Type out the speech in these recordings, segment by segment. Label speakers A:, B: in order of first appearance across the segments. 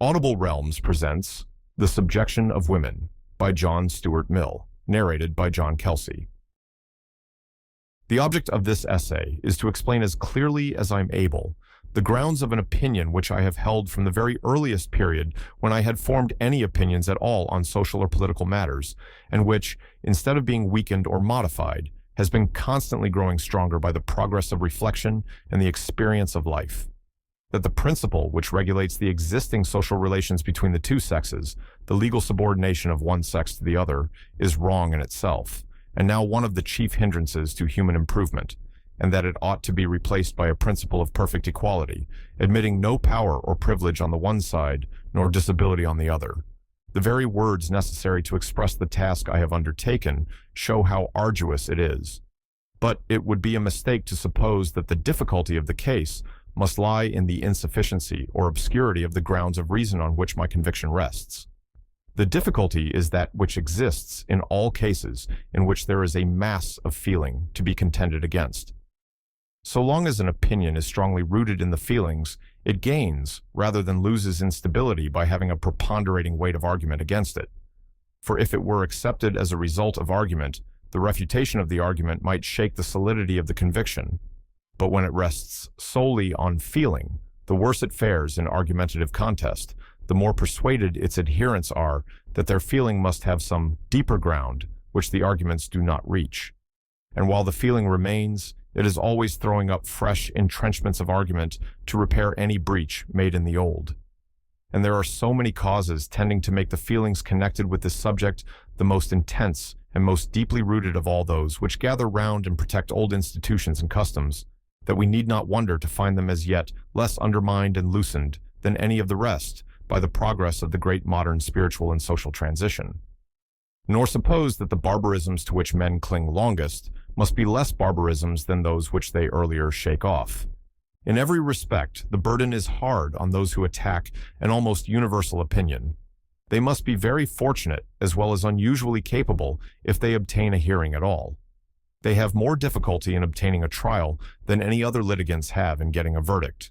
A: Audible Realms presents The Subjection of Women by John Stuart Mill, narrated by John Kelsey. The object of this essay is to explain as clearly as I'm able the grounds of an opinion which I have held from the very earliest period when I had formed any opinions at all on social or political matters, and which, instead of being weakened or modified, has been constantly growing stronger by the progress of reflection and the experience of life. That the principle which regulates the existing social relations between the two sexes, the legal subordination of one sex to the other, is wrong in itself, and now one of the chief hindrances to human improvement, and that it ought to be replaced by a principle of perfect equality, admitting no power or privilege on the one side, nor disability on the other. The very words necessary to express the task I have undertaken show how arduous it is. But it would be a mistake to suppose that the difficulty of the case must lie in the insufficiency or obscurity of the grounds of reason on which my conviction rests. The difficulty is that which exists in all cases in which there is a mass of feeling to be contended against. So long as an opinion is strongly rooted in the feelings, it gains rather than loses in stability by having a preponderating weight of argument against it. For if it were accepted as a result of argument, the refutation of the argument might shake the solidity of the conviction. But when it rests solely on feeling, the worse it fares in argumentative contest, the more persuaded its adherents are that their feeling must have some deeper ground which the arguments do not reach. And while the feeling remains, it is always throwing up fresh entrenchments of argument to repair any breach made in the old. And there are so many causes tending to make the feelings connected with this subject the most intense and most deeply rooted of all those which gather round and protect old institutions and customs, that we need not wonder to find them as yet less undermined and loosened than any of the rest by the progress of the great modern spiritual and social transition. Nor suppose that the barbarisms to which men cling longest must be less barbarisms than those which they earlier shake off. In every respect, the burden is hard on those who attack an almost universal opinion. They must be very fortunate as well as unusually capable if they obtain a hearing at all. They have more difficulty in obtaining a trial than any other litigants have in getting a verdict.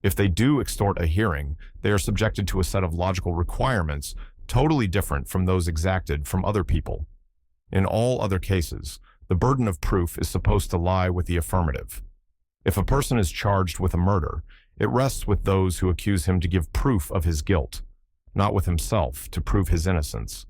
A: If they do extort a hearing, they are subjected to a set of logical requirements totally different from those exacted from other people. In all other cases, the burden of proof is supposed to lie with the affirmative. If a person is charged with a murder, it rests with those who accuse him to give proof of his guilt, not with himself to prove his innocence.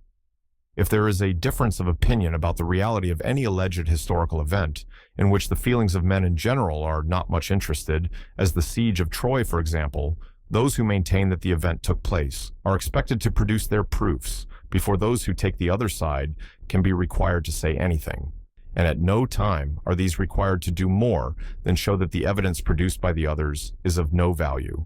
A: If there is a difference of opinion about the reality of any alleged historical event, in which the feelings of men in general are not much interested, as the siege of Troy, for example, those who maintain that the event took place are expected to produce their proofs before those who take the other side can be required to say anything. And at no time are these required to do more than show that the evidence produced by the others is of no value.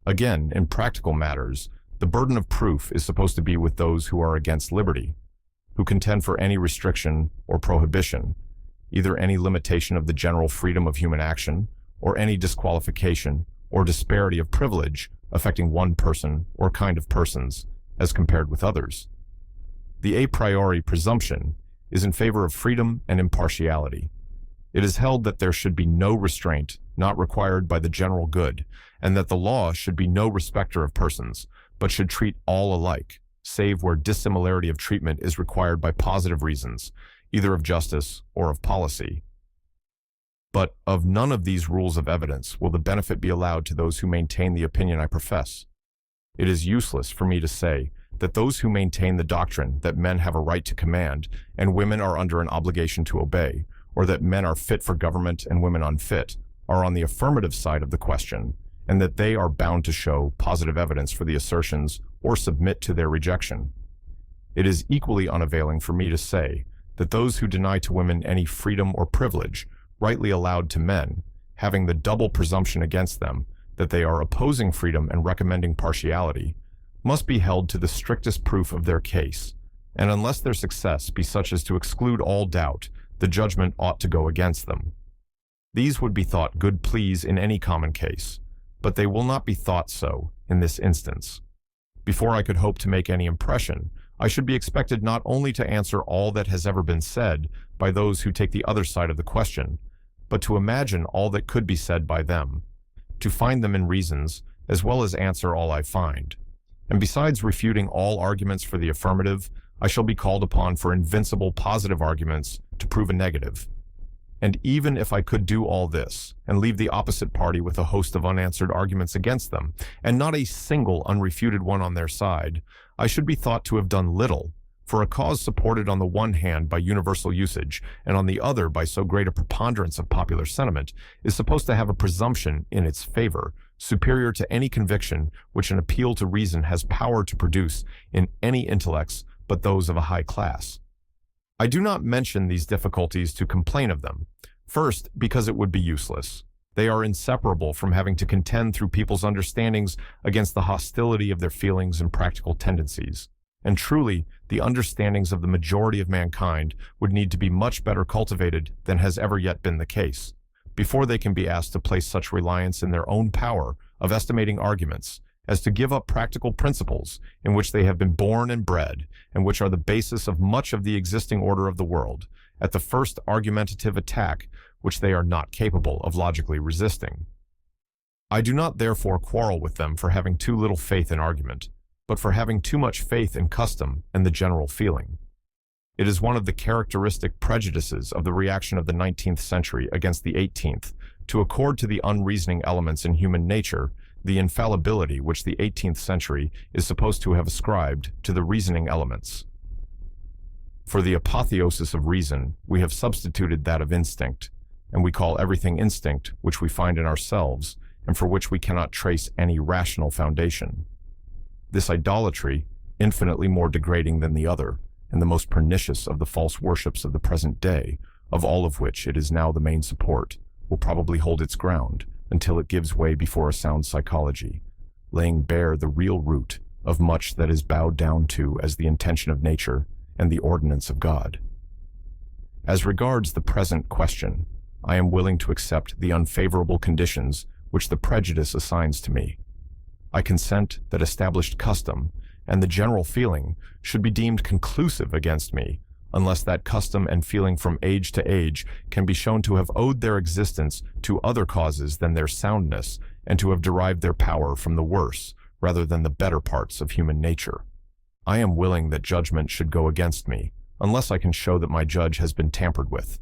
A: Again, in practical matters, the burden of proof is supposed to be with those who are against liberty, who contend for any restriction or prohibition, either any limitation of the general freedom of human action, or any disqualification or disparity of privilege affecting one person or kind of persons as compared with others. The a priori presumption is in favor of freedom and impartiality. It is held that there should be no restraint not required by the general good, and that the law should be no respecter of persons, but should treat all alike, save where dissimilarity of treatment is required by positive reasons, either of justice or of policy. But of none of these rules of evidence will the benefit be allowed to those who maintain the opinion I profess. It is useless for me to say that those who maintain the doctrine that men have a right to command and women are under an obligation to obey, or that men are fit for government and women unfit, are on the affirmative side of the question, and that they are bound to show positive evidence for the assertions or submit to their rejection. It is equally unavailing for me to say that those who deny to women any freedom or privilege rightly allowed to men, having the double presumption against them that they are opposing freedom and recommending partiality, must be held to the strictest proof of their case, and unless their success be such as to exclude all doubt, the judgment ought to go against them. These would be thought good pleas in any common case, but they will not be thought so in this instance. Before I could hope to make any impression, I should be expected not only to answer all that has ever been said by those who take the other side of the question, but to imagine all that could be said by them, to find them in reasons, as well as answer all I find. And besides refuting all arguments for the affirmative, I shall be called upon for invincible positive arguments to prove a negative. And even if I could do all this and leave the opposite party with a host of unanswered arguments against them, and not a single unrefuted one on their side, I should be thought to have done little, for a cause supported on the one hand by universal usage and on the other by so great a preponderance of popular sentiment is supposed to have a presumption in its favor, superior to any conviction which an appeal to reason has power to produce in any intellects but those of a high class. I do not mention these difficulties to complain of them. First, because it would be useless. They are inseparable from having to contend through people's understandings against the hostility of their feelings and practical tendencies. And truly, the understandings of the majority of mankind would need to be much better cultivated than has ever yet been the case, before they can be asked to place such reliance in their own power of estimating arguments as to give up practical principles in which they have been born and bred, and which are the basis of much of the existing order of the world, at the first argumentative attack which they are not capable of logically resisting. I do not therefore quarrel with them for having too little faith in argument, but for having too much faith in custom and the general feeling. It is one of the characteristic prejudices of the reaction of the 19th century against the 18th to accord to the unreasoning elements in human nature the infallibility which the 18th century is supposed to have ascribed to the reasoning elements. For the apotheosis of reason, we have substituted that of instinct, and we call everything instinct which we find in ourselves and for which we cannot trace any rational foundation. This idolatry, infinitely more degrading than the other, and the most pernicious of the false worships of the present day, of all of which it is now the main support, will probably hold its ground until it gives way before a sound psychology, laying bare the real root of much that is bowed down to as the intention of nature and the ordinance of God. As regards the present question, I am willing to accept the unfavorable conditions which the prejudice assigns to me. I consent that established custom and the general feeling should be deemed conclusive against me, unless that custom and feeling from age to age can be shown to have owed their existence to other causes than their soundness, and to have derived their power from the worse rather than the better parts of human nature. I am willing that judgment should go against me, unless I can show that my judge has been tampered with.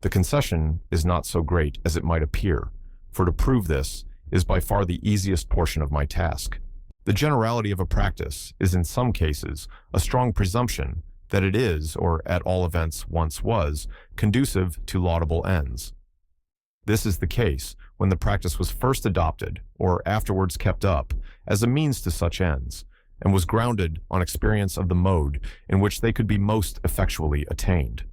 A: The concession is not so great as it might appear, for to prove this is by far the easiest portion of my task. The generality of a practice is in some cases a strong presumption that it is, or at all events once was, conducive to laudable ends. This is the case when the practice was first adopted, or afterwards kept up, as a means to such ends, and was grounded on experience of the mode in which they could be most effectually attained.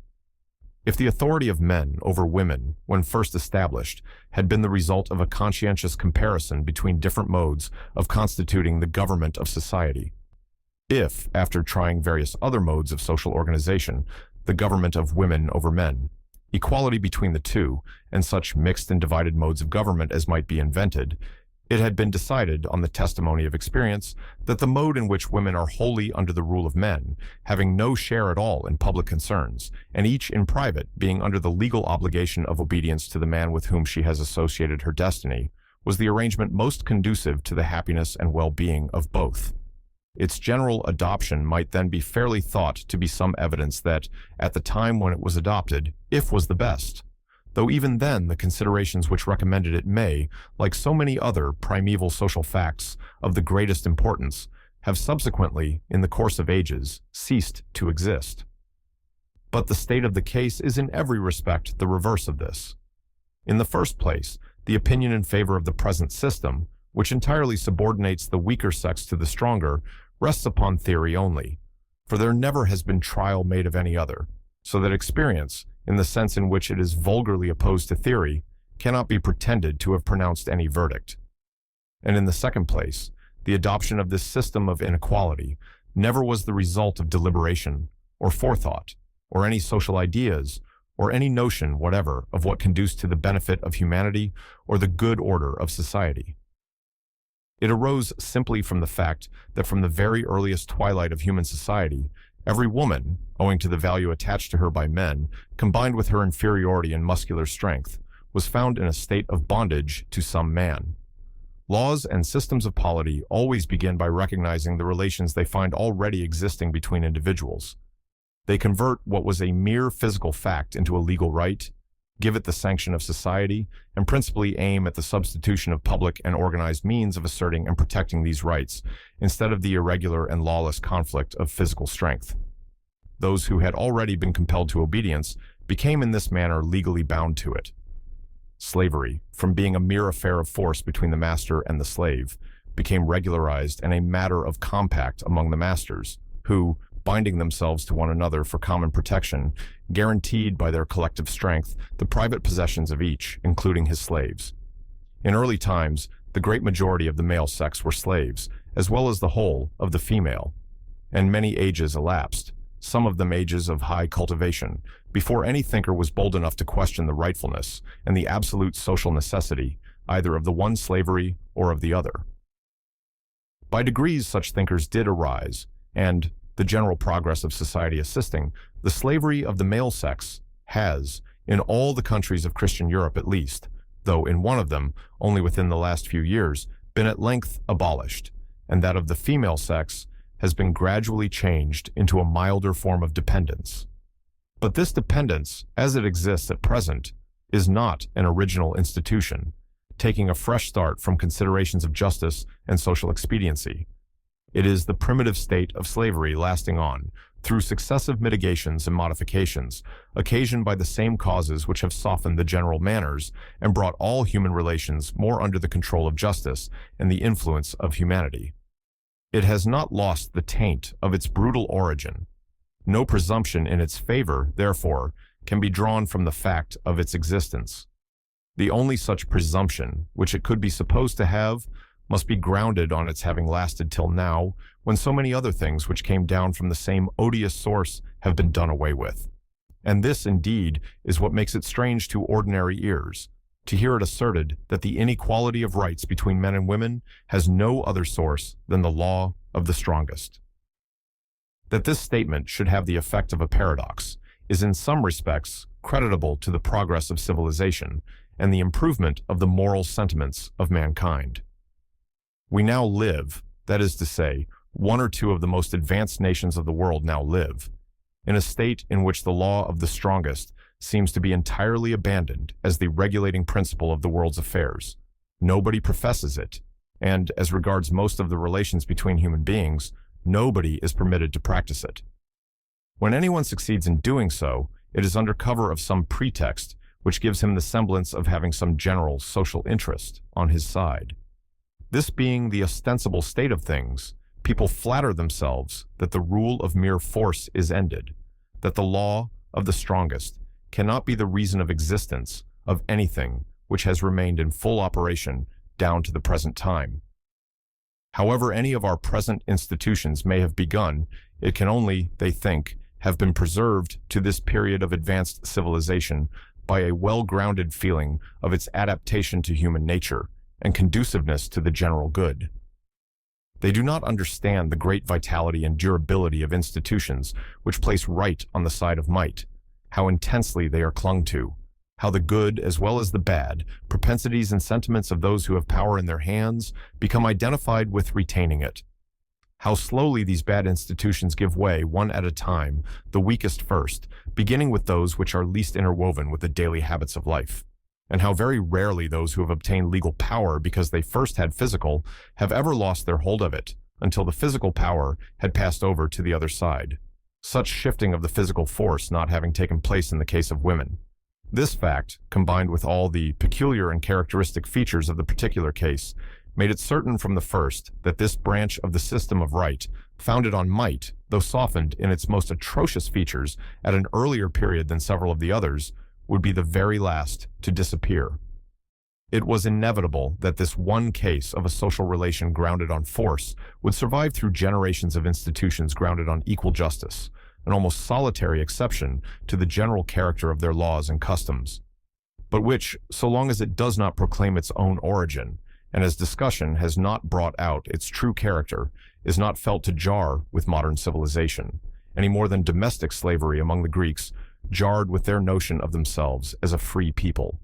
A: If the authority of men over women, when first established, had been the result of a conscientious comparison between different modes of constituting the government of society, if, after trying various other modes of social organization, the government of women over men, equality between the two, and such mixed and divided modes of government as might be invented, it had been decided on the testimony of experience that the mode in which women are wholly under the rule of men, having no share at all in public concerns, and each in private being under the legal obligation of obedience to the man with whom she has associated her destiny, was the arrangement most conducive to the happiness and well-being of both. Its general adoption might then be fairly thought to be some evidence that, at the time when it was adopted, if was the best, though even then the considerations which recommended it may, like so many other primeval social facts of the greatest importance, have subsequently, in the course of ages, ceased to exist. But the state of the case is in every respect the reverse of this. In the first place, the opinion in favor of the present system, which entirely subordinates the weaker sex to the stronger, rests upon theory only, for there never has been trial made of any other, so that experience, in the sense in which it is vulgarly opposed to theory, cannot be pretended to have pronounced any verdict. And in the second place, the adoption of this system of inequality never was the result of deliberation, or forethought, or any social ideas, or any notion whatever of what conduced to the benefit of humanity or the good order of society. It arose simply from the fact that from the very earliest twilight of human society, every woman, owing to the value attached to her by men, combined with her inferiority in muscular strength, was found in a state of bondage to some man. Laws and systems of polity always begin by recognizing the relations they find already existing between individuals. They convert what was a mere physical fact into a legal right, give it the sanction of society, and principally aim at the substitution of public and organized means of asserting and protecting these rights, instead of the irregular and lawless conflict of physical strength. Those who had already been compelled to obedience became in this manner legally bound to it. Slavery, from being a mere affair of force between the master and the slave, became regularized and a matter of compact among the masters, who, binding themselves to one another for common protection, guaranteed by their collective strength the private possessions of each, including his slaves. In early times, the great majority of the male sex were slaves, as well as the whole of the female, and many ages elapsed, some of them ages of high cultivation, before any thinker was bold enough to question the rightfulness and the absolute social necessity either of the one slavery or of the other. By degrees such thinkers did arise, and, the general progress of society assisting, the slavery of the male sex has, in all the countries of Christian Europe at least, though in one of them, only within the last few years, been at length abolished, and that of the female sex has been gradually changed into a milder form of dependence. But this dependence, as it exists at present, is not an original institution, taking a fresh start from considerations of justice and social expediency. It is the primitive state of slavery lasting on, through successive mitigations and modifications, occasioned by the same causes which have softened the general manners and brought all human relations more under the control of justice and the influence of humanity. It has not lost the taint of its brutal origin. No presumption in its favor, therefore, can be drawn from the fact of its existence. The only such presumption which it could be supposed to have must be grounded on its having lasted till now, when so many other things which came down from the same odious source have been done away with. And this, indeed, is what makes it strange to ordinary ears, to hear it asserted that the inequality of rights between men and women has no other source than the law of the strongest. That this statement should have the effect of a paradox is in some respects creditable to the progress of civilization and the improvement of the moral sentiments of mankind. We now live, that is to say, one or two of the most advanced nations of the world now live, in a state in which the law of the strongest seems to be entirely abandoned as the regulating principle of the world's affairs. Nobody professes it, and as regards most of the relations between human beings, nobody is permitted to practice it. When anyone succeeds in doing so, it is under cover of some pretext which gives him the semblance of having some general social interest on his side. This being the ostensible state of things, people flatter themselves that the rule of mere force is ended, that the law of the strongest cannot be the reason of existence of anything which has remained in full operation down to the present time. However any of our present institutions may have begun, it can only, they think, have been preserved to this period of advanced civilization by a well-grounded feeling of its adaptation to human nature and conduciveness to the general good. They do not understand the great vitality and durability of institutions which place right on the side of might, how intensely they are clung to, how the good as well as the bad, propensities and sentiments of those who have power in their hands become identified with retaining it, how slowly these bad institutions give way one at a time, the weakest first, beginning with those which are least interwoven with the daily habits of life, and how very rarely those who have obtained legal power because they first had physical have ever lost their hold of it until the physical power had passed over to the other side, such shifting of the physical force not having taken place in the case of women. This fact, combined with all the peculiar and characteristic features of the particular case, made it certain from the first that this branch of the system of right, founded on might, though softened in its most atrocious features at an earlier period than several of the others, would be the very last to disappear. It was inevitable that this one case of a social relation grounded on force would survive through generations of institutions grounded on equal justice, an almost solitary exception to the general character of their laws and customs, but which, so long as it does not proclaim its own origin, and as discussion has not brought out its true character, is not felt to jar with modern civilization, any more than domestic slavery among the Greeks jarred with their notion of themselves as a free people.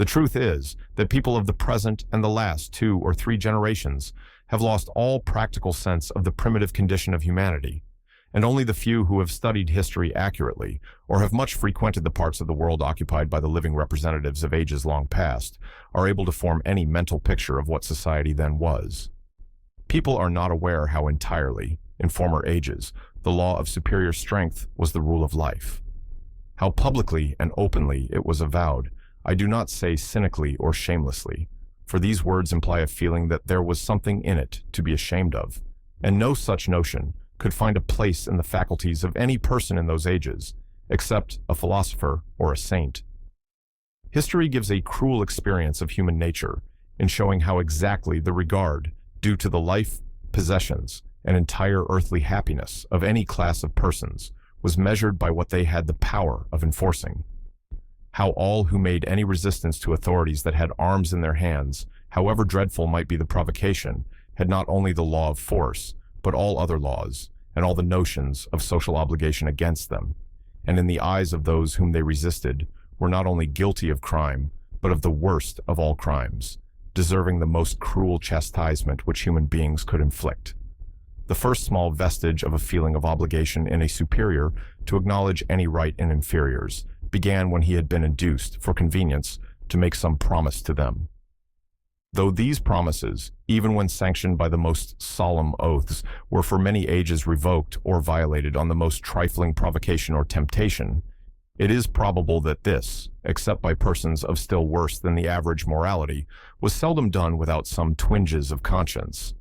A: The truth is that people of the present and the last 2 or 3 generations have lost all practical sense of the primitive condition of humanity, and only the few who have studied history accurately or have much frequented the parts of the world occupied by the living representatives of ages long past are able to form any mental picture of what society then was. People are not aware how entirely, in former ages, the law of superior strength was the rule of life. How publicly and openly it was avowed, I do not say cynically or shamelessly, for these words imply a feeling that there was something in it to be ashamed of, and no such notion could find a place in the faculties of any person in those ages, except a philosopher or a saint. History gives a cruel experience of human nature in showing how exactly the regard due to the life, possessions, and entire earthly happiness of any class of persons was measured by what they had the power of enforcing. How all who made any resistance to authorities that had arms in their hands, however dreadful might be the provocation, had not only the law of force, but all other laws, and all the notions of social obligation against them, and in the eyes of those whom they resisted, were not only guilty of crime, but of the worst of all crimes, deserving the most cruel chastisement which human beings could inflict. The first small vestige of a feeling of obligation in a superior to acknowledge any right in inferiors began when he had been induced, for convenience, to make some promise to them. Though these promises, even when sanctioned by the most solemn oaths, were for many ages revoked or violated on the most trifling provocation or temptation, it is probable that this, except by persons of still worse than the average morality, was seldom done without some twinges of conscience.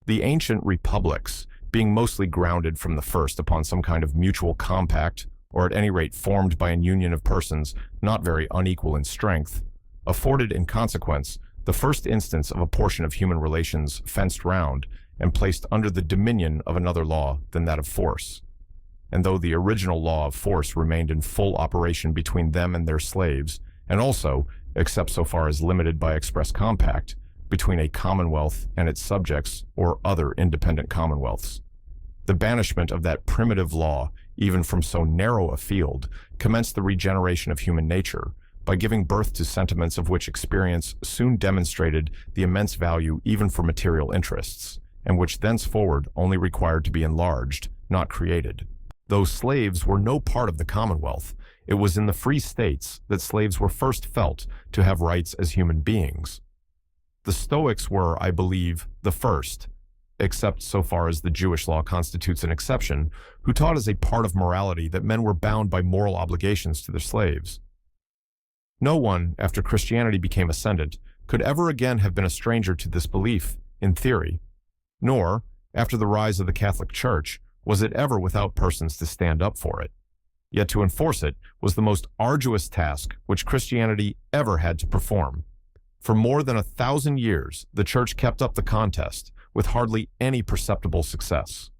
A: The ancient republics, being mostly grounded from the first upon some kind of mutual compact, or at any rate formed by an union of persons not very unequal in strength, afforded in consequence the first instance of a portion of human relations fenced round and placed under the dominion of another law than that of force. And though the original law of force remained in full operation between them and their slaves, and also, except so far as limited by express compact, between a commonwealth and its subjects or other independent commonwealths, the banishment of that primitive law, even from so narrow a field, commenced the regeneration of human nature by giving birth to sentiments of which experience soon demonstrated the immense value even for material interests, and which thenceforward only required to be enlarged, not created. Though slaves were no part of the Commonwealth, it was in the free states that slaves were first felt to have rights as human beings. The Stoics were, I believe, the first, except so far as the Jewish law constitutes an exception, who taught as a part of morality that men were bound by moral obligations to their slaves. No one, after Christianity became ascendant, could ever again have been a stranger to this belief, in theory, nor, after the rise of the Catholic Church, was it ever without persons to stand up for it. Yet to enforce it was the most arduous task which Christianity ever had to perform. For more than 1,000 years, the Church kept up the contest, with hardly any perceptible success.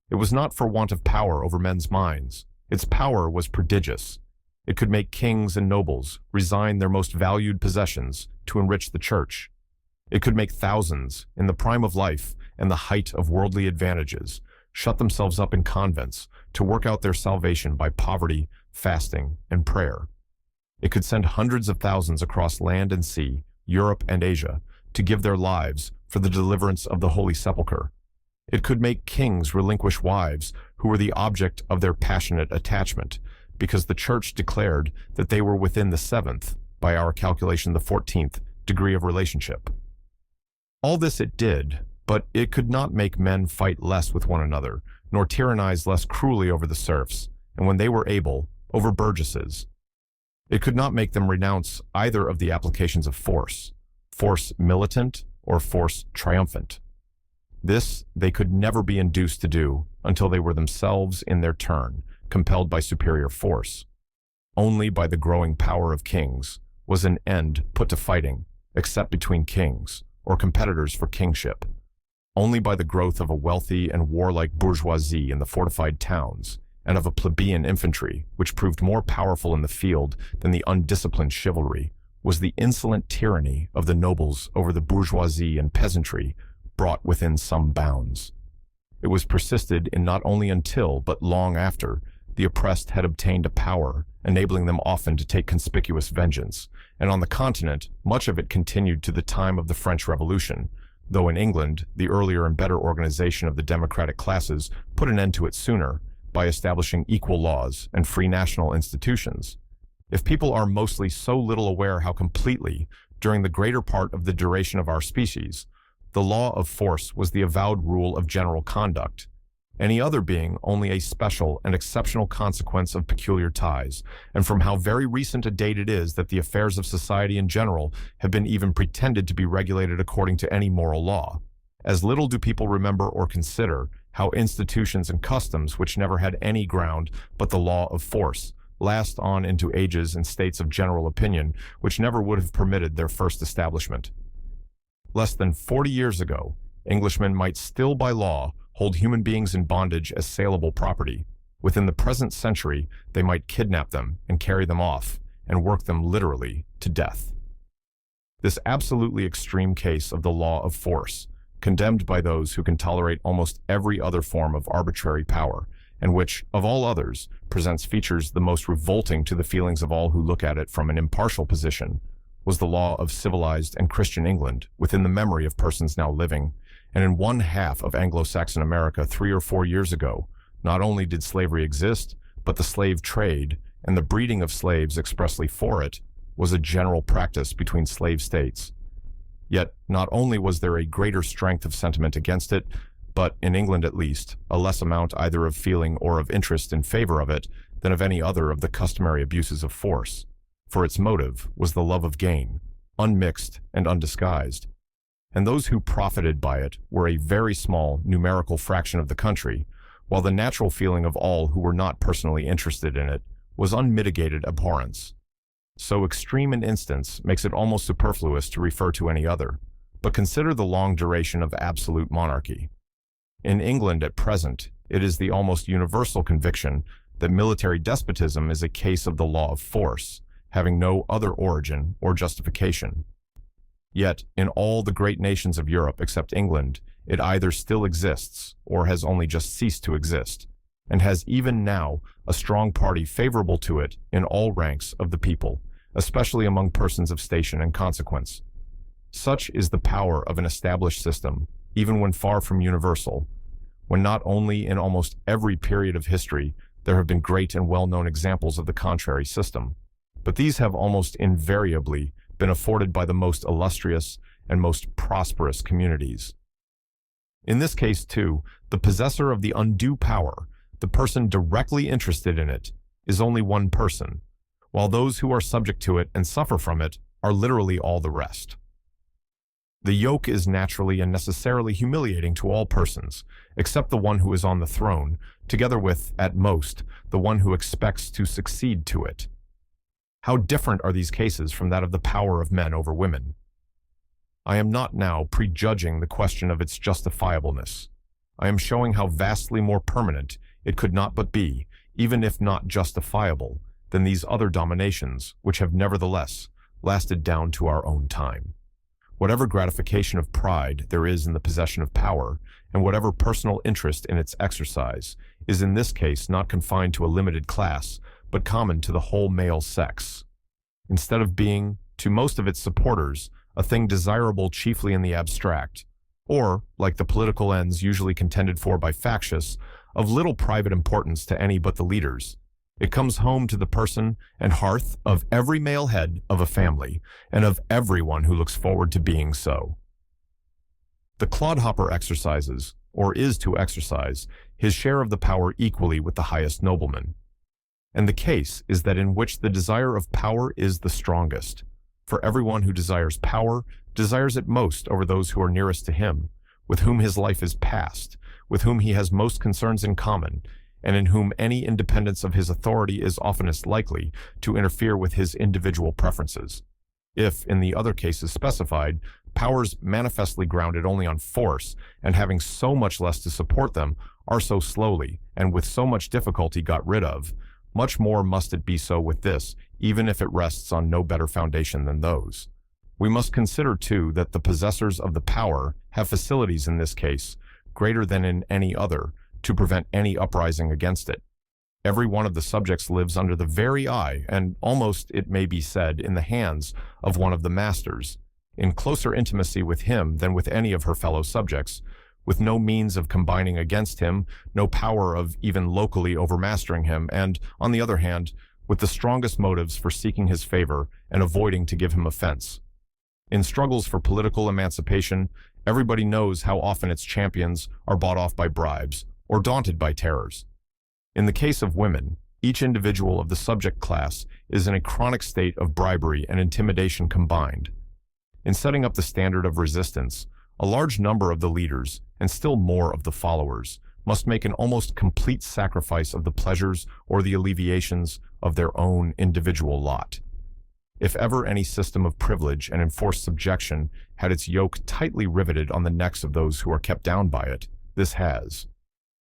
A: It was not for want of power over men's minds. Its power was prodigious. It could make kings and nobles resign their most valued possessions to enrich the Church. It could make thousands, in the prime of life and the height of worldly advantages, shut themselves up in convents to work out their salvation by poverty, fasting, and prayer. It could send hundreds of thousands across land and sea, Europe and Asia, to give their lives for the deliverance of the Holy Sepulchre. It could make kings relinquish wives who were the object of their passionate attachment, because the Church declared that they were within the 7th, by our calculation the 14th, degree of relationship. All this it did, but it could not make men fight less with one another, nor tyrannize less cruelly over the serfs, and when they were able, over burgesses. It could not make them renounce either of the applications of force militant or force triumphant. This they could never be induced to do until they were themselves in their turn compelled by superior force. Only by the growing power of kings was an end put to fighting, except between kings, or competitors for kingship. Only by the growth of a wealthy and warlike bourgeoisie in the fortified towns, and of a plebeian infantry, which proved more powerful in the field than the undisciplined chivalry, was the insolent tyranny of the nobles over the bourgeoisie and peasantry brought within some bounds. It was persisted in not only until, but long after, the oppressed had obtained a power, enabling them often to take conspicuous vengeance, and on the continent, much of it continued to the time of the French Revolution, though in England, the earlier and better organization of the democratic classes put an end to it sooner by establishing equal laws and free national institutions. If people are mostly so little aware how completely, during the greater part of the duration of our species, the law of force was the avowed rule of general conduct, any other being only a special and exceptional consequence of peculiar ties, and from how very recent a date it is that the affairs of society in general have been even pretended to be regulated according to any moral law. As little do people remember or consider how institutions and customs which never had any ground but the law of force last on into ages and states of general opinion which never would have permitted their first establishment. Less than 40 years ago, Englishmen might still by law hold human beings in bondage as saleable property. Within the present century, they might kidnap them and carry them off and work them literally to death. This absolutely extreme case of the law of force, condemned by those who can tolerate almost every other form of arbitrary power, and which, of all others, presents features the most revolting to the feelings of all who look at it from an impartial position, was the law of civilized and Christian England within the memory of persons now living, and in one half of Anglo-Saxon America 3 or 4 years ago. Not only did slavery exist, but the slave trade and the breeding of slaves expressly for it was a general practice between slave states. Yet not only was there a greater strength of sentiment against it, but, in England at least, a less amount either of feeling or of interest in favor of it than of any other of the customary abuses of force, for its motive was the love of gain, unmixed and undisguised. And those who profited by it were a very small numerical fraction of the country, while the natural feeling of all who were not personally interested in it was unmitigated abhorrence. So extreme an instance makes it almost superfluous to refer to any other, but consider the long duration of absolute monarchy. In England at present, it is the almost universal conviction that military despotism is a case of the law of force, having no other origin or justification. Yet, in all the great nations of Europe except England, it either still exists or has only just ceased to exist, and has even now a strong party favorable to it in all ranks of the people, especially among persons of station and consequence. Such is the power of an established system, even when far from universal, when not only in almost every period of history there have been great and well-known examples of the contrary system, but these have almost invariably been afforded by the most illustrious and most prosperous communities. In this case, too, the possessor of the undue power, the person directly interested in it, is only one person, while those who are subject to it and suffer from it are literally all the rest. The yoke is naturally and necessarily humiliating to all persons, except the one who is on the throne, together with, at most, the one who expects to succeed to it. How different are these cases from that of the power of men over women? I am not now prejudging the question of its justifiableness. I am showing how vastly more permanent it could not but be, even if not justifiable, than these other dominations, which have nevertheless lasted down to our own time. Whatever gratification of pride there is in the possession of power, and whatever personal interest in its exercise, is in this case not confined to a limited class, but common to the whole male sex. Instead of being, to most of its supporters, a thing desirable chiefly in the abstract, or, like the political ends usually contended for by factious, of little private importance to any but the leaders, it comes home to the person and hearth of every male head of a family, and of everyone who looks forward to being so. The clodhopper exercises, or is to exercise, his share of the power equally with the highest nobleman. And the case is that in which the desire of power is the strongest, for everyone who desires power desires it most over those who are nearest to him, with whom his life is passed, with whom he has most concerns in common, and in whom any independence of his authority is oftenest likely to interfere with his individual preferences. If, in the other cases specified, powers manifestly grounded only on force, and having so much less to support them, are so slowly, and with so much difficulty got rid of, much more must it be so with this, even if it rests on no better foundation than those. We must consider, too, that the possessors of the power have facilities in this case, greater than in any other, to prevent any uprising against it. Every one of the subjects lives under the very eye, and almost, it may be said, in the hands of one of the masters, in closer intimacy with him than with any of her fellow subjects, with no means of combining against him, no power of even locally overmastering him, and, on the other hand, with the strongest motives for seeking his favor and avoiding to give him offense. In struggles for political emancipation, everybody knows how often its champions are bought off by bribes or daunted by terrors. In the case of women, each individual of the subject class is in a chronic state of bribery and intimidation combined. In setting up the standard of resistance, a large number of the leaders, and still more of the followers, must make an almost complete sacrifice of the pleasures or the alleviations of their own individual lot. If ever any system of privilege and enforced subjection had its yoke tightly riveted on the necks of those who are kept down by it, this has.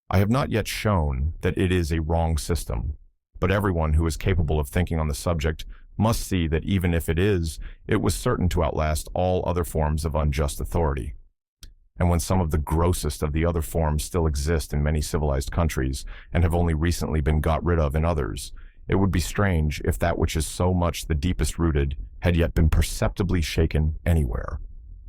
A: I have not yet shown that it is a wrong system, but everyone who is capable of thinking on the subject must see that even if it is, it was certain to outlast all other forms of unjust authority. And when some of the grossest of the other forms still exist in many civilized countries and have only recently been got rid of in others, it would be strange if that which is so much the deepest rooted had yet been perceptibly shaken anywhere.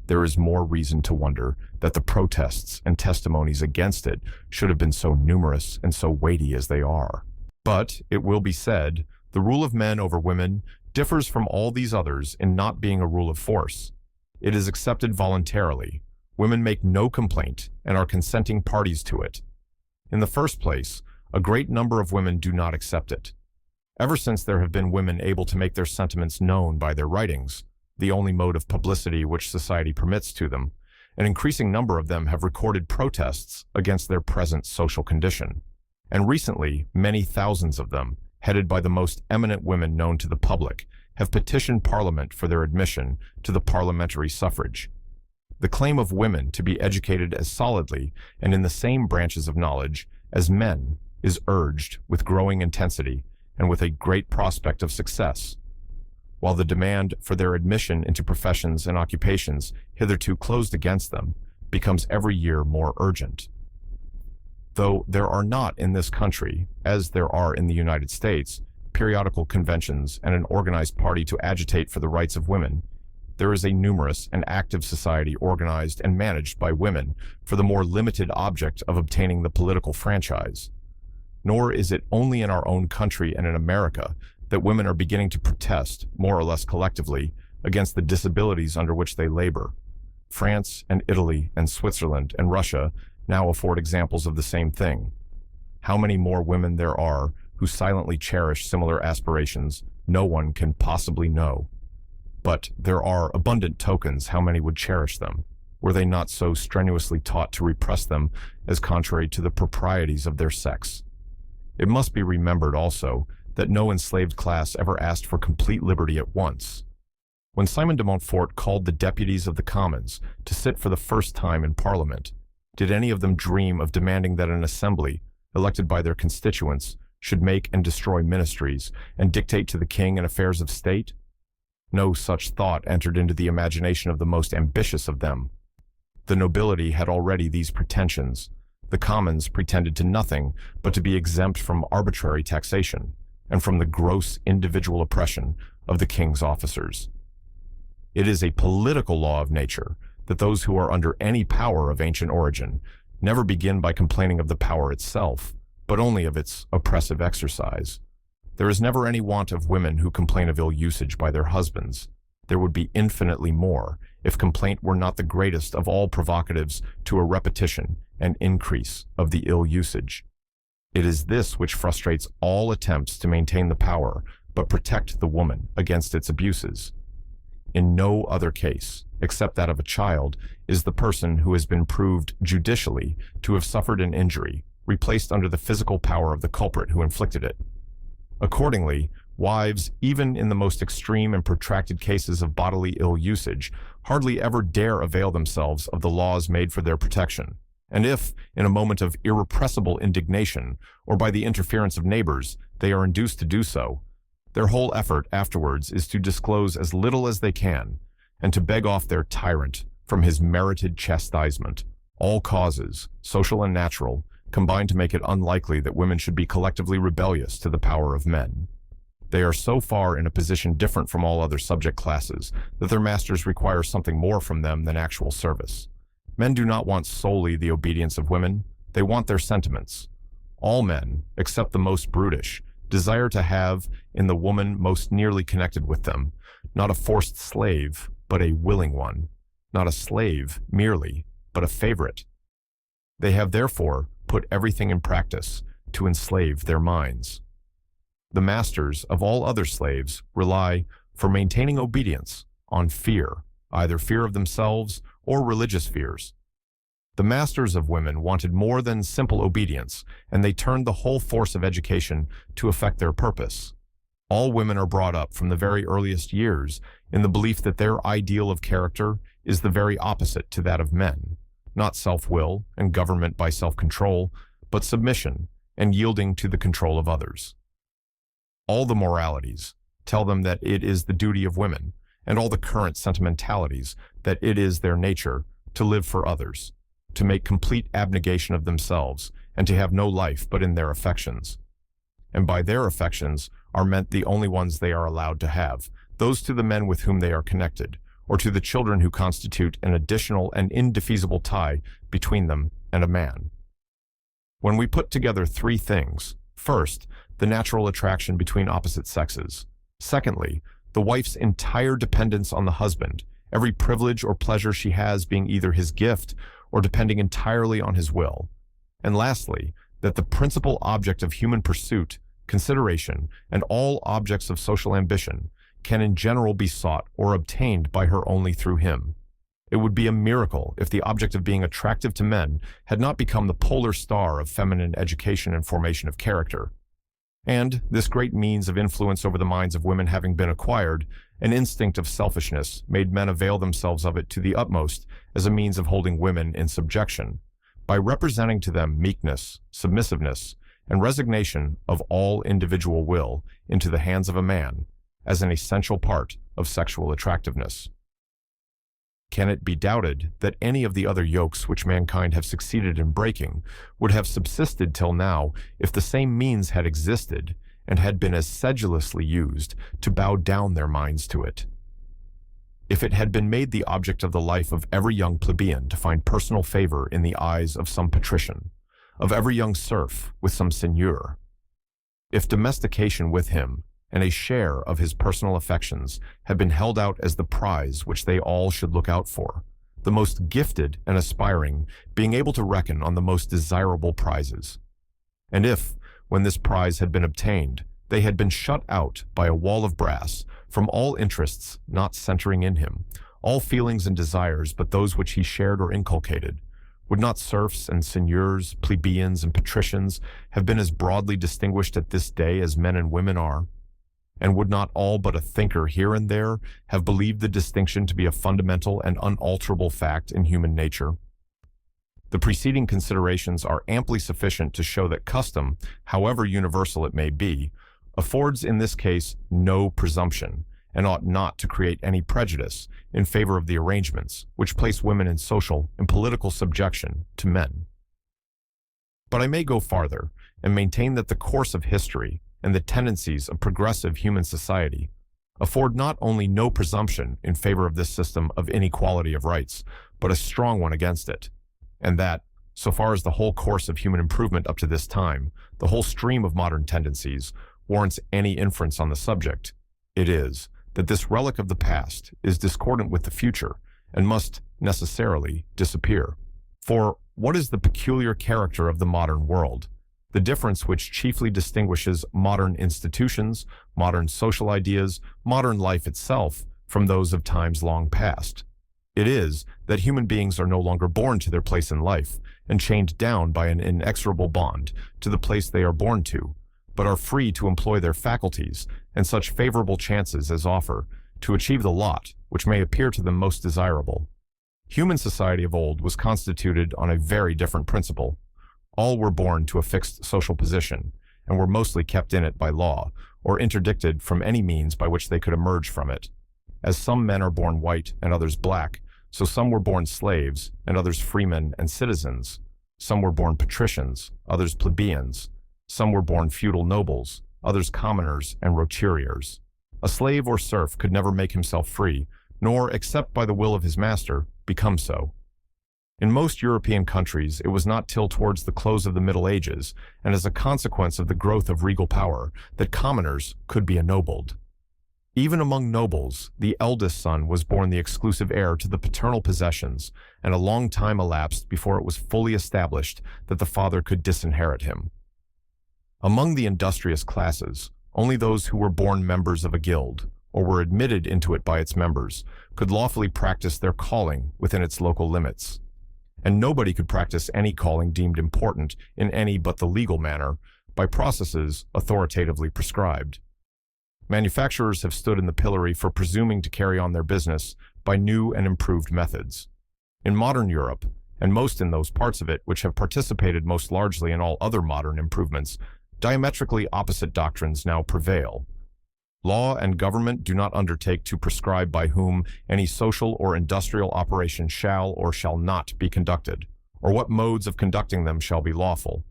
A: There is more reason to wonder that the protests and testimonies against it should have been so numerous and so weighty as they are. But, it will be said, the rule of men over women differs from all these others in not being a rule of force. It is accepted voluntarily. Women make no complaint and are consenting parties to it. In the first place, a great number of women do not accept it. Ever since there have been women able to make their sentiments known by their writings, the only mode of publicity which society permits to them, an increasing number of them have recorded protests against their present social condition. And recently, many thousands of them, headed by the most eminent women known to the public, have petitioned Parliament for their admission to the parliamentary suffrage. The claim of women to be educated as solidly and in the same branches of knowledge as men is urged with growing intensity and with a great prospect of success, while the demand for their admission into professions and occupations hitherto closed against them becomes every year more urgent. Though there are not in this country, as there are in the United States, periodical conventions and an organized party to agitate for the rights of women, there is a numerous and active society organized and managed by women for the more limited object of obtaining the political franchise. Nor is it only in our own country and in America that women are beginning to protest, more or less collectively, against the disabilities under which they labor. France and Italy and Switzerland and Russia now afford examples of the same thing. How many more women there are who silently cherish similar aspirations, no one can possibly know. But there are abundant tokens how many would cherish them, were they not so strenuously taught to repress them as contrary to the proprieties of their sex. It must be remembered also that no enslaved class ever asked for complete liberty at once. When Simon de Montfort called the deputies of the Commons to sit for the first time in Parliament, did any of them dream of demanding that an assembly, elected by their constituents, should make and destroy ministries and dictate to the king in affairs of state? No such thought entered into the imagination of the most ambitious of them. The nobility had already these pretensions. The commons pretended to nothing but to be exempt from arbitrary taxation and from the gross individual oppression of the king's officers. It is a political law of nature that those who are under any power of ancient origin never begin by complaining of the power itself, but only of its oppressive exercise. There is never any want of women who complain of ill usage by their husbands. There would be infinitely more if complaint were not the greatest of all provocatives to a repetition and increase of the ill usage. It is this which frustrates all attempts to maintain the power, but protect the woman against its abuses. In no other case, except that of a child, is the person who has been proved judicially to have suffered an injury replaced under the physical power of the culprit who inflicted it. Accordingly, wives, even in the most extreme and protracted cases of bodily ill usage, hardly ever dare avail themselves of the laws made for their protection. And if, in a moment of irrepressible indignation, or by the interference of neighbors, they are induced to do so, their whole effort afterwards is to disclose as little as they can, and to beg off their tyrant from his merited chastisement, all causes, social and natural, combine to make it unlikely that women should be collectively rebellious to the power of men. They are so far in a position different from all other subject classes that their masters require something more from them than actual service. Men do not want solely the obedience of women, they want their sentiments. All men, except the most brutish, desire to have in the woman most nearly connected with them, not a forced slave, but a willing one, not a slave merely, but a favorite. They have therefore put everything in practice to enslave their minds. The masters of all other slaves rely, for maintaining obedience, on fear, either fear of themselves or religious fears. The masters of women wanted more than simple obedience, and they turned the whole force of education to effect their purpose. All women are brought up from the very earliest years in the belief that their ideal of character is the very opposite to that of men, not self-will and government by self-control, but submission and yielding to the control of others. All the moralities tell them that it is the duty of women, and all the current sentimentalities that it is their nature to live for others, to make complete abnegation of themselves, and to have no life but in their affections. And by their affections are meant the only ones they are allowed to have, those to the men with whom they are connected, or to the children who constitute an additional and indefeasible tie between them and a man. When we put together three things, first, the natural attraction between opposite sexes. Secondly, the wife's entire dependence on the husband, every privilege or pleasure she has being either his gift or depending entirely on his will. And lastly, that the principal object of human pursuit, consideration, and all objects of social ambition can in general be sought or obtained by her only through him. It would be a miracle if the object of being attractive to men had not become the polar star of feminine education and formation of character. And, this great means of influence over the minds of women having been acquired, an instinct of selfishness made men avail themselves of it to the utmost as a means of holding women in subjection, by representing to them meekness, submissiveness, and resignation of all individual will into the hands of a man as an essential part of sexual attractiveness. Can it be doubted that any of the other yokes which mankind have succeeded in breaking would have subsisted till now if the same means had existed and had been as sedulously used to bow down their minds to it? If it had been made the object of the life of every young plebeian to find personal favor in the eyes of some patrician, of every young serf with some seigneur, if domestication with him and a share of his personal affections had been held out as the prize which they all should look out for, the most gifted and aspiring being able to reckon on the most desirable prizes. And if, when this prize had been obtained, they had been shut out by a wall of brass from all interests not centering in him, all feelings and desires but those which he shared or inculcated, would not serfs and seigneurs, plebeians and patricians have been as broadly distinguished at this day as men and women are? And would not all but a thinker here and there have believed the distinction to be a fundamental and unalterable fact in human nature? The preceding considerations are amply sufficient to show that custom, however universal it may be, affords in this case no presumption, and ought not to create any prejudice in favor of the arrangements which place women in social and political subjection to men. But I may go farther and maintain that the course of history and the tendencies of progressive human society afford not only no presumption in favor of this system of inequality of rights, but a strong one against it, and that, so far as the whole course of human improvement up to this time, the whole stream of modern tendencies, warrants any inference on the subject, it is that this relic of the past is discordant with the future and must necessarily disappear. For what is the peculiar character of the modern world? The difference which chiefly distinguishes modern institutions, modern social ideas, modern life itself from those of times long past. It is that human beings are no longer born to their place in life and chained down by an inexorable bond to the place they are born to, but are free to employ their faculties and such favorable chances as offer to achieve the lot which may appear to them most desirable. Human society of old was constituted on a very different principle. All were born to a fixed social position, and were mostly kept in it by law, or interdicted from any means by which they could emerge from it. As some men are born white and others black, so some were born slaves and others freemen and citizens. Some were born patricians, others plebeians. Some were born feudal nobles, others commoners and roturiers. A slave or serf could never make himself free, nor, except by the will of his master, become so. In most European countries, it was not till towards the close of the Middle Ages, and as a consequence of the growth of regal power, that commoners could be ennobled. Even among nobles, the eldest son was born the exclusive heir to the paternal possessions, and a long time elapsed before it was fully established that the father could disinherit him. Among the industrious classes, only those who were born members of a guild, or were admitted into it by its members, could lawfully practice their calling within its local limits. And nobody could practice any calling deemed important in any but the legal manner, by processes authoritatively prescribed. Manufacturers have stood in the pillory for presuming to carry on their business by new and improved methods. In modern Europe, and most in those parts of it which have participated most largely in all other modern improvements, diametrically opposite doctrines now prevail. Law and government do not undertake to prescribe by whom any social or industrial operation shall or shall not be conducted, or what modes of conducting them shall be lawful.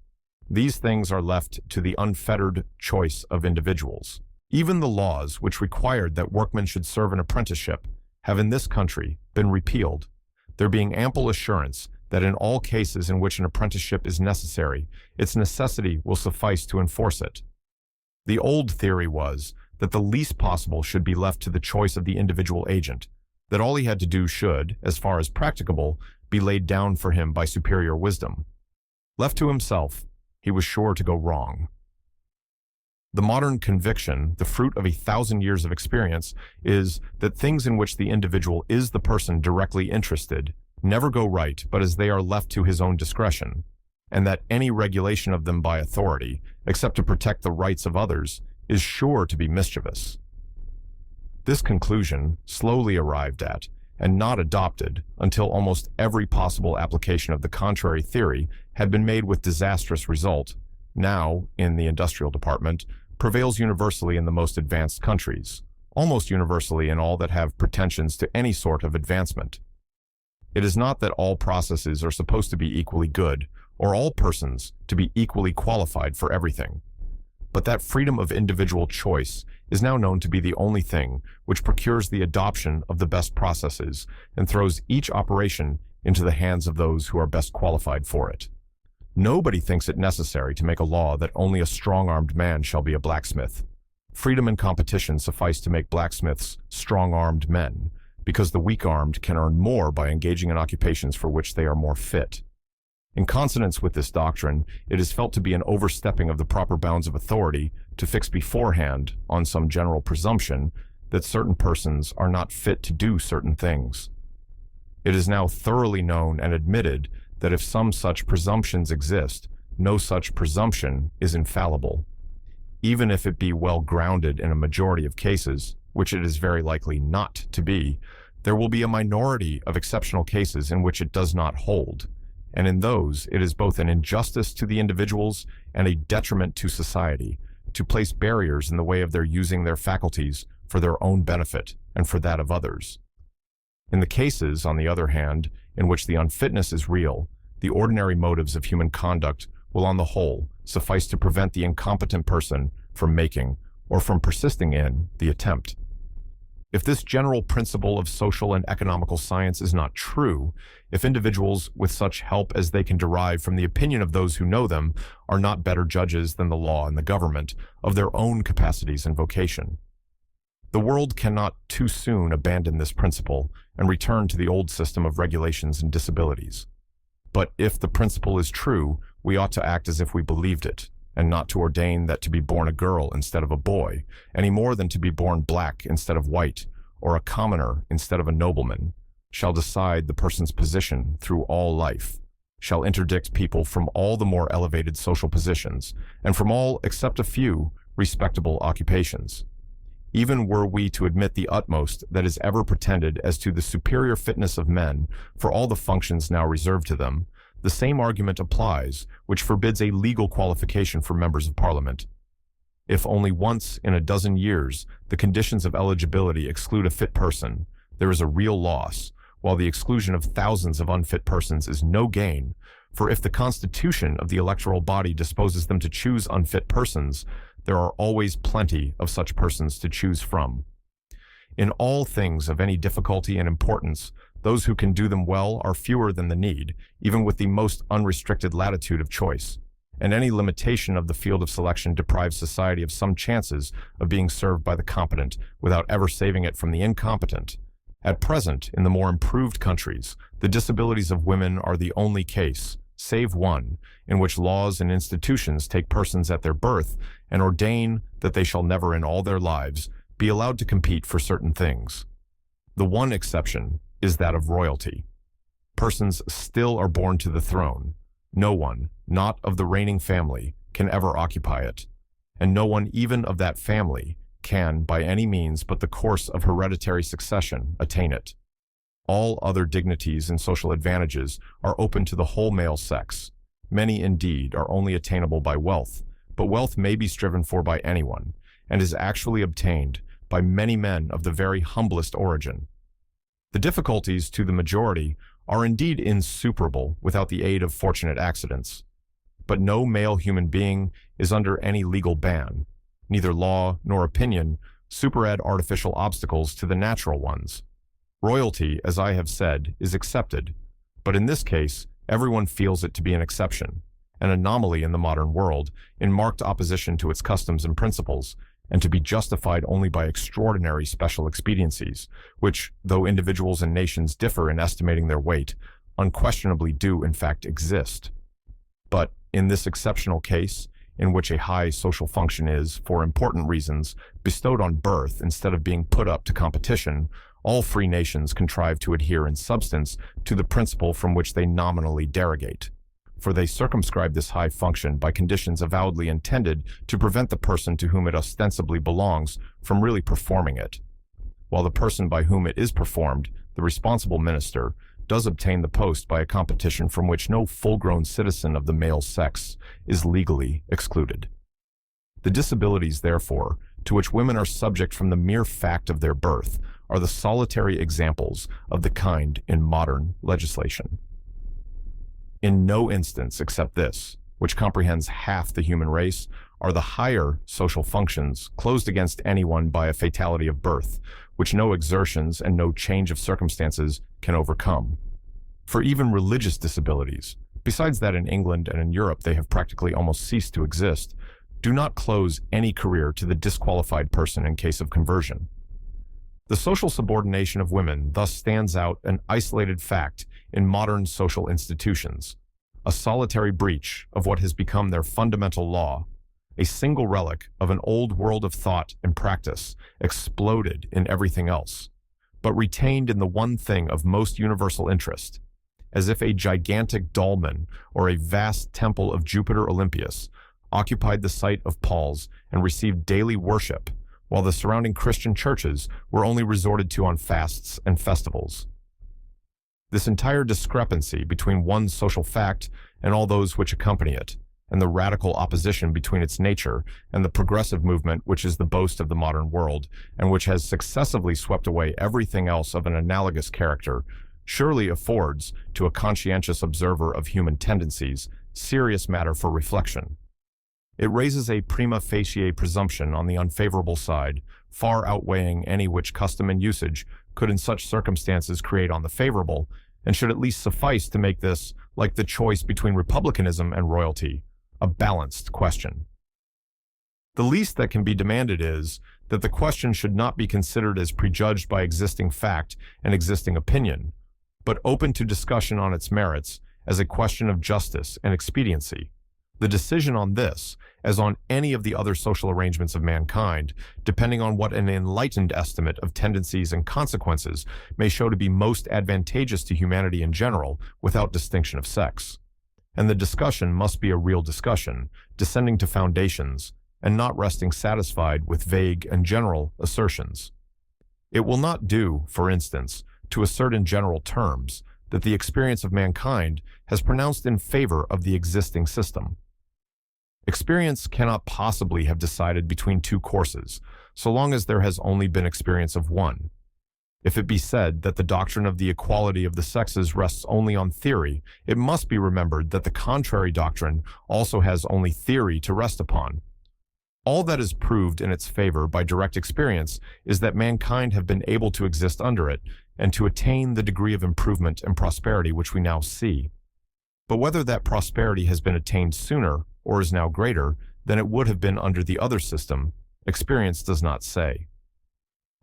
A: These things are left to the unfettered choice of individuals. Even the laws which required that workmen should serve an apprenticeship have in this country been repealed, there being ample assurance that in all cases in which an apprenticeship is necessary, its necessity will suffice to enforce it. The old theory was that the least possible should be left to the choice of the individual agent, that all he had to do should, as far as practicable, be laid down for him by superior wisdom. Left to himself, he was sure to go wrong. The modern conviction, the fruit of 1,000 years of experience, is that things in which the individual is the person directly interested never go right but as they are left to his own discretion, and that any regulation of them by authority, except to protect the rights of others, is sure to be mischievous. This conclusion, slowly arrived at, and not adopted until almost every possible application of the contrary theory had been made with disastrous result, now, in the industrial department, prevails universally in the most advanced countries, almost universally in all that have pretensions to any sort of advancement. It is not that all processes are supposed to be equally good, or all persons to be equally qualified for everything, but that freedom of individual choice is now known to be the only thing which procures the adoption of the best processes and throws each operation into the hands of those who are best qualified for it. Nobody thinks it necessary to make a law that only a strong-armed man shall be a blacksmith. Freedom and competition suffice to make blacksmiths strong-armed men, because the weak-armed can earn more by engaging in occupations for which they are more fit. In consonance with this doctrine, it is felt to be an overstepping of the proper bounds of authority to fix beforehand, on some general presumption, that certain persons are not fit to do certain things. It is now thoroughly known and admitted that if some such presumptions exist, no such presumption is infallible. Even if it be well grounded in a majority of cases, which it is very likely not to be, there will be a minority of exceptional cases in which it does not hold, and in those it is both an injustice to the individuals and a detriment to society to place barriers in the way of their using their faculties for their own benefit and for that of others. In the cases, on the other hand, in which the unfitness is real, the ordinary motives of human conduct will on the whole suffice to prevent the incompetent person from making, or from persisting in, the attempt. If this general principle of social and economical science is not true, if individuals, with such help as they can derive from the opinion of those who know them, are not better judges than the law and the government of their own capacities and vocation, the world cannot too soon abandon this principle and return to the old system of regulations and disabilities. But if the principle is true, we ought to act as if we believed it, and not to ordain that to be born a girl instead of a boy, any more than to be born black instead of white, or a commoner instead of a nobleman, shall decide the person's position through all life, shall interdict people from all the more elevated social positions, and from all, except a few, respectable occupations. Even were we to admit the utmost that is ever pretended as to the superior fitness of men for all the functions now reserved to them, the same argument applies which forbids a legal qualification for members of Parliament. If only once in a dozen years the conditions of eligibility exclude a fit person, there is a real loss, while the exclusion of thousands of unfit persons is no gain, For if the constitution of the electoral body disposes them to choose unfit persons, there are always plenty of such persons to choose from. In all things of any difficulty and importance, those who can do them well are fewer than the need, even with the most unrestricted latitude of choice. And any limitation of the field of selection deprives society of some chances of being served by the competent without ever saving it from the incompetent. At present, in the more improved countries, the disabilities of women are the only case, save one, in which laws and institutions take persons at their birth and ordain that they shall never in all their lives be allowed to compete for certain things. The one exception is that of royalty. Persons still are born to the throne. No one, not of the reigning family, can ever occupy it, and no one even of that family can, by any means but the course of hereditary succession, attain it. All other dignities and social advantages are open to the whole male sex. Many, indeed, are only attainable by wealth, but wealth may be striven for by anyone, and is actually obtained by many men of the very humblest origin. The difficulties to the majority are indeed insuperable without the aid of fortunate accidents. But no male human being is under any legal ban. Neither law nor opinion superadd artificial obstacles to the natural ones. Royalty, as I have said, is accepted, but in this case, everyone feels it to be an exception, an anomaly in the modern world, in marked opposition to its customs and principles, and to be justified only by extraordinary special expediencies, which, though individuals and nations differ in estimating their weight, unquestionably do in fact exist. But in this exceptional case, in which a high social function is, for important reasons, bestowed on birth instead of being put up to competition, all free nations contrive to adhere in substance to the principle from which they nominally derogate. For they circumscribe this high function by conditions avowedly intended to prevent the person to whom it ostensibly belongs from really performing it, while the person by whom it is performed, the responsible minister, does obtain the post by a competition from which no full-grown citizen of the male sex is legally excluded. The disabilities, therefore, to which women are subject from the mere fact of their birth are the solitary examples of the kind in modern legislation. In no instance except this, which comprehends half the human race, are the higher social functions closed against anyone by a fatality of birth, which no exertions and no change of circumstances can overcome. For even religious disabilities, besides that in England and in Europe they have practically almost ceased to exist, do not close any career to the disqualified person in case of conversion. The social subordination of women thus stands out an isolated fact in modern social institutions, a solitary breach of what has become their fundamental law, a single relic of an old world of thought and practice exploded in everything else, but retained in the one thing of most universal interest, as if a gigantic dolmen or a vast temple of Jupiter Olympius occupied the site of Paul's and received daily worship, while the surrounding Christian churches were only resorted to on fasts and festivals. This entire discrepancy between one social fact and all those which accompany it, and the radical opposition between its nature and the progressive movement which is the boast of the modern world, and which has successively swept away everything else of an analogous character, surely affords, to a conscientious observer of human tendencies, serious matter for reflection. It raises a prima facie presumption on the unfavorable side, far outweighing any which custom and usage could in such circumstances create on the favorable, and should at least suffice to make this, like the choice between republicanism and royalty, a balanced question. The least that can be demanded is that the question should not be considered as prejudged by existing fact and existing opinion, but open to discussion on its merits as a question of justice and expediency. The decision on this, as on any of the other social arrangements of mankind, depending on what an enlightened estimate of tendencies and consequences may show to be most advantageous to humanity in general, without distinction of sex. And the discussion must be a real discussion, descending to foundations, and not resting satisfied with vague and general assertions. It will not do, for instance, to assert in general terms that the experience of mankind has pronounced in favor of the existing system. Experience cannot possibly have decided between two courses, so long as there has only been experience of one. If it be said that the doctrine of the equality of the sexes rests only on theory, it must be remembered that the contrary doctrine also has only theory to rest upon. All that is proved in its favor by direct experience is that mankind have been able to exist under it and to attain the degree of improvement and prosperity which we now see. But whether that prosperity has been attained sooner or is now greater than it would have been under the other system, experience does not say.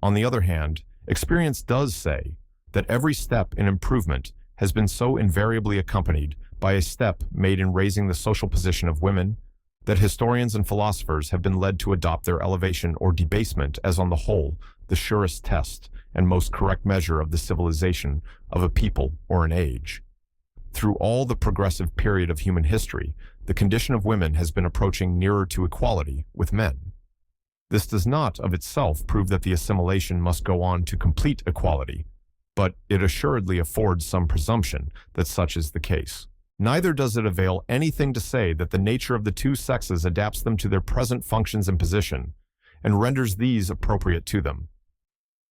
A: On the other hand, experience does say that every step in improvement has been so invariably accompanied by a step made in raising the social position of women that historians and philosophers have been led to adopt their elevation or debasement as on the whole the surest test and most correct measure of the civilization of a people or an age. Through all the progressive period of human history, the condition of women has been approaching nearer to equality with men. This does not of itself prove that the assimilation must go on to complete equality, but it assuredly affords some presumption that such is the case. Neither does it avail anything to say that the nature of the two sexes adapts them to their present functions and position, and renders these appropriate to them.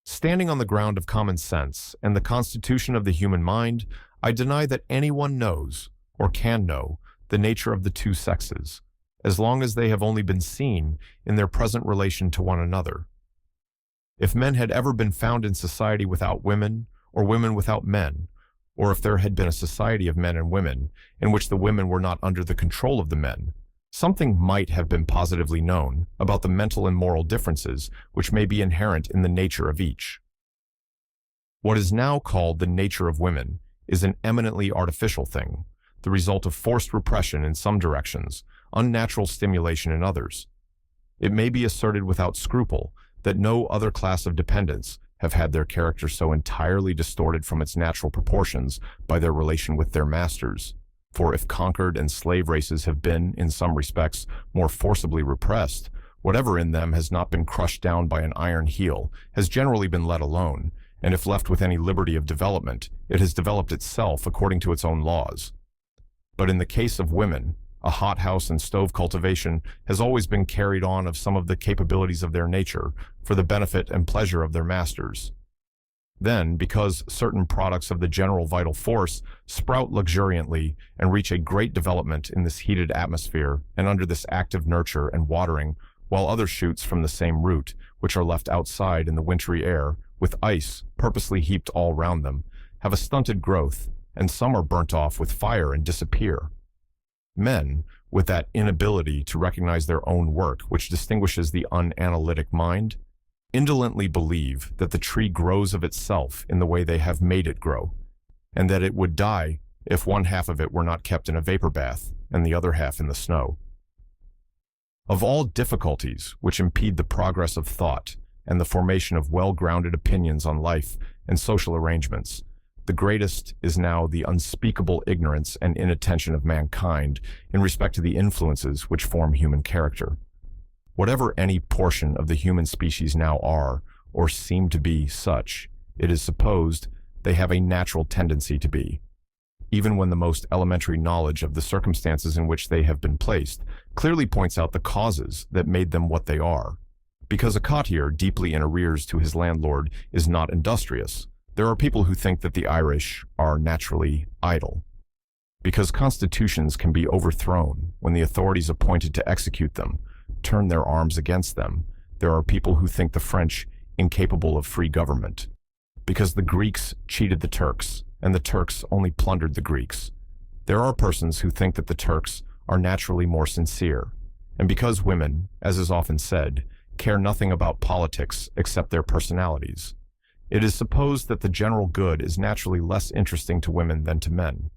A: Standing on the ground of common sense and the constitution of the human mind, I deny that anyone knows, or can know, the nature of the two sexes, as long as they have only been seen in their present relation to one another. If men had ever been found in society without women, or women without men, or if there had been a society of men and women in which the women were not under the control of the men, something might have been positively known about the mental and moral differences which may be inherent in the nature of each. What is now called the nature of women is an eminently artificial thing, the result of forced repression in some directions, unnatural stimulation in others. It may be asserted without scruple that no other class of dependents have had their character so entirely distorted from its natural proportions by their relation with their masters. For if conquered and slave races have been, in some respects, more forcibly repressed, whatever in them has not been crushed down by an iron heel has generally been let alone, and if left with any liberty of development, it has developed itself according to its own laws. But in the case of women, a hothouse and stove cultivation has always been carried on of some of the capabilities of their nature for the benefit and pleasure of their masters. Then, because certain products of the general vital force sprout luxuriantly and reach a great development in this heated atmosphere and under this active nurture and watering, while other shoots from the same root, which are left outside in the wintry air, with ice purposely heaped all round them, have a stunted growth, and some are burnt off with fire and disappear. Men, with that inability to recognize their own work which distinguishes the unanalytic mind, indolently believe that the tree grows of itself in the way they have made it grow, and that it would die if one half of it were not kept in a vapor bath and the other half in the snow. Of all difficulties which impede the progress of thought and the formation of well-grounded opinions on life and social arrangements, the greatest is now the unspeakable ignorance and inattention of mankind in respect to the influences which form human character. Whatever any portion of the human species now are, or seem to be such, it is supposed they have a natural tendency to be, even when the most elementary knowledge of the circumstances in which they have been placed clearly points out the causes that made them what they are. Because a cottier deeply in arrears to his landlord is not industrious, there are people who think that the Irish are naturally idle. Because constitutions can be overthrown when the authorities appointed to execute them turn their arms against them, there are people who think the French incapable of free government. Because the Greeks cheated the Turks, and the Turks only plundered the Greeks, there are persons who think that the Turks are naturally more sincere. And because women, as is often said, care nothing about politics except their personalities, it is supposed that the general good is naturally less interesting to women than to men.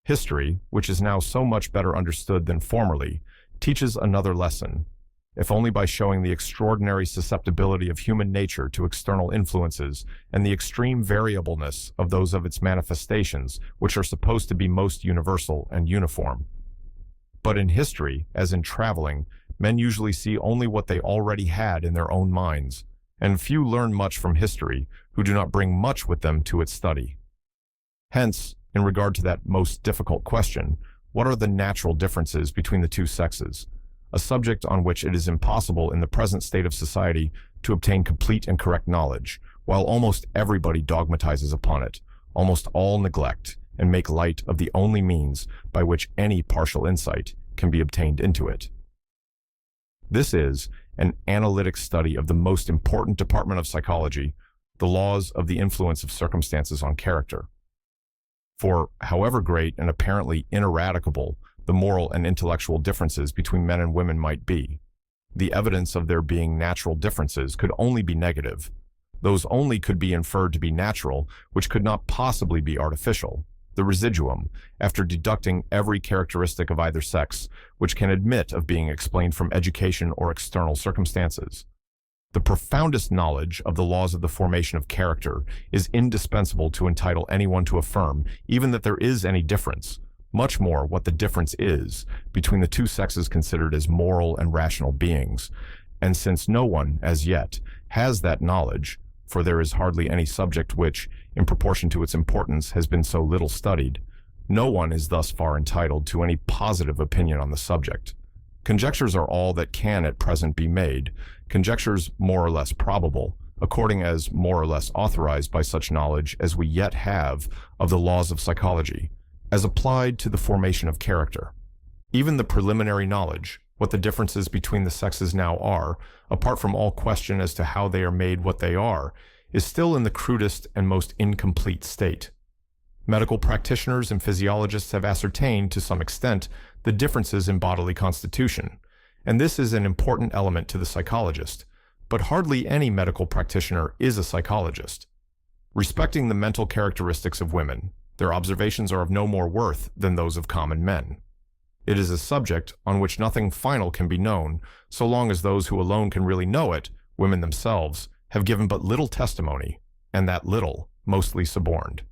A: History, which is now so much better understood than formerly, teaches another lesson, if only by showing the extraordinary susceptibility of human nature to external influences and the extreme variableness of those of its manifestations, which are supposed to be most universal and uniform. But in history, as in traveling, men usually see only what they already had in their own minds, and few learn much from history who do not bring much with them to its study. Hence, in regard to that most difficult question, what are the natural differences between the two sexes, a subject on which it is impossible in the present state of society to obtain complete and correct knowledge, while almost everybody dogmatizes upon it, almost all neglect and make light of the only means by which any partial insight can be obtained into it. This is an analytic study of the most important department of psychology, the laws of the influence of circumstances on character. For however great and apparently ineradicable the moral and intellectual differences between men and women might be, the evidence of there being natural differences could only be negative. Those only could be inferred to be natural, which could not possibly be artificial. The residuum, after deducting every characteristic of either sex, which can admit of being explained from education or external circumstances. The profoundest knowledge of the laws of the formation of character is indispensable to entitle anyone to affirm even that there is any difference, much more what the difference is, between the two sexes considered as moral and rational beings. And since no one, as yet, has that knowledge, for there is hardly any subject which, in proportion to its importance, has been so little studied, no one is thus far entitled to any positive opinion on the subject. Conjectures are all that can at present be made, conjectures more or less probable, according as more or less authorized by such knowledge as we yet have of the laws of psychology, as applied to the formation of character. Even the preliminary knowledge, what the differences between the sexes now are, apart from all question as to how they are made what they are, is still in the crudest and most incomplete state. Medical practitioners and physiologists have ascertained, to some extent, the differences in bodily constitution, and this is an important element to the psychologist, but hardly any medical practitioner is a psychologist. Respecting the mental characteristics of women, their observations are of no more worth than those of common men. It is a subject on which nothing final can be known, so long as those who alone can really know it, women themselves, have given but little testimony, and that little mostly suborned.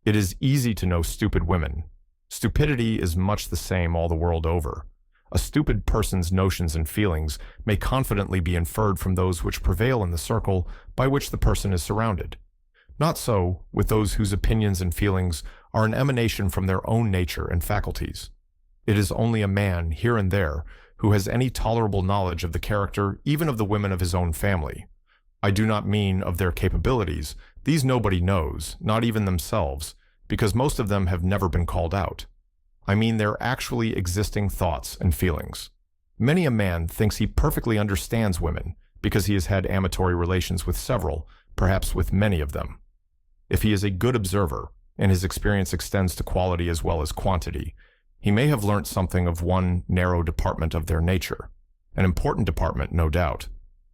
A: It is easy to know stupid women. Stupidity is much the same all the world over. A stupid person's notions and feelings may confidently be inferred from those which prevail in the circle by which the person is surrounded. Not so with those whose opinions and feelings are an emanation from their own nature and faculties. It is only a man, here and there, who has any tolerable knowledge of the character even of the women of his own family. I do not mean of their capabilities. These nobody knows, not even themselves, because most of them have never been called out. I mean their actually existing thoughts and feelings. Many a man thinks he perfectly understands women because he has had amatory relations with several, perhaps with many of them. If he is a good observer, and his experience extends to quality as well as quantity, he may have learnt something of one narrow department of their nature, an important department, no doubt,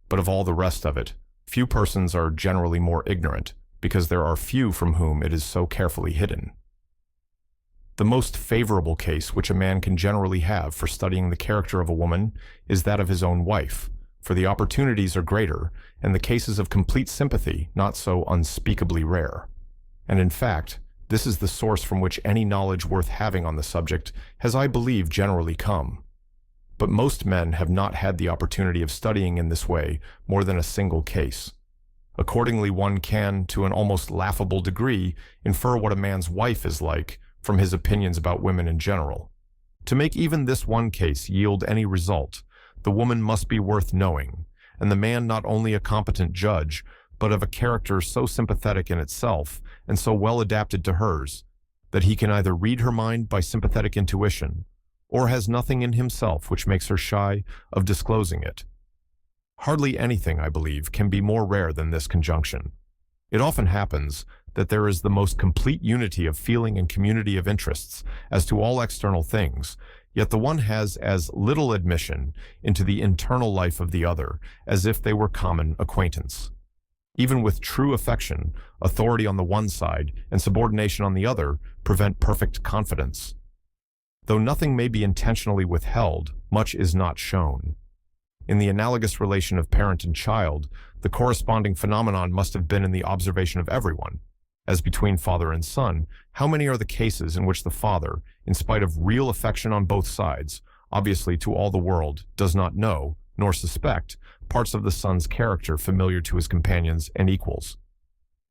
A: but of all the rest of it, few persons are generally more ignorant, because there are few from whom it is so carefully hidden. The most favorable case which a man can generally have for studying the character of a woman is that of his own wife, for the opportunities are greater, and the cases of complete sympathy not so unspeakably rare. And in fact, this is the source from which any knowledge worth having on the subject has, I believe, generally come. But most men have not had the opportunity of studying in this way more than a single case. Accordingly, one can, to an almost laughable degree, infer what a man's wife is like from his opinions about women in general. To make even this one case yield any result, the woman must be worth knowing, and the man not only a competent judge, but of a character so sympathetic in itself and so well adapted to hers, that he can either read her mind by sympathetic intuition, or has nothing in himself which makes her shy of disclosing it. Hardly anything, I believe, can be more rare than this conjunction. It often happens that there is the most complete unity of feeling and community of interests as to all external things, yet the one has as little admission into the internal life of the other as if they were common acquaintance. Even with true affection, authority on the one side and subordination on the other prevent perfect confidence. Though nothing may be intentionally withheld, much is not shown. In the analogous relation of parent and child, the corresponding phenomenon must have been in the observation of everyone. As between father and son, how many are the cases in which the father, in spite of real affection on both sides, obviously to all the world, does not know, nor suspect, parts of the son's character familiar to his companions and equals?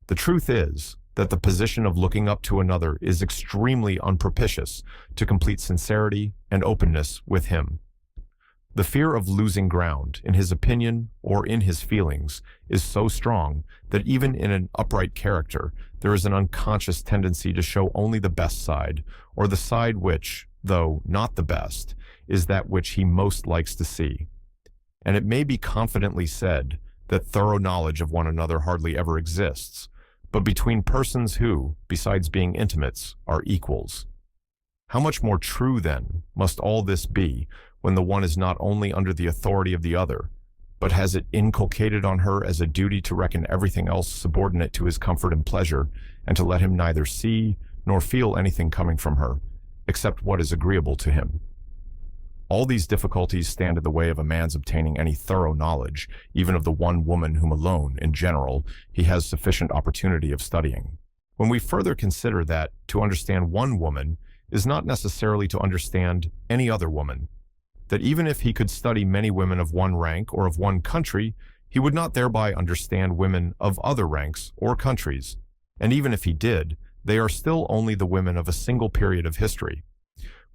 A: The truth is that the position of looking up to another is extremely unpropitious to complete sincerity and openness with him. The fear of losing ground in his opinion or in his feelings is so strong that even in an upright character, there is an unconscious tendency to show only the best side, or the side which, though not the best, is that which he most likes to see. And it may be confidently said that thorough knowledge of one another hardly ever exists, but between persons who, besides being intimates, are equals. How much more true, then, must all this be when the one is not only under the authority of the other, but has it inculcated on her as a duty to reckon everything else subordinate to his comfort and pleasure, and to let him neither see nor feel anything coming from her, except what is agreeable to him. All these difficulties stand in the way of a man's obtaining any thorough knowledge, even of the one woman whom alone, in general, he has sufficient opportunity of studying. When we further consider that to understand one woman is not necessarily to understand any other woman, that even if he could study many women of one rank or of one country, he would not thereby understand women of other ranks or countries, and even if he did, they are still only the women of a single period of history.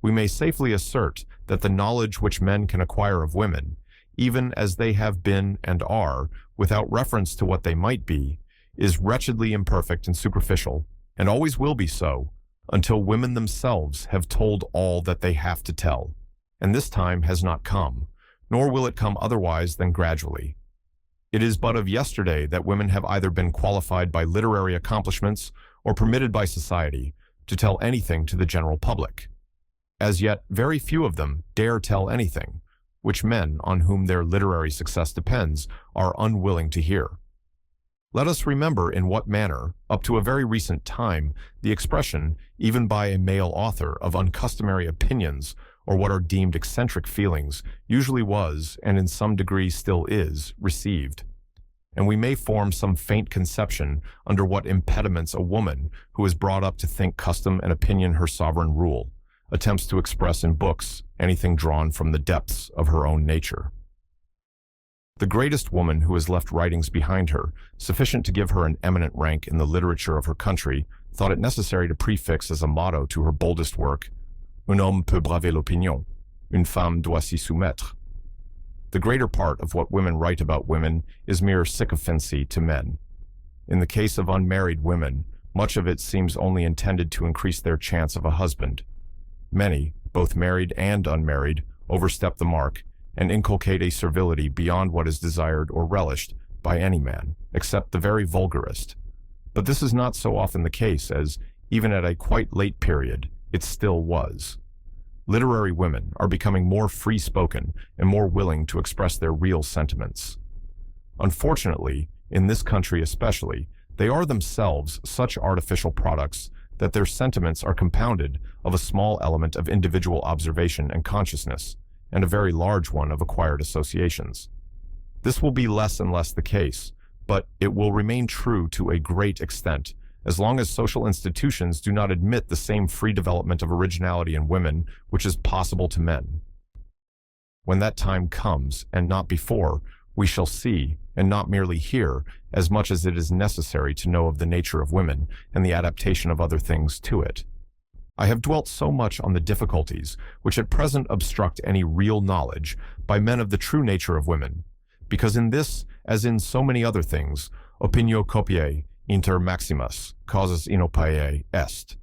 A: We may safely assert that the knowledge which men can acquire of women, even as they have been and are, without reference to what they might be, is wretchedly imperfect and superficial, and always will be so, until women themselves have told all that they have to tell. And this time has not come, nor will it come otherwise than gradually. It is but of yesterday that women have either been qualified by literary accomplishments or permitted by society to tell anything to the general public. As yet, very few of them dare tell anything, which men on whom their literary success depends are unwilling to hear. Let us remember in what manner, up to a very recent time, the expression, even by a male author, of uncustomary opinions, or what are deemed eccentric feelings, usually was, and in some degree still is, received. And we may form some faint conception under what impediments a woman, who is brought up to think custom and opinion her sovereign rule, attempts to express in books anything drawn from the depths of her own nature. The greatest woman who has left writings behind her, sufficient to give her an eminent rank in the literature of her country, thought it necessary to prefix as a motto to her boldest work, "Un homme peut braver l'opinion, une femme doit s'y soumettre." The greater part of what women write about women is mere sycophancy to men. In the case of unmarried women, much of it seems only intended to increase their chance of a husband. Many, both married and unmarried, overstep the mark and inculcate a servility beyond what is desired or relished by any man, except the very vulgarest. But this is not so often the case as, even at a quite late period, it still was. Literary women are becoming more free-spoken and more willing to express their real sentiments. Unfortunately, in this country especially, they are themselves such artificial products that their sentiments are compounded of a small element of individual observation and consciousness, and a very large one of acquired associations. This will be less and less the case, but it will remain true to a great extent, as long as social institutions do not admit the same free development of originality in women which is possible to men. When that time comes, and not before, we shall see, and not merely hear, as much as it is necessary to know of the nature of women and the adaptation of other things to it. I have dwelt so much on the difficulties which at present obstruct any real knowledge by men of the true nature of women, because in this, as in so many other things, opinio copiae inter maximas causes inopiae est,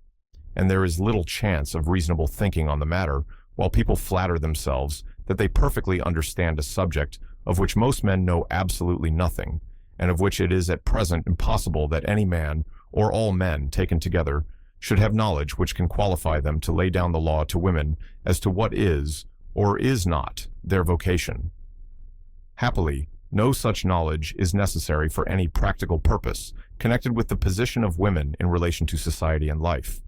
A: and there is little chance of reasonable thinking on the matter, while people flatter themselves that they perfectly understand a subject of which most men know absolutely nothing, and of which it is at present impossible that any man, or all men taken together, should have knowledge which can qualify them to lay down the law to women as to what is, or is not, their vocation. Happily, no such knowledge is necessary for any practical purpose connected with the position of women in relation to society and life.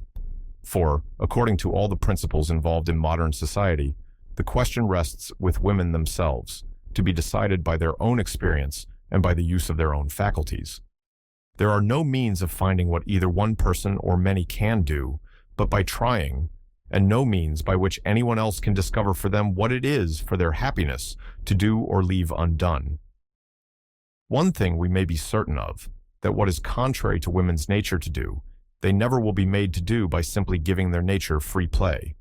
A: For, according to all the principles involved in modern society, the question rests with women themselves, to be decided by their own experience and by the use of their own faculties. There are no means of finding what either one person or many can do, but by trying, and no means by which anyone else can discover for them what it is for their happiness to do or leave undone. One thing we may be certain of, that what is contrary to women's nature to do, they never will be made to do by simply giving their nature free play.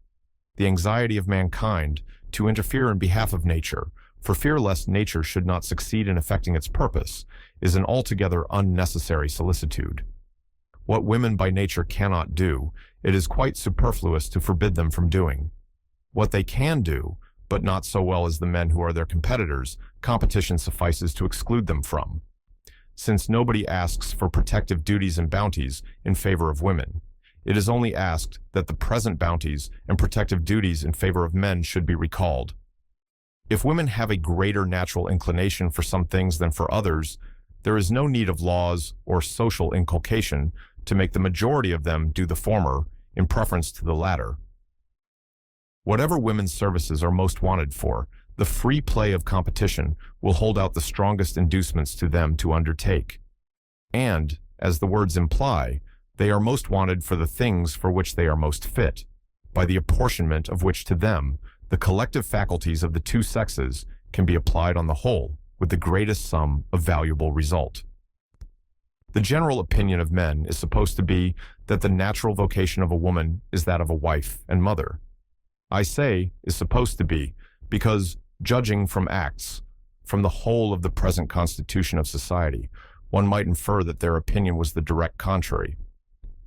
A: The anxiety of mankind to interfere in behalf of nature, for fear lest nature should not succeed in effecting its purpose, is an altogether unnecessary solicitude. What women by nature cannot do, it is quite superfluous to forbid them from doing. What they can do, but not so well as the men who are their competitors, competition suffices to exclude them from. Since nobody asks for protective duties and bounties in favor of women, it is only asked that the present bounties and protective duties in favor of men should be recalled. If women have a greater natural inclination for some things than for others, there is no need of laws or social inculcation to make the majority of them do the former in preference to the latter. Whatever women's services are most wanted for, the free play of competition will hold out the strongest inducements to them to undertake. And, as the words imply, they are most wanted for the things for which they are most fit, by the apportionment of which to them, the collective faculties of the two sexes can be applied on the whole with the greatest sum of valuable result. The general opinion of men is supposed to be that the natural vocation of a woman is that of a wife and mother. I say is supposed to be because, judging from acts, from the whole of the present constitution of society, one might infer that their opinion was the direct contrary.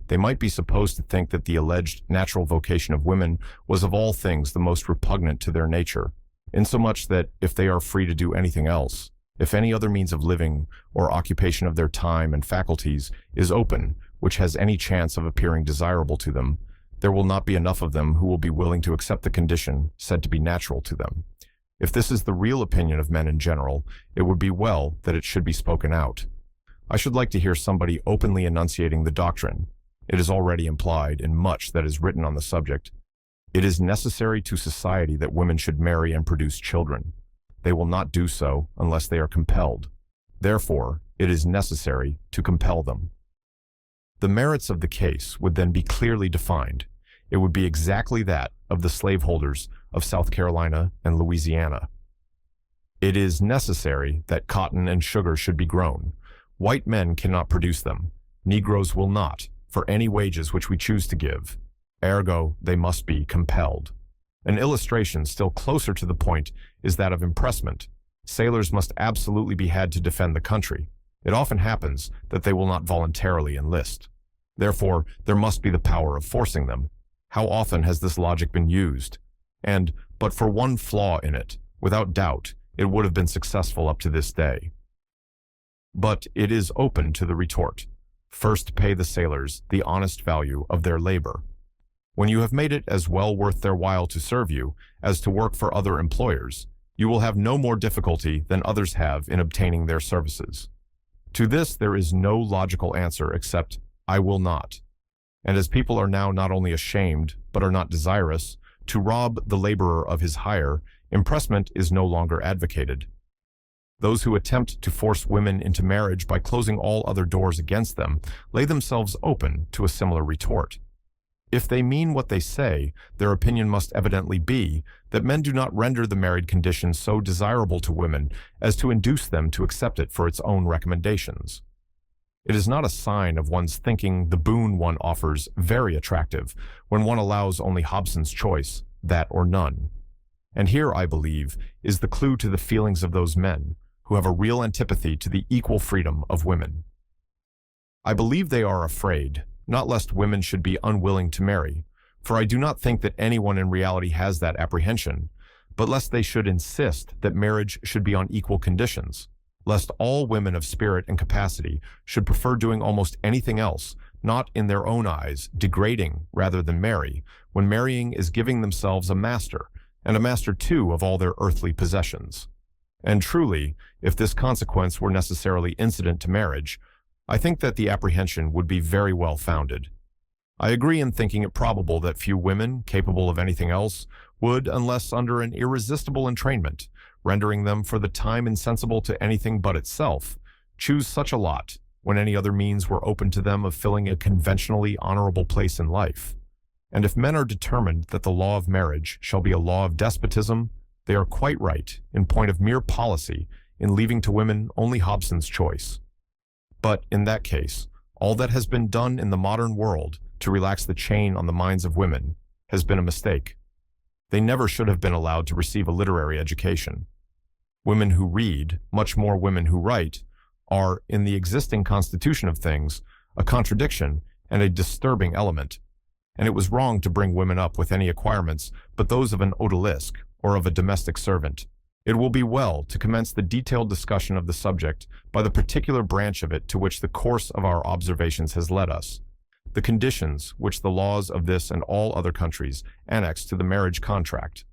A: They might be supposed to think that the alleged natural vocation of women was of all things the most repugnant to their nature, insomuch that if they are free to do anything else, if any other means of living or occupation of their time and faculties is open which has any chance of appearing desirable to them, there will not be enough of them who will be willing to accept the condition said to be natural to them. If this is the real opinion of men in general, it would be well that it should be spoken out. I should like to hear somebody openly enunciating the doctrine. It is already implied in much that is written on the subject. It is necessary to society that women should marry and produce children. They will not do so unless they are compelled. Therefore, it is necessary to compel them. The merits of the case would then be clearly defined. It would be exactly that of the slaveholders of South Carolina and Louisiana. It is necessary that cotton and sugar should be grown. White men cannot produce them. Negroes will not, for any wages which we choose to give. Ergo, they must be compelled. An illustration still closer to the point is that of impressment. Sailors must absolutely be had to defend the country. It often happens that they will not voluntarily enlist. Therefore, there must be the power of forcing them. How often has this logic been used? And, but for one flaw in it, without doubt, it would have been successful up to this day. But it is open to the retort. First pay the sailors the honest value of their labor. When you have made it as well worth their while to serve you as to work for other employers, you will have no more difficulty than others have in obtaining their services. To this there is no logical answer except, I will not. And as people are now not only ashamed, but are not desirous, to rob the laborer of his hire, impressment is no longer advocated. Those who attempt to force women into marriage by closing all other doors against them lay themselves open to a similar retort. If they mean what they say, their opinion must evidently be that men do not render the married condition so desirable to women as to induce them to accept it for its own recommendations. It is not a sign of one's thinking the boon one offers very attractive when one allows only Hobson's choice, that or none. And here, I believe, is the clue to the feelings of those men who have a real antipathy to the equal freedom of women. I believe they are afraid, not lest women should be unwilling to marry, for I do not think that anyone in reality has that apprehension, but lest they should insist that marriage should be on equal conditions, lest all women of spirit and capacity should prefer doing almost anything else, not in their own eyes, degrading rather than marry, when marrying is giving themselves a master, and a master too of all their earthly possessions. And truly, if this consequence were necessarily incident to marriage, I think that the apprehension would be very well founded. I agree in thinking it probable that few women, capable of anything else, would, unless under an irresistible entrainment, rendering them for the time insensible to anything but itself, choose such a lot, when any other means were open to them of filling a conventionally honorable place in life. And if men are determined that the law of marriage shall be a law of despotism, they are quite right, in point of mere policy, in leaving to women only Hobson's choice. But, in that case, all that has been done in the modern world to relax the chain on the minds of women has been a mistake. They never should have been allowed to receive a literary education. Women who read, much more women who write, are, in the existing constitution of things, a contradiction and a disturbing element, and it was wrong to bring women up with any acquirements but those of an odalisque or of a domestic servant. It will be well to commence the detailed discussion of the subject by the particular branch of it to which the course of our observations has led us, the conditions which the laws of this and all other countries annex to the marriage contract.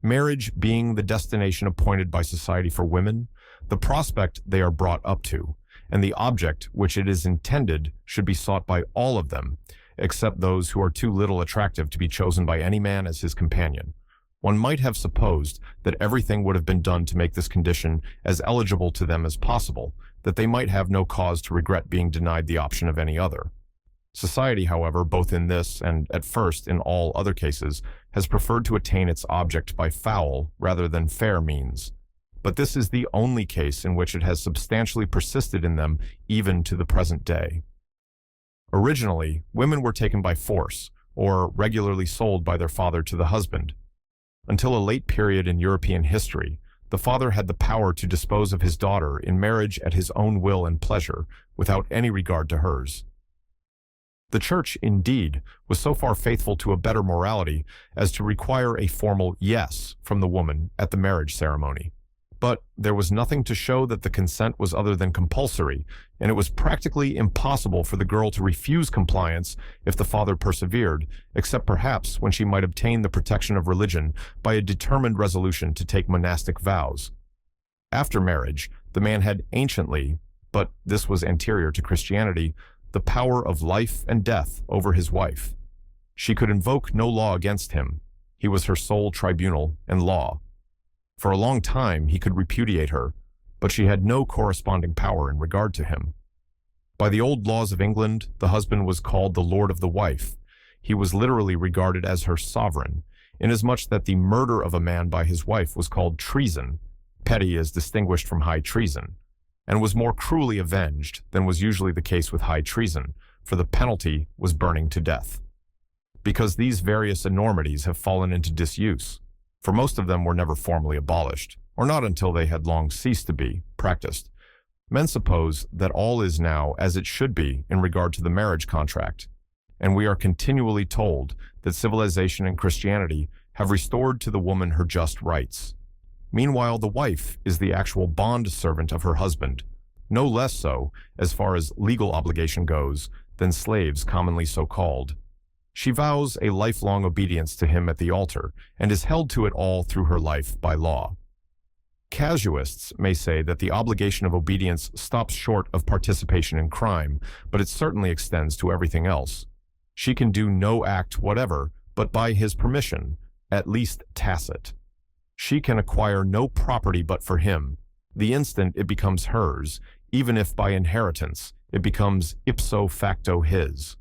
A: Marriage being the destination appointed by society for women, the prospect they are brought up to, and the object which it is intended should be sought by all of them, except those who are too little attractive to be chosen by any man as his companion. One might have supposed that everything would have been done to make this condition as eligible to them as possible, that they might have no cause to regret being denied the option of any other. Society, however, both in this and, at first, in all other cases, has preferred to attain its object by foul rather than fair means. But this is the only case in which it has substantially persisted in them even to the present day. Originally, women were taken by force, or regularly sold by their father to the husband. Until a late period in European history, the father had the power to dispose of his daughter in marriage at his own will and pleasure, without any regard to hers. The Church, indeed, was so far faithful to a better morality as to require a formal yes from the woman at the marriage ceremony. But there was nothing to show that the consent was other than compulsory, and it was practically impossible for the girl to refuse compliance if the father persevered, except perhaps when she might obtain the protection of religion by a determined resolution to take monastic vows. After marriage, the man had anciently, but this was anterior to Christianity, the power of life and death over his wife. She could invoke no law against him. He was her sole tribunal and law. For a long time he could repudiate her, but she had no corresponding power in regard to him. By the old laws of England, the husband was called the lord of the wife. He was literally regarded as her sovereign, inasmuch that the murder of a man by his wife was called treason, petty as distinguished from high treason, and was more cruelly avenged than was usually the case with high treason, for the penalty was burning to death. Because these various enormities have fallen into disuse, for most of them were never formally abolished, or not until they had long ceased to be practiced, men suppose that all is now as it should be in regard to the marriage contract, and we are continually told that civilization and Christianity have restored to the woman her just rights. Meanwhile, the wife is the actual bond servant of her husband, no less so, as far as legal obligation goes, than slaves commonly so called. She vows a lifelong obedience to him at the altar, and is held to it all through her life by law. Casuists may say that the obligation of obedience stops short of participation in crime, but it certainly extends to everything else. She can do no act whatever, but by his permission, at least tacit. She can acquire no property but for him. The instant it becomes hers, even if by inheritance, it becomes ipso facto his.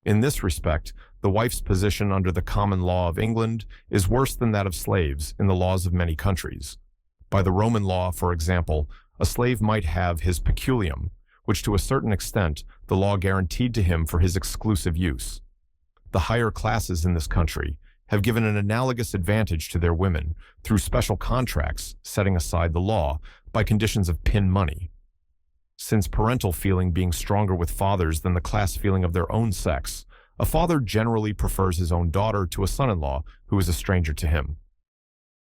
A: In this respect, the wife's position under the common law of England is worse than that of slaves in the laws of many countries. By the Roman law, for example, a slave might have his peculium, which to a certain extent the law guaranteed to him for his exclusive use. The higher classes in this country have given an analogous advantage to their women through special contracts setting aside the law by conditions of pin money. Since parental feeling being stronger with fathers than the class feeling of their own sex, a father generally prefers his own daughter to a son-in-law who is a stranger to him.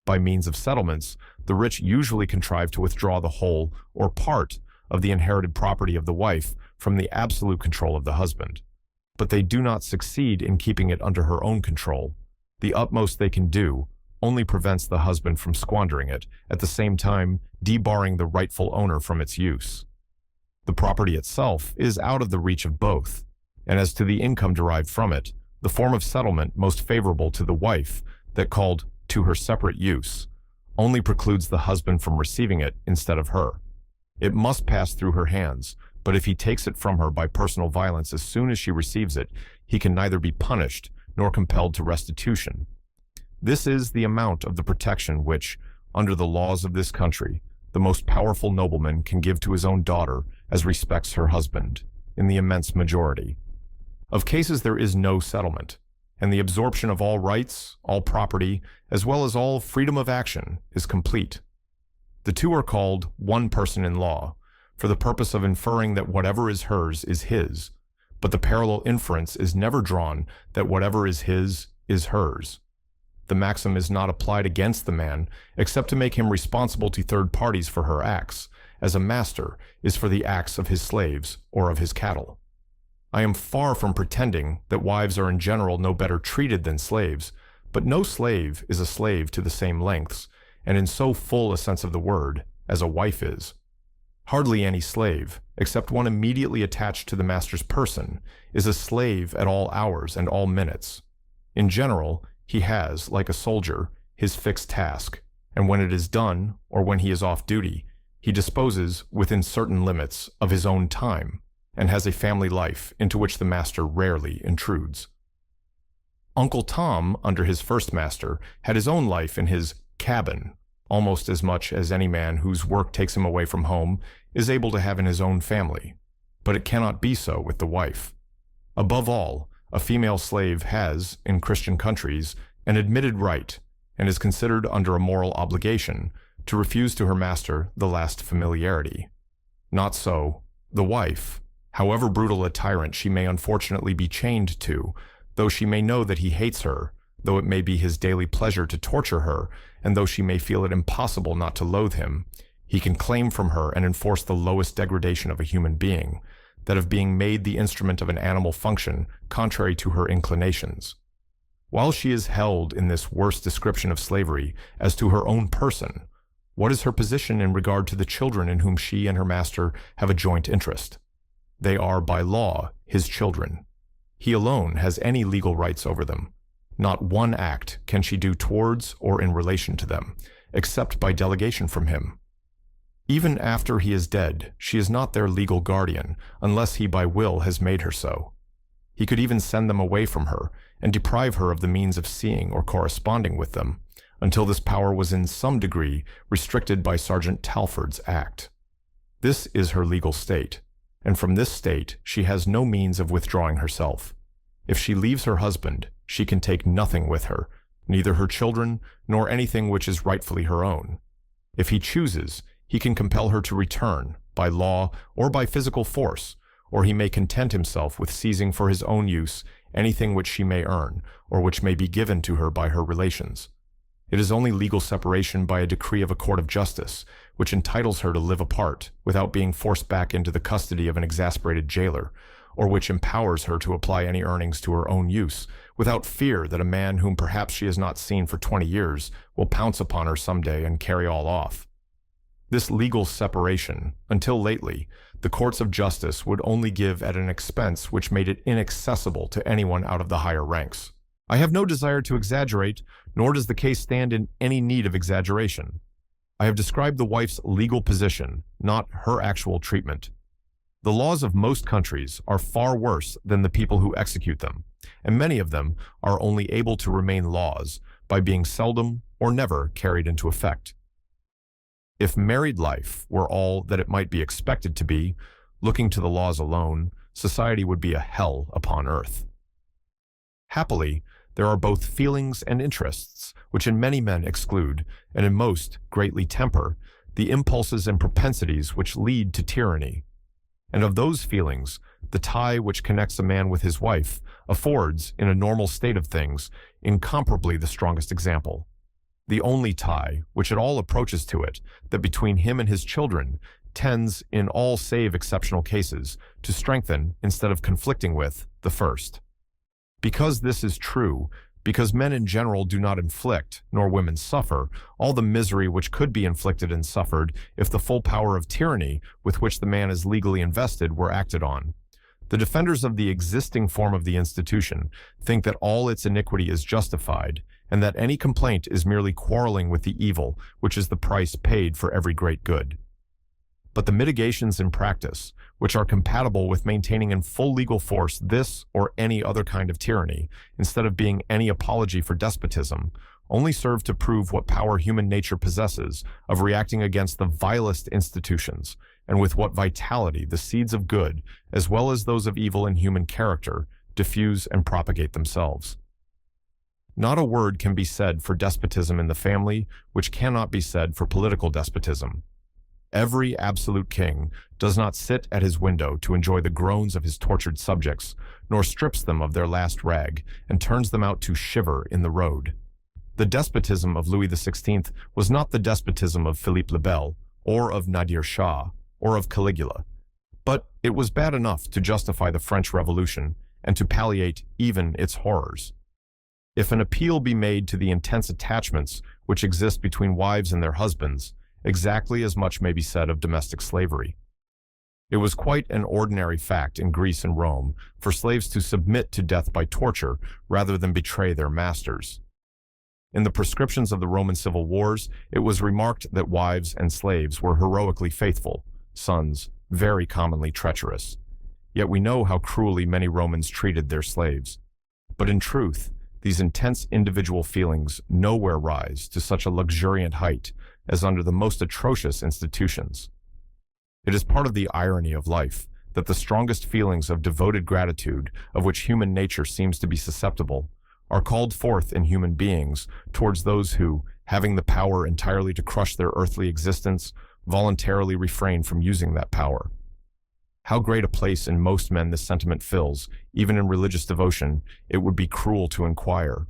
A: By means of settlements, the rich usually contrive to withdraw the whole or part of the inherited property of the wife from the absolute control of the husband. But they do not succeed in keeping it under her own control. The utmost they can do only prevents the husband from squandering it, at the same time debarring the rightful owner from its use. The property itself is out of the reach of both, and as to the income derived from it, the form of settlement most favorable to the wife, that called to her separate use, only precludes the husband from receiving it instead of her. It must pass through her hands, but if he takes it from her by personal violence as soon as she receives it, he can neither be punished nor compelled to restitution. This is the amount of the protection which, under the laws of this country, the most powerful nobleman can give to his own daughter as respects her husband, in the immense majority. Of cases there is no settlement, and the absorption of all rights, all property, as well as all freedom of action is complete. The two are called one person in law, for the purpose of inferring that whatever is hers is his, but the parallel inference is never drawn that whatever is his is hers. The maxim is not applied against the man except to make him responsible to third parties for her acts, as a master is for the acts of his slaves or of his cattle. I am far from pretending that wives are in general no better treated than slaves, but no slave is a slave to the same lengths, and in so full a sense of the word, as a wife is. Hardly any slave, except one immediately attached to the master's person, is a slave at all hours and all minutes. In general, he has, like a soldier, his fixed task, and when it is done, or when he is off duty, he disposes, within certain limits, of his own time, and has a family life into which the master rarely intrudes. Uncle Tom, under his first master, had his own life in his cabin, almost as much as any man whose work takes him away from home is able to have in his own family, but it cannot be so with the wife. Above all, a female slave has, in Christian countries, an admitted right, and is considered under a moral obligation, to refuse to her master the last familiarity. Not so the wife. However brutal a tyrant she may unfortunately be chained to, though she may know that he hates her, though it may be his daily pleasure to torture her, and though she may feel it impossible not to loathe him, he can claim from her and enforce the lowest degradation of a human being, that of being made the instrument of an animal function contrary to her inclinations. While she is held in this worst description of slavery as to her own person, what is her position in regard to the children in whom she and her master have a joint interest? They are, by law, his children. He alone has any legal rights over them. Not one act can she do towards or in relation to them, except by delegation from him. Even after he is dead, she is not their legal guardian, unless he by will has made her so. He could even send them away from her, and deprive her of the means of seeing or corresponding with them, until this power was in some degree restricted by Sergeant Talford's Act. This is her legal state, and from this state she has no means of withdrawing herself. If she leaves her husband, she can take nothing with her, neither her children nor anything which is rightfully her own. If he chooses, he can compel her to return, by law or by physical force, or he may content himself with seizing for his own use anything which she may earn, or which may be given to her by her relations. It is only legal separation by a decree of a court of justice, which entitles her to live apart, without being forced back into the custody of an exasperated jailer, or which empowers her to apply any earnings to her own use, without fear that a man whom perhaps she has not seen for 20 years will pounce upon her some day and carry all off. This legal separation, until lately, the courts of justice would only give at an expense which made it inaccessible to anyone out of the higher ranks. I have no desire to exaggerate, nor does the case stand in any need of exaggeration. I have described the wife's legal position, not her actual treatment. The laws of most countries are far worse than the people who execute them, and many of them are only able to remain laws by being seldom or never carried into effect. If married life were all that it might be expected to be, looking to the laws alone, society would be a hell upon earth. Happily, there are both feelings and interests which in many men exclude, and in most greatly temper, the impulses and propensities which lead to tyranny. And of those feelings, the tie which connects a man with his wife affords, in a normal state of things, incomparably the strongest example. The only tie, which at all approaches to it, that between him and his children, tends, in all save exceptional cases, to strengthen, instead of conflicting with, the first. Because this is true, because men in general do not inflict, nor women suffer, all the misery which could be inflicted and suffered if the full power of tyranny with which the man is legally invested were acted on. The defenders of the existing form of the institution think that all its iniquity is justified, and that any complaint is merely quarreling with the evil, which is the price paid for every great good. But the mitigations in practice, which are compatible with maintaining in full legal force this or any other kind of tyranny, instead of being any apology for despotism, only serve to prove what power human nature possesses of reacting against the vilest institutions, and with what vitality the seeds of good, as well as those of evil in human character, diffuse and propagate themselves. Not a word can be said for despotism in the family, which cannot be said for political despotism. Every absolute king does not sit at his window to enjoy the groans of his tortured subjects, nor strips them of their last rag and turns them out to shiver in the road. The despotism of Louis XVI was not the despotism of Philippe le Bel, or of Nadir Shah, or of Caligula. But it was bad enough to justify the French Revolution and to palliate even its horrors. If an appeal be made to the intense attachments which exist between wives and their husbands, exactly as much may be said of domestic slavery. It was quite an ordinary fact in Greece and Rome for slaves to submit to death by torture rather than betray their masters. In the prescriptions of the Roman civil wars, it was remarked that wives and slaves were heroically faithful, sons very commonly treacherous. Yet we know how cruelly many Romans treated their slaves. But in truth, these intense individual feelings nowhere rise to such a luxuriant height as under the most atrocious institutions. It is part of the irony of life that the strongest feelings of devoted gratitude of which human nature seems to be susceptible are called forth in human beings towards those who, having the power entirely to crush their earthly existence, voluntarily refrain from using that power. How great a place in most men this sentiment fills, even in religious devotion, it would be cruel to inquire.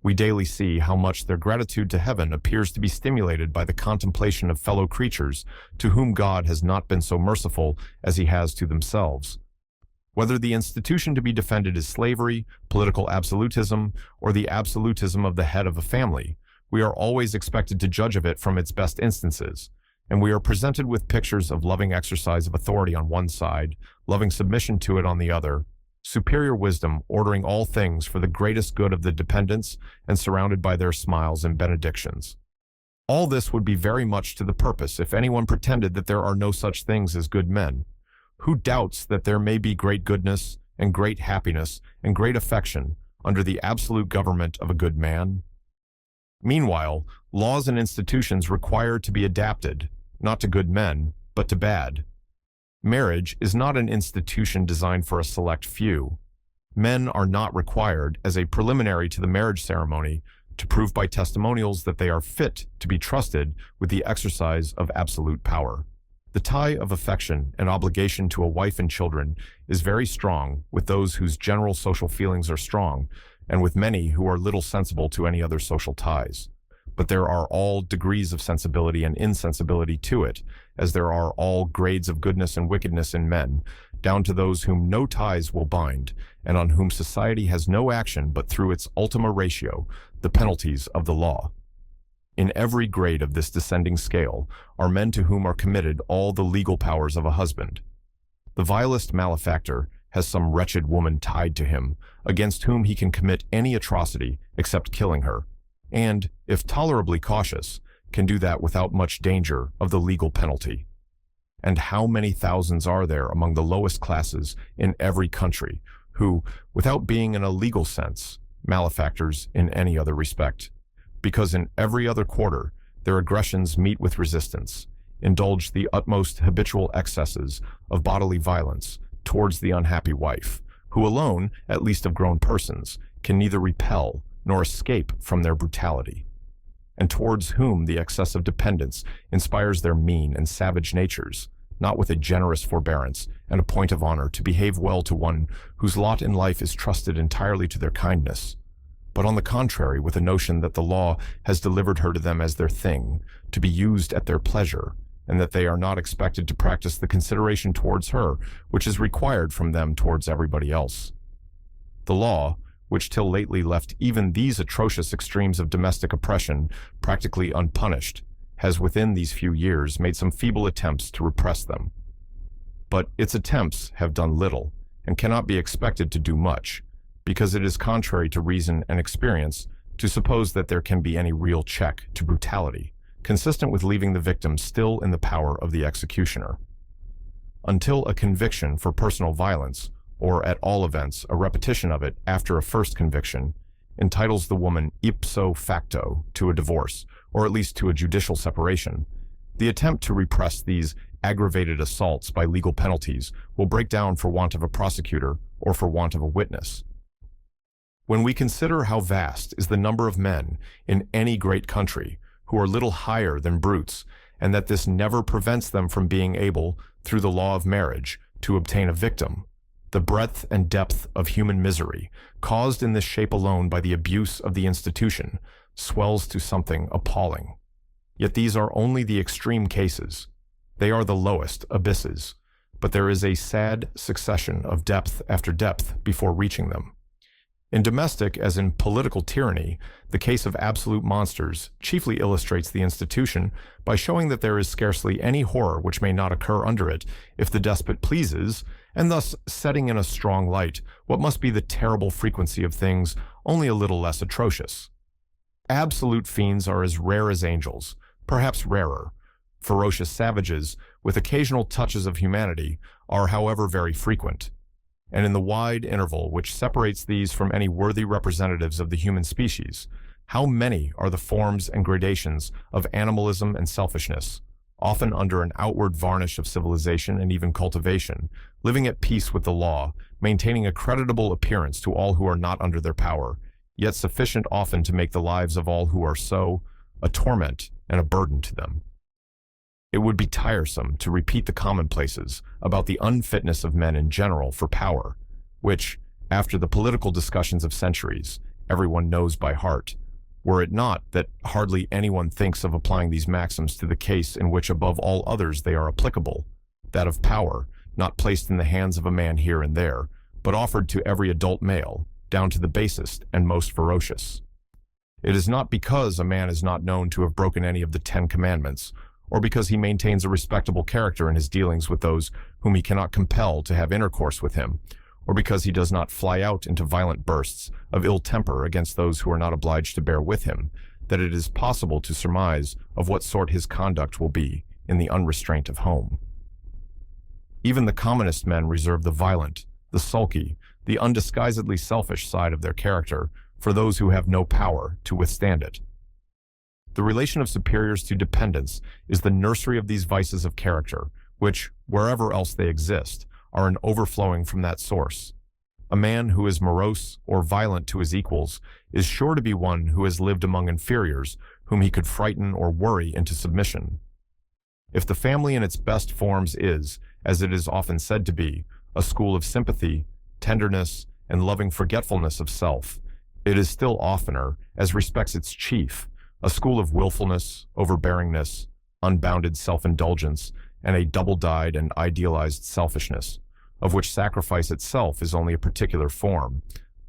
A: We daily see how much their gratitude to heaven appears to be stimulated by the contemplation of fellow creatures to whom God has not been so merciful as he has to themselves. Whether the institution to be defended is slavery, political absolutism, or the absolutism of the head of a family, we are always expected to judge of it from its best instances, and we are presented with pictures of loving exercise of authority on one side, loving submission to it on the other, superior wisdom ordering all things for the greatest good of the dependents, and surrounded by their smiles and benedictions. All this would be very much to the purpose if anyone pretended that there are no such things as good men. Who doubts that there may be great goodness and great happiness and great affection under the absolute government of a good man? Meanwhile, laws and institutions require to be adapted, not to good men, but to bad. Marriage is not an institution designed for a select few. Men are not required, as a preliminary to the marriage ceremony, to prove by testimonials that they are fit to be trusted with the exercise of absolute power. The tie of affection and obligation to a wife and children is very strong with those whose general social feelings are strong, and with many who are little sensible to any other social ties. But there are all degrees of sensibility and insensibility to it, as there are all grades of goodness and wickedness in men, down to those whom no ties will bind, and on whom society has no action but through its ultima ratio, the penalties of the law. In every grade of this descending scale are men to whom are committed all the legal powers of a husband. The vilest malefactor has some wretched woman tied to him, against whom he can commit any atrocity except killing her, and, if tolerably cautious, can do that without much danger of the legal penalty. And how many thousands are there among the lowest classes in every country who, without being in a legal sense, malefactors in any other respect, because in every other quarter their aggressions meet with resistance, indulge the utmost habitual excesses of bodily violence towards the unhappy wife, who alone, at least of grown persons, can neither repel nor escape from their brutality, and towards whom the excess of dependence inspires their mean and savage natures, not with a generous forbearance and a point of honor to behave well to one whose lot in life is trusted entirely to their kindness, but on the contrary with a notion that the law has delivered her to them as their thing, to be used at their pleasure, and that they are not expected to practice the consideration towards her which is required from them towards everybody else. The law, which till lately left even these atrocious extremes of domestic oppression practically unpunished, has within these few years made some feeble attempts to repress them. But its attempts have done little, and cannot be expected to do much, because it is contrary to reason and experience to suppose that there can be any real check to brutality, consistent with leaving the victim still in the power of the executioner. Until a conviction for personal violence, or at all events a repetition of it after a first conviction, entitles the woman ipso facto to a divorce, or at least to a judicial separation, the attempt to repress these aggravated assaults by legal penalties will break down for want of a prosecutor or for want of a witness. When we consider how vast is the number of men in any great country who are little higher than brutes, and that this never prevents them from being able, through the law of marriage, to obtain a victim, the breadth and depth of human misery, caused in this shape alone by the abuse of the institution, swells to something appalling. Yet these are only the extreme cases. They are the lowest abysses, but there is a sad succession of depth after depth before reaching them. In domestic as in political tyranny, the case of absolute monsters chiefly illustrates the institution by showing that there is scarcely any horror which may not occur under it if the despot pleases, and thus setting in a strong light what must be the terrible frequency of things only a little less atrocious. Absolute fiends are as rare as angels, perhaps rarer. Ferocious savages, with occasional touches of humanity, are however very frequent. And in the wide interval which separates these from any worthy representatives of the human species, how many are the forms and gradations of animalism and selfishness, often under an outward varnish of civilization and even cultivation, living at peace with the law, maintaining a creditable appearance to all who are not under their power, yet sufficient often to make the lives of all who are so a torment and a burden to them. It would be tiresome to repeat the commonplaces about the unfitness of men in general for power, which, after the political discussions of centuries, everyone knows by heart, were it not that hardly anyone thinks of applying these maxims to the case in which above all others they are applicable, that of power, not placed in the hands of a man here and there, but offered to every adult male, down to the basest and most ferocious. It is not because a man is not known to have broken any of the 10 Commandments, or because he maintains a respectable character in his dealings with those whom he cannot compel to have intercourse with him, or because he does not fly out into violent bursts of ill temper against those who are not obliged to bear with him, that it is possible to surmise of what sort his conduct will be in the unrestraint of home. Even the commonest men reserve the violent, the sulky, the undisguisedly selfish side of their character for those who have no power to withstand it. The relation of superiors to dependents is the nursery of these vices of character, which, wherever else they exist, are an overflowing from that source. A man who is morose or violent to his equals is sure to be one who has lived among inferiors whom he could frighten or worry into submission. If the family in its best forms is, as it is often said to be, a school of sympathy, tenderness, and loving forgetfulness of self, it is still oftener, as respects its chief, a school of willfulness, overbearingness, unbounded self-indulgence, and a double-dyed and idealized selfishness, of which sacrifice itself is only a particular form,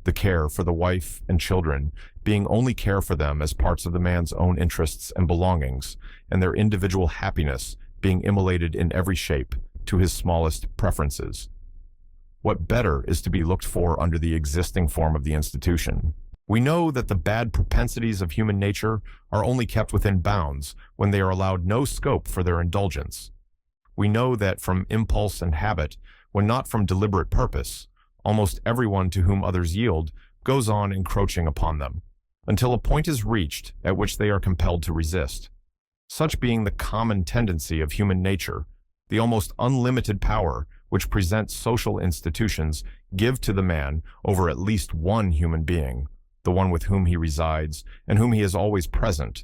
A: the care for the wife and children being only care for them as parts of the man's own interests and belongings, and their individual happiness being immolated in every shape to his smallest preferences. What better is to be looked for under the existing form of the institution? We know that the bad propensities of human nature are only kept within bounds when they are allowed no scope for their indulgence. We know that from impulse and habit, when not from deliberate purpose, almost everyone to whom others yield goes on encroaching upon them, until a point is reached at which they are compelled to resist. Such being the common tendency of human nature, the almost unlimited power which present social institutions give to the man over at least one human being, the one with whom he resides, and whom he is always present.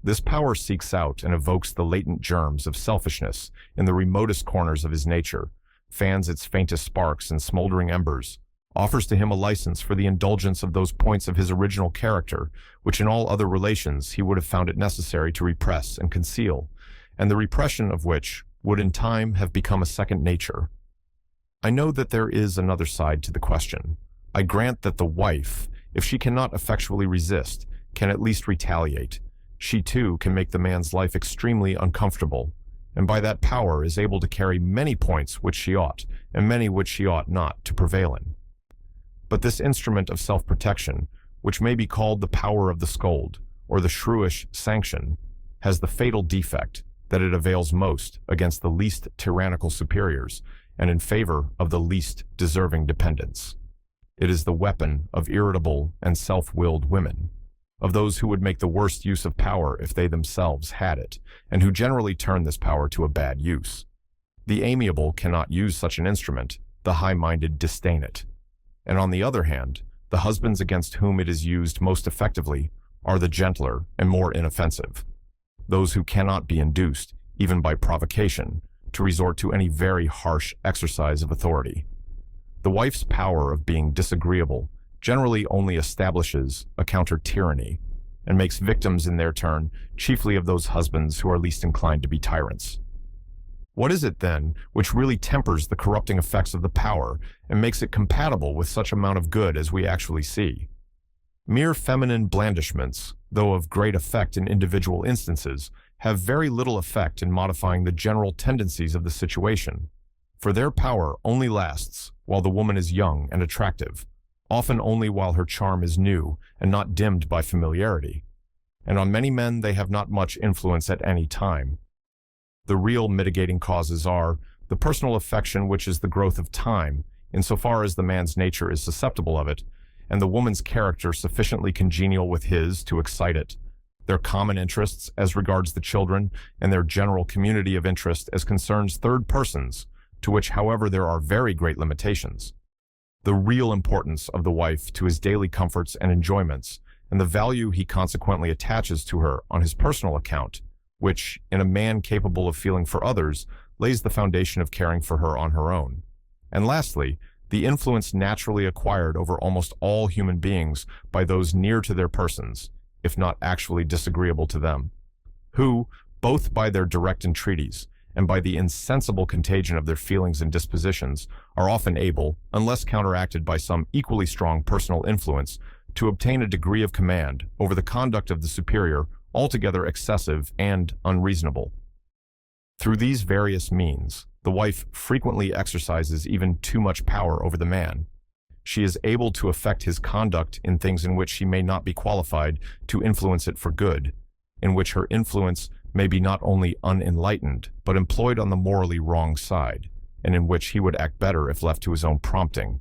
A: This power seeks out and evokes the latent germs of selfishness in the remotest corners of his nature, fans its faintest sparks and smoldering embers, offers to him a license for the indulgence of those points of his original character, which in all other relations he would have found it necessary to repress and conceal, and the repression of which would in time have become a second nature. I know that there is another side to the question. I grant that the wife, if she cannot effectually resist, can at least retaliate. She too can make the man's life extremely uncomfortable, and by that power is able to carry many points which she ought, and many which she ought not, to prevail in. But this instrument of self-protection, which may be called the power of the scold, or the shrewish sanction, has the fatal defect that it avails most against the least tyrannical superiors, and in favor of the least deserving dependents. It is the weapon of irritable and self-willed women, of those who would make the worst use of power if they themselves had it, and who generally turn this power to a bad use. The amiable cannot use such an instrument, the high-minded disdain it. And on the other hand, The husbands against whom it is used most effectively are the gentler and more inoffensive, those who cannot be induced, even by provocation, to resort to any very harsh exercise of authority. The wife's power of being disagreeable generally only establishes a counter-tyranny and makes victims in their turn chiefly of those husbands who are least inclined to be tyrants. What is it, then, which really tempers the corrupting effects of the power and makes it compatible with such amount of good as we actually see? Mere feminine blandishments, though of great effect in individual instances, have very little effect in modifying the general tendencies of the situation, for their power only lasts while the woman is young and attractive, often only while her charm is new and not dimmed by familiarity, and on many men they have not much influence at any time. The real mitigating causes are the personal affection, which is the growth of time, insofar as the man's nature is susceptible of it, and the woman's character sufficiently congenial with his to excite it, their common interests as regards the children, and their general community of interest as concerns third persons, to which, however, there are very great limitations. The real importance of the wife to his daily comforts and enjoyments, and the value he consequently attaches to her on his personal account, which, in a man capable of feeling for others, lays the foundation of caring for her on her own. And lastly, the influence naturally acquired over almost all human beings by those near to their persons, if not actually disagreeable to them, who, both by their direct entreaties and by the insensible contagion of their feelings and dispositions, are often able, unless counteracted by some equally strong personal influence, to obtain a degree of command over the conduct of the superior altogether excessive and unreasonable. Through these various means, the wife frequently exercises even too much power over the man. She is able to affect his conduct in things in which she may not be qualified to influence it for good, in which her influence may be not only unenlightened, but employed on the morally wrong side, and in which he would act better if left to his own prompting.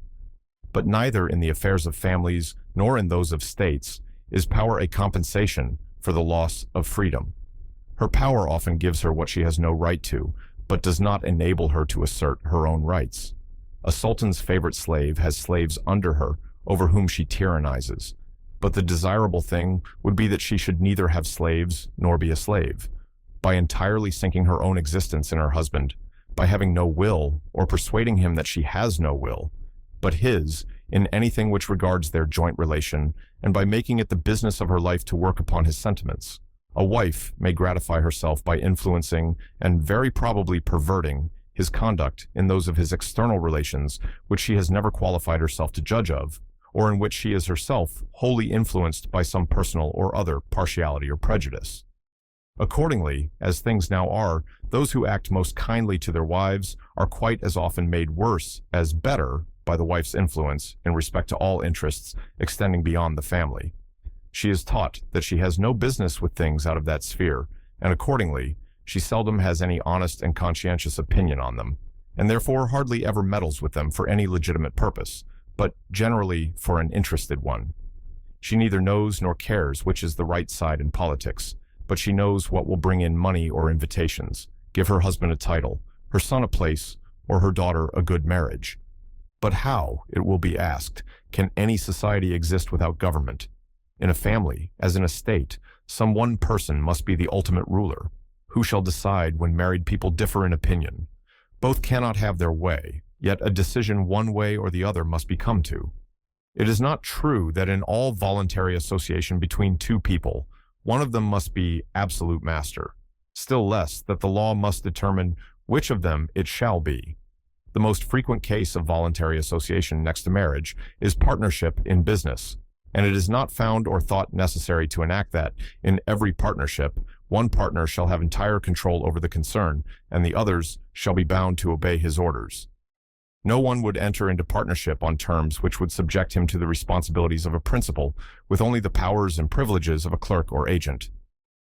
A: But neither in the affairs of families nor in those of states is power a compensation for the loss of freedom. Her power often gives her what she has no right to, but does not enable her to assert her own rights. A sultan's favorite slave has slaves under her over whom she tyrannizes, but the desirable thing would be that she should neither have slaves nor be a slave. By entirely sinking her own existence in her husband, by having no will or persuading him that she has no will, but his, in anything which regards their joint relation, and by making it the business of her life to work upon his sentiments, a wife may gratify herself by influencing and very probably perverting his conduct in those of his external relations which she has never qualified herself to judge of, or in which she is herself wholly influenced by some personal or other partiality or prejudice. Accordingly, as things now are, those who act most kindly to their wives are quite as often made worse as better by the wife's influence in respect to all interests extending beyond the family. She is taught that she has no business with things out of that sphere, and accordingly, she seldom has any honest and conscientious opinion on them, and therefore hardly ever meddles with them for any legitimate purpose, but generally for an interested one. She neither knows nor cares which is the right side in politics, but she knows what will bring in money or invitations, give her husband a title, her son a place, or her daughter a good marriage. But how, it will be asked, can any society exist without government? In a family, as in a state, some one person must be the ultimate ruler. Who shall decide when married people differ in opinion? Both cannot have their way, yet a decision one way or the other must be come to. It is not true that in all voluntary association between two people, one of them must be absolute master, still less that the law must determine which of them it shall be. The most frequent case of voluntary association next to marriage is partnership in business, and it is not found or thought necessary to enact that, in every partnership, one partner shall have entire control over the concern, and the others shall be bound to obey his orders. No one would enter into partnership on terms which would subject him to the responsibilities of a principal, with only the powers and privileges of a clerk or agent.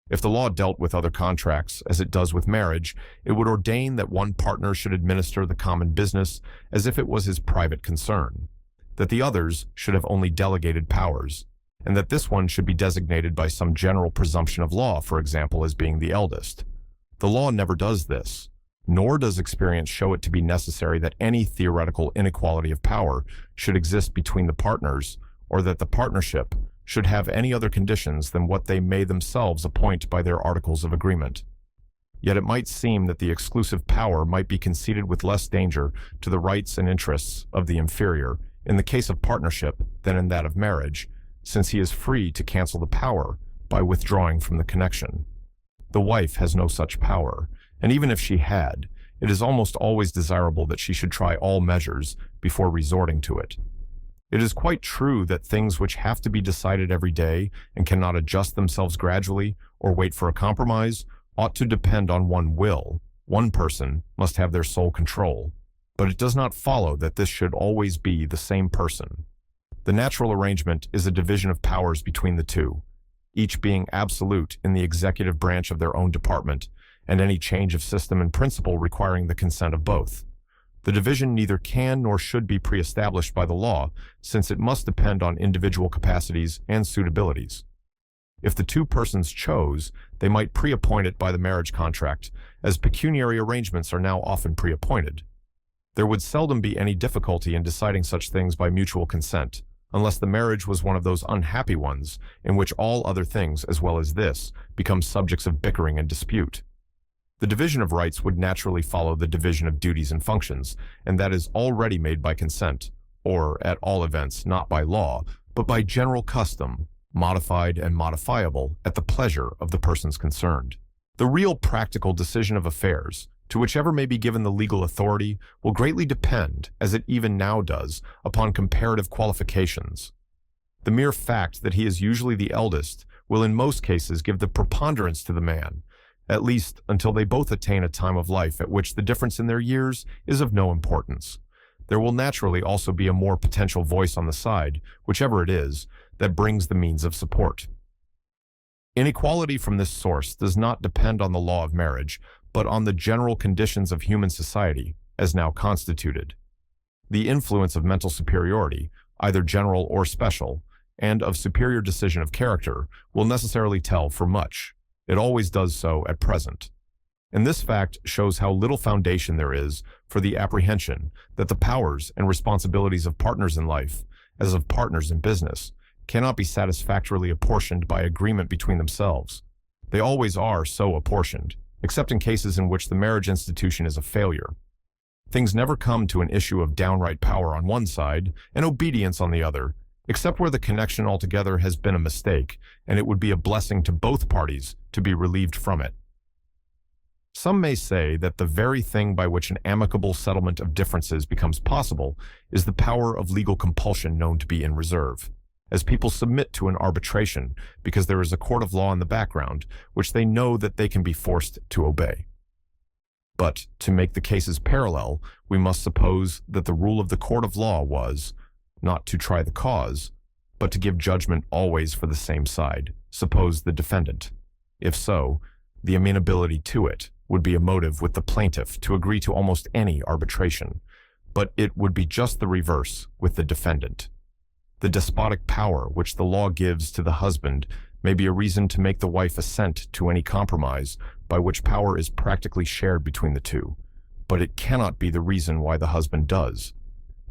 A: If the law dealt with other contracts, as it does with marriage, it would ordain that one partner should administer the common business as if it was his private concern, that the others should have only delegated powers, and that this one should be designated by some general presumption of law, for example, as being the eldest. The law never does this, nor does experience show it to be necessary that any theoretical inequality of power should exist between the partners, or that the partnership should have any other conditions than what they may themselves appoint by their articles of agreement. Yet it might seem that the exclusive power might be conceded with less danger to the rights and interests of the inferior in the case of partnership than in that of marriage, since he is free to cancel the power by withdrawing from the connection. The wife has no such power, and even if she had, it is almost always desirable that she should try all measures before resorting to it. It is quite true that things which have to be decided every day and cannot adjust themselves gradually or wait for a compromise ought to depend on one will. One person must have their sole control, but it does not follow that this should always be the same person. The natural arrangement is a division of powers between the two, each being absolute in the executive branch of their own department, and any change of system and principle requiring the consent of both. The division neither can nor should be pre-established by the law, since it must depend on individual capacities and suitabilities. If the two persons chose, they might pre-appoint it by the marriage contract, as pecuniary arrangements are now often pre-appointed. There would seldom be any difficulty in deciding such things by mutual consent, unless the marriage was one of those unhappy ones in which all other things, as well as this, become subjects of bickering and dispute. The division of rights would naturally follow the division of duties and functions, and that is already made by consent, or, at all events, not by law, but by general custom, modified and modifiable at the pleasure of the persons concerned. The real practical decision of affairs, to whichever may be given the legal authority, will greatly depend, as it even now does, upon comparative qualifications. The mere fact that he is usually the eldest will in most cases give the preponderance to the man, at least until they both attain a time of life at which the difference in their years is of no importance. There will naturally also be a more potential voice on the side, whichever it is, that brings the means of support. Inequality from this source does not depend on the law of marriage, but on the general conditions of human society, as now constituted. The influence of mental superiority, either general or special, and of superior decision of character, will necessarily tell for much. It always does so at present. And this fact shows how little foundation there is for the apprehension that the powers and responsibilities of partners in life, as of partners in business, cannot be satisfactorily apportioned by agreement between themselves. They always are so apportioned, except in cases in which the marriage institution is a failure. Things never come to an issue of downright power on one side and obedience on the other, except where the connection altogether has been a mistake, and it would be a blessing to both parties to be relieved from it. Some may say that the very thing by which an amicable settlement of differences becomes possible is the power of legal compulsion known to be in reserve, as people submit to an arbitration because there is a court of law in the background which they know that they can be forced to obey. But to make the cases parallel, we must suppose that the rule of the court of law was not to try the cause, but to give judgment always for the same side, suppose the defendant. If so, the amenability to it would be a motive with the plaintiff to agree to almost any arbitration, but it would be just the reverse with the defendant. The despotic power which the law gives to the husband may be a reason to make the wife assent to any compromise by which power is practically shared between the two, but it cannot be the reason why the husband does.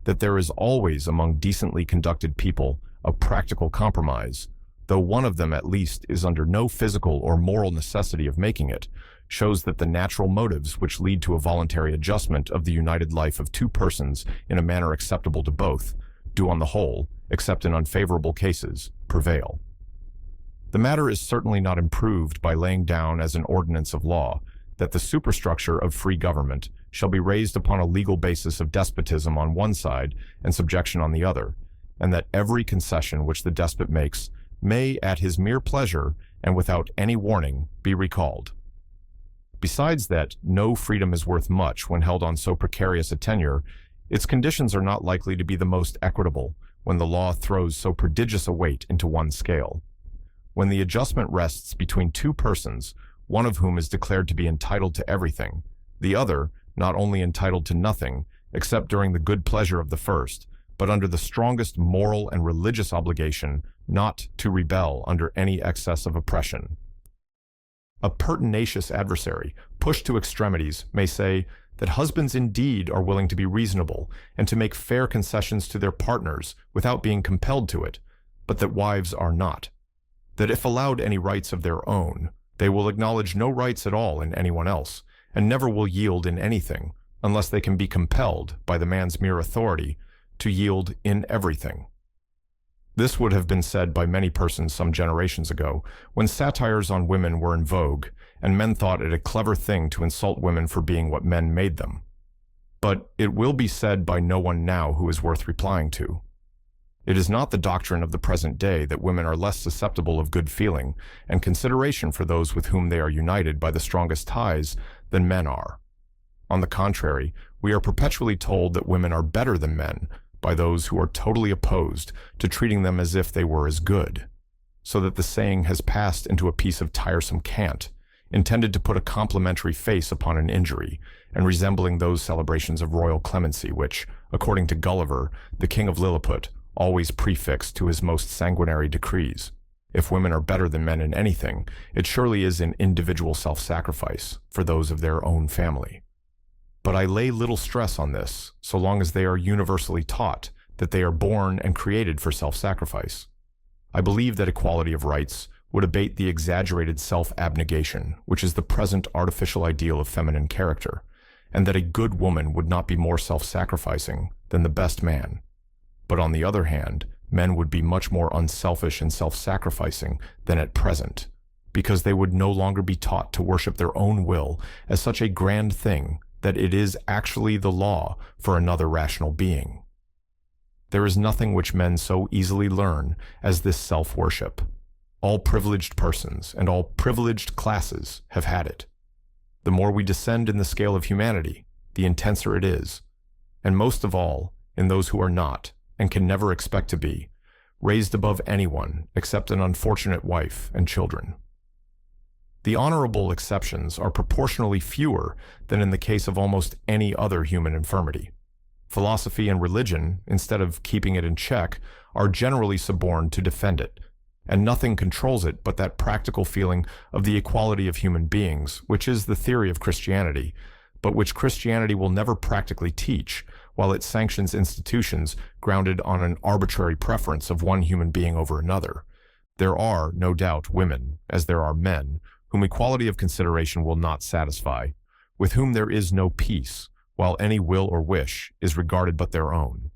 A: That there is always among decently conducted people a practical compromise, though one of them at least is under no physical or moral necessity of making it, shows that the natural motives which lead to a voluntary adjustment of the united life of two persons in a manner acceptable to both do on the whole, except in unfavorable cases, prevail. The matter is certainly not improved by laying down as an ordinance of law that the superstructure of free government shall be raised upon a legal basis of despotism on one side and subjection on the other, and that every concession which the despot makes may, at his mere pleasure and without any warning, be recalled. Besides that no freedom is worth much when held on so precarious a tenure, its conditions are not likely to be the most equitable when the law throws so prodigious a weight into one scale. When the adjustment rests between two persons, one of whom is declared to be entitled to everything, the other not only entitled to nothing, except during the good pleasure of the first, but under the strongest moral and religious obligation not to rebel under any excess of oppression. A pertinacious adversary, pushed to extremities, may say that husbands indeed are willing to be reasonable and to make fair concessions to their partners without being compelled to it, but that wives are not. That if allowed any rights of their own, they will acknowledge no rights at all in anyone else, and never will yield in anything, unless they can be compelled, by the man's mere authority, to yield in everything. This would have been said by many persons some generations ago, when satires on women were in vogue, and men thought it a clever thing to insult women for being what men made them. But it will be said by no one now who is worth replying to. It is not the doctrine of the present day that women are less susceptible of good feeling and consideration for those with whom they are united by the strongest ties than men are. On the contrary, we are perpetually told that women are better than men by those who are totally opposed to treating them as if they were as good, so that the saying has passed into a piece of tiresome cant, intended to put a complimentary face upon an injury, and resembling those celebrations of royal clemency which, according to Gulliver, the king of Lilliput, always prefixed to his most sanguinary decrees. If women are better than men in anything, it surely is in individual self-sacrifice for those of their own family. But I lay little stress on this, so long as they are universally taught that they are born and created for self-sacrifice. I believe that equality of rights would abate the exaggerated self-abnegation, which is the present artificial ideal of feminine character, and that a good woman would not be more self-sacrificing than the best man. But on the other hand, men would be much more unselfish and self-sacrificing than at present, because they would no longer be taught to worship their own will as such a grand thing that it is actually the law for another rational being. There is nothing which men so easily learn as this self-worship. All privileged persons and all privileged classes have had it. The more we descend in the scale of humanity, the intenser it is, and most of all in those who are not, and can never expect to be, raised above anyone except an unfortunate wife and children. The honorable exceptions are proportionally fewer than in the case of almost any other human infirmity. Philosophy and religion, instead of keeping it in check, are generally suborned to defend it, and nothing controls it but that practical feeling of the equality of human beings, which is the theory of Christianity, but which Christianity will never practically teach, while it sanctions institutions grounded on an arbitrary preference of one human being over another. There are, no doubt, women, as there are men, whom equality of consideration will not satisfy, with whom there is no peace, while any will or wish is regarded but their own.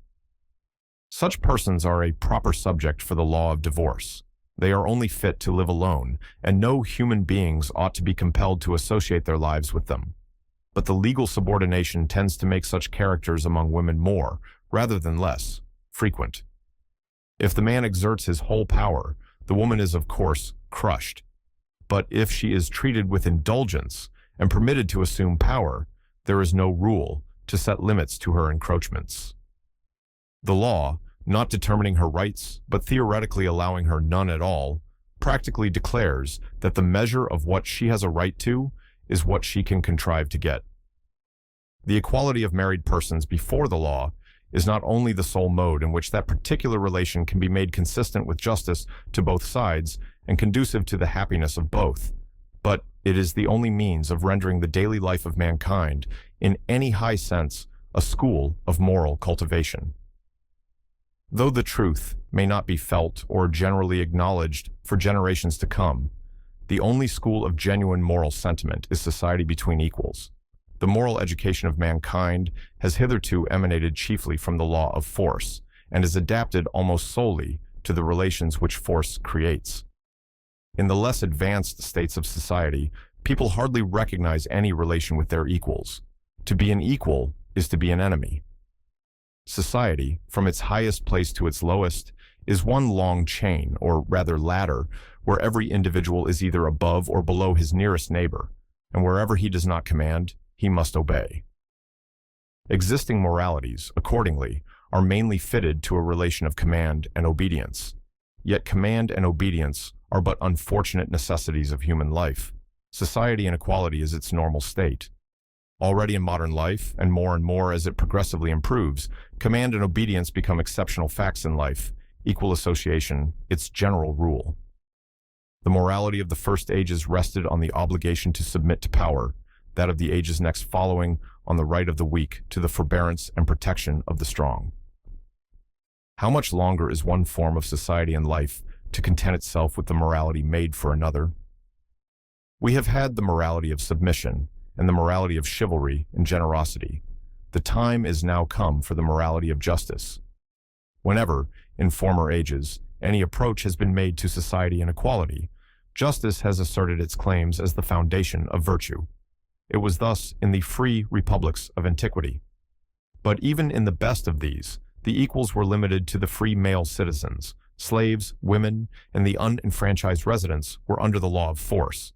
A: Such persons are a proper subject for the law of divorce. They are only fit to live alone, and no human beings ought to be compelled to associate their lives with them. But the legal subordination tends to make such characters among women more, rather than less, frequent. If the man exerts his whole power, the woman is of course crushed. But if she is treated with indulgence and permitted to assume power, there is no rule to set limits to her encroachments. The law, not determining her rights, but theoretically allowing her none at all, practically declares that the measure of what she has a right to is what she can contrive to get. The equality of married persons before the law is not only the sole mode in which that particular relation can be made consistent with justice to both sides and conducive to the happiness of both, but it is the only means of rendering the daily life of mankind, in any high sense, a school of moral cultivation. Though the truth may not be felt or generally acknowledged for generations to come, the only school of genuine moral sentiment is society between equals. The moral education of mankind has hitherto emanated chiefly from the law of force, and is adapted almost solely to the relations which force creates. In the less advanced states of society, people hardly recognize any relation with their equals. To be an equal is to be an enemy. Society, from its highest place to its lowest, is one long chain, or rather ladder, where every individual is either above or below his nearest neighbor, and wherever he does not command, he must obey. Existing moralities, accordingly, are mainly fitted to a relation of command and obedience. Yet command and obedience are but unfortunate necessities of human life. Society inequality is its normal state. Already in modern life, and more as it progressively improves, command and obedience become exceptional facts in life, equal association its general rule. The morality of the first ages rested on the obligation to submit to power, that of the ages next following on the right of the weak to the forbearance and protection of the strong. How much longer is one form of society and life to content itself with the morality made for another? We have had the morality of submission and the morality of chivalry and generosity. The time is now come for the morality of justice. Whenever, in former ages, any approach has been made to society and equality, justice has asserted its claims as the foundation of virtue. It was thus in the free republics of antiquity. But even in the best of these, the equals were limited to the free male citizens. Slaves, women, and the unenfranchised residents were under the law of force.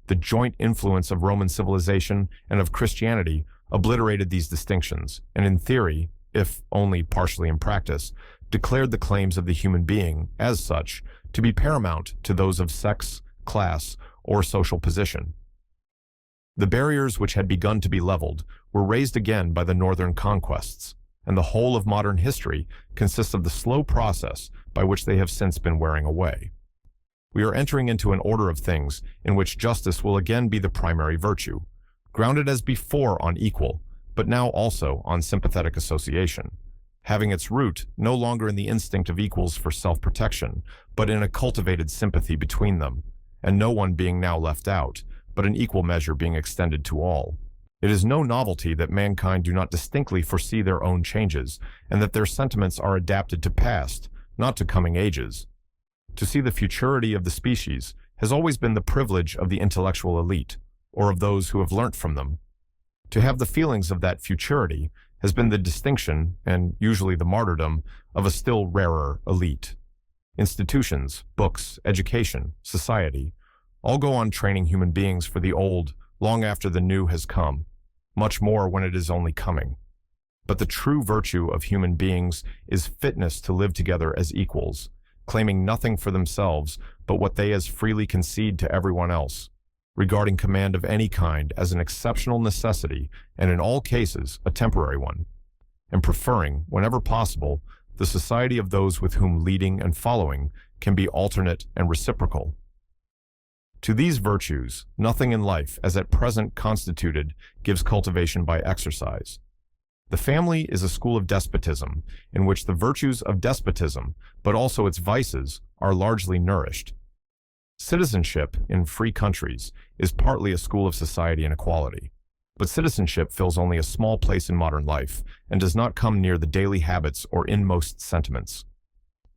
A: The joint influence of Roman civilization and of Christianity obliterated these distinctions, and in theory, if only partially in practice, declared the claims of the human being, as such, to be paramount to those of sex, class, or social position. The barriers which had begun to be leveled were raised again by the northern conquests, and the whole of modern history consists of the slow process by which they have since been wearing away. We are entering into an order of things in which justice will again be the primary virtue, grounded as before on equal, but now also on sympathetic association, having its root no longer in the instinct of equals for self-protection, but in a cultivated sympathy between them, and no one being now left out, but an equal measure being extended to all. It is no novelty that mankind do not distinctly foresee their own changes, and that their sentiments are adapted to past, not to coming ages. To see the futurity of the species has always been the privilege of the intellectual elite, or of those who have learnt from them. To have the feelings of that futurity has been the distinction, and usually the martyrdom, of a still rarer elite. Institutions, books, education, society, all go on training human beings for the old long after the new has come, much more when it is only coming. But the true virtue of human beings is fitness to live together as equals, claiming nothing for themselves but what they as freely concede to everyone else, regarding command of any kind as an exceptional necessity and in all cases a temporary one, and preferring, whenever possible, the society of those with whom leading and following can be alternate and reciprocal. To these virtues, nothing in life as at present constituted gives cultivation by exercise. The family is a school of despotism, in which the virtues of despotism, but also its vices, are largely nourished. Citizenship in free countries is partly a school of society and equality, but citizenship fills only a small place in modern life and does not come near the daily habits or inmost sentiments.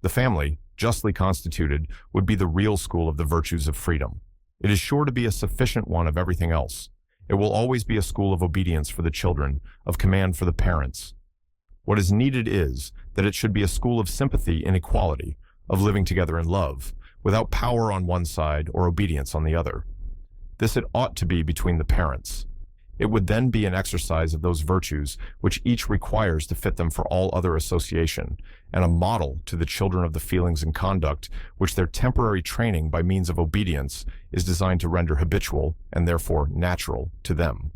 A: The family, justly constituted, would be the real school of the virtues of freedom. It is sure to be a sufficient one of everything else. It will always be a school of obedience for the children, of command for the parents. What is needed is that it should be a school of sympathy and equality, of living together in love, without power on one side or obedience on the other. This it ought to be between the parents. It would then be an exercise of those virtues which each requires to fit them for all other association, and a model to the children of the feelings and conduct which their temporary training by means of obedience is designed to render habitual and therefore natural to them.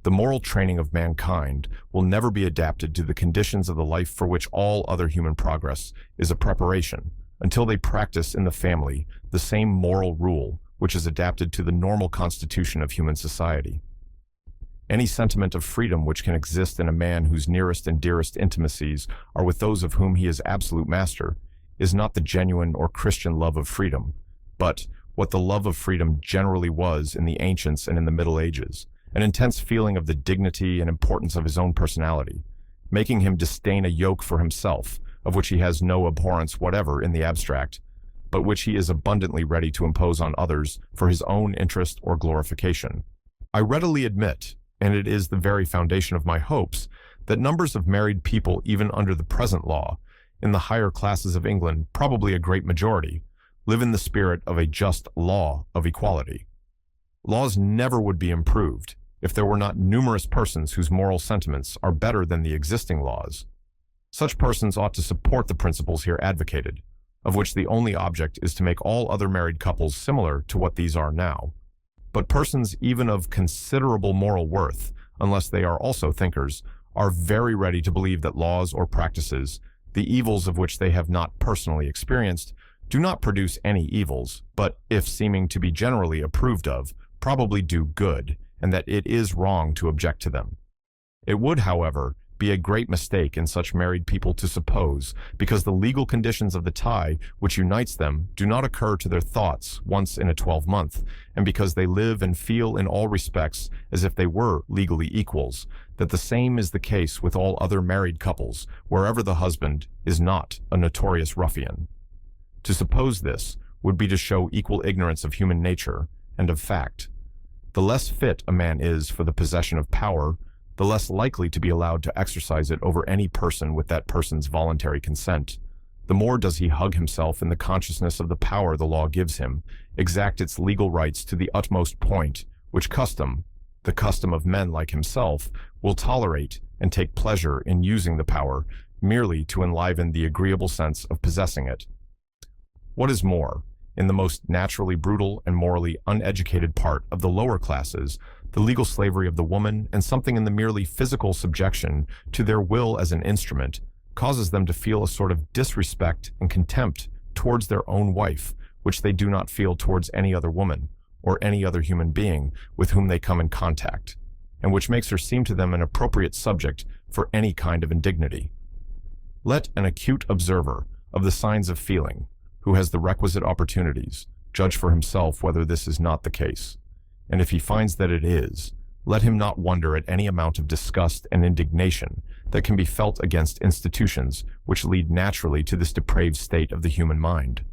A: The moral training of mankind will never be adapted to the conditions of the life for which all other human progress is a preparation, until they practice in the family the same moral rule which is adapted to the normal constitution of human society. Any sentiment of freedom which can exist in a man whose nearest and dearest intimacies are with those of whom he is absolute master is not the genuine or Christian love of freedom, but what the love of freedom generally was in the ancients and in the Middle Ages, an intense feeling of the dignity and importance of his own personality, making him disdain a yoke for himself, of which he has no abhorrence whatever in the abstract, but which he is abundantly ready to impose on others for his own interest or glorification. I readily admit, and it is the very foundation of my hopes, that numbers of married people even under the present law, in the higher classes of England, probably a great majority, live in the spirit of a just law of equality. Laws never would be improved if there were not numerous persons whose moral sentiments are better than the existing laws. Such persons ought to support the principles here advocated, of which the only object is to make all other married couples similar to what these are now. But persons even of considerable moral worth, unless they are also thinkers, are very ready to believe that laws or practices, the evils of which they have not personally experienced, do not produce any evils, but, if seeming to be generally approved of, probably do good, and that it is wrong to object to them. It would, however, be a great mistake in such married people to suppose, because the legal conditions of the tie which unites them do not occur to their thoughts once in a 12-month, and because they live and feel in all respects as if they were legally equals, that the same is the case with all other married couples, wherever the husband is not a notorious ruffian. To suppose this would be to show equal ignorance of human nature and of fact. The less fit a man is for the possession of power, the less likely to be allowed to exercise it over any person with that person's voluntary consent. The more does he hug himself in the consciousness of the power the law gives him, exact its legal rights to the utmost point, which custom, the custom of men like himself, will tolerate and take pleasure in using the power merely to enliven the agreeable sense of possessing it. What is more, in the most naturally brutal and morally uneducated part of the lower classes, the legal slavery of the woman and something in the merely physical subjection to their will as an instrument causes them to feel a sort of disrespect and contempt towards their own wife, which they do not feel towards any other woman or any other human being with whom they come in contact, and which makes her seem to them an appropriate subject for any kind of indignity. Let an acute observer of the signs of feeling, who has the requisite opportunities, judge for himself whether this is not the case. And if he finds that it is, let him not wonder at any amount of disgust and indignation that can be felt against institutions which lead naturally to this depraved state of the human mind.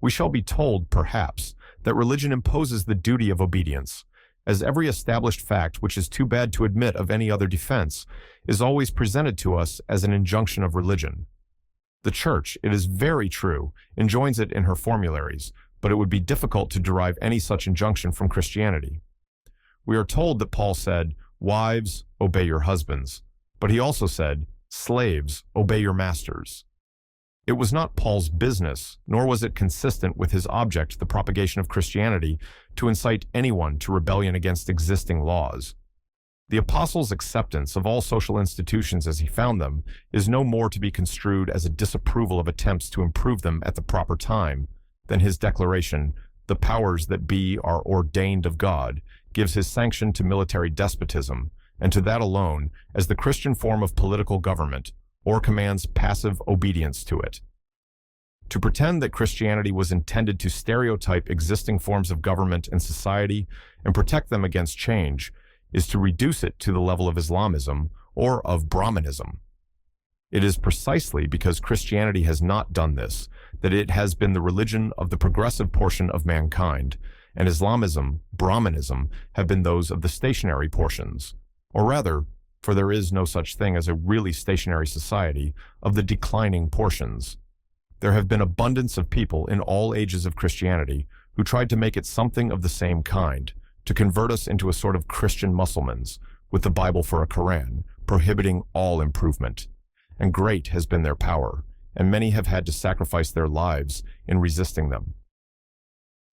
A: We shall be told, perhaps, that religion imposes the duty of obedience, as every established fact which is too bad to admit of any other defense is always presented to us as an injunction of religion. The Church, it is very true, enjoins it in her formularies, but it would be difficult to derive any such injunction from Christianity. We are told that Paul said, "Wives, obey your husbands," but he also said, "Slaves, obey your masters." It was not Paul's business, nor was it consistent with his object, the propagation of Christianity, to incite anyone to rebellion against existing laws. The apostle's acceptance of all social institutions as he found them is no more to be construed as a disapproval of attempts to improve them at the proper time than his declaration, "The powers that be are ordained of God," gives his sanction to military despotism, and to that alone, as the Christian form of political government, or commands passive obedience to it. To pretend that Christianity was intended to stereotype existing forms of government and society and protect them against change is to reduce it to the level of Islamism or of Brahmanism. It is precisely because Christianity has not done this that it has been the religion of the progressive portion of mankind, and Islamism, Brahmanism, have been those of the stationary portions, or rather, for there is no such thing as a really stationary society, of the declining portions. There have been abundance of people in all ages of Christianity who tried to make it something of the same kind, to convert us into a sort of Christian Mussulmans, with the Bible for a Koran, prohibiting all improvement. And great has been their power, and many have had to sacrifice their lives in resisting them.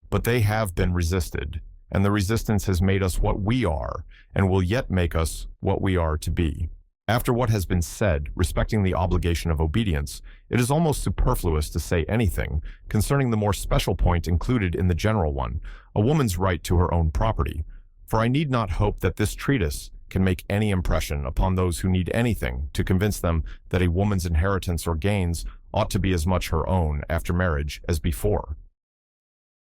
A: But they have been resisted, and the resistance has made us what we are, and will yet make us what we are to be. After what has been said respecting the obligation of obedience, it is almost superfluous to say anything concerning the more special point included in the general one, a woman's right to her own property, for I need not hope that this treatise can make any impression upon those who need anything to convince them that a woman's inheritance or gains ought to be as much her own after marriage as before.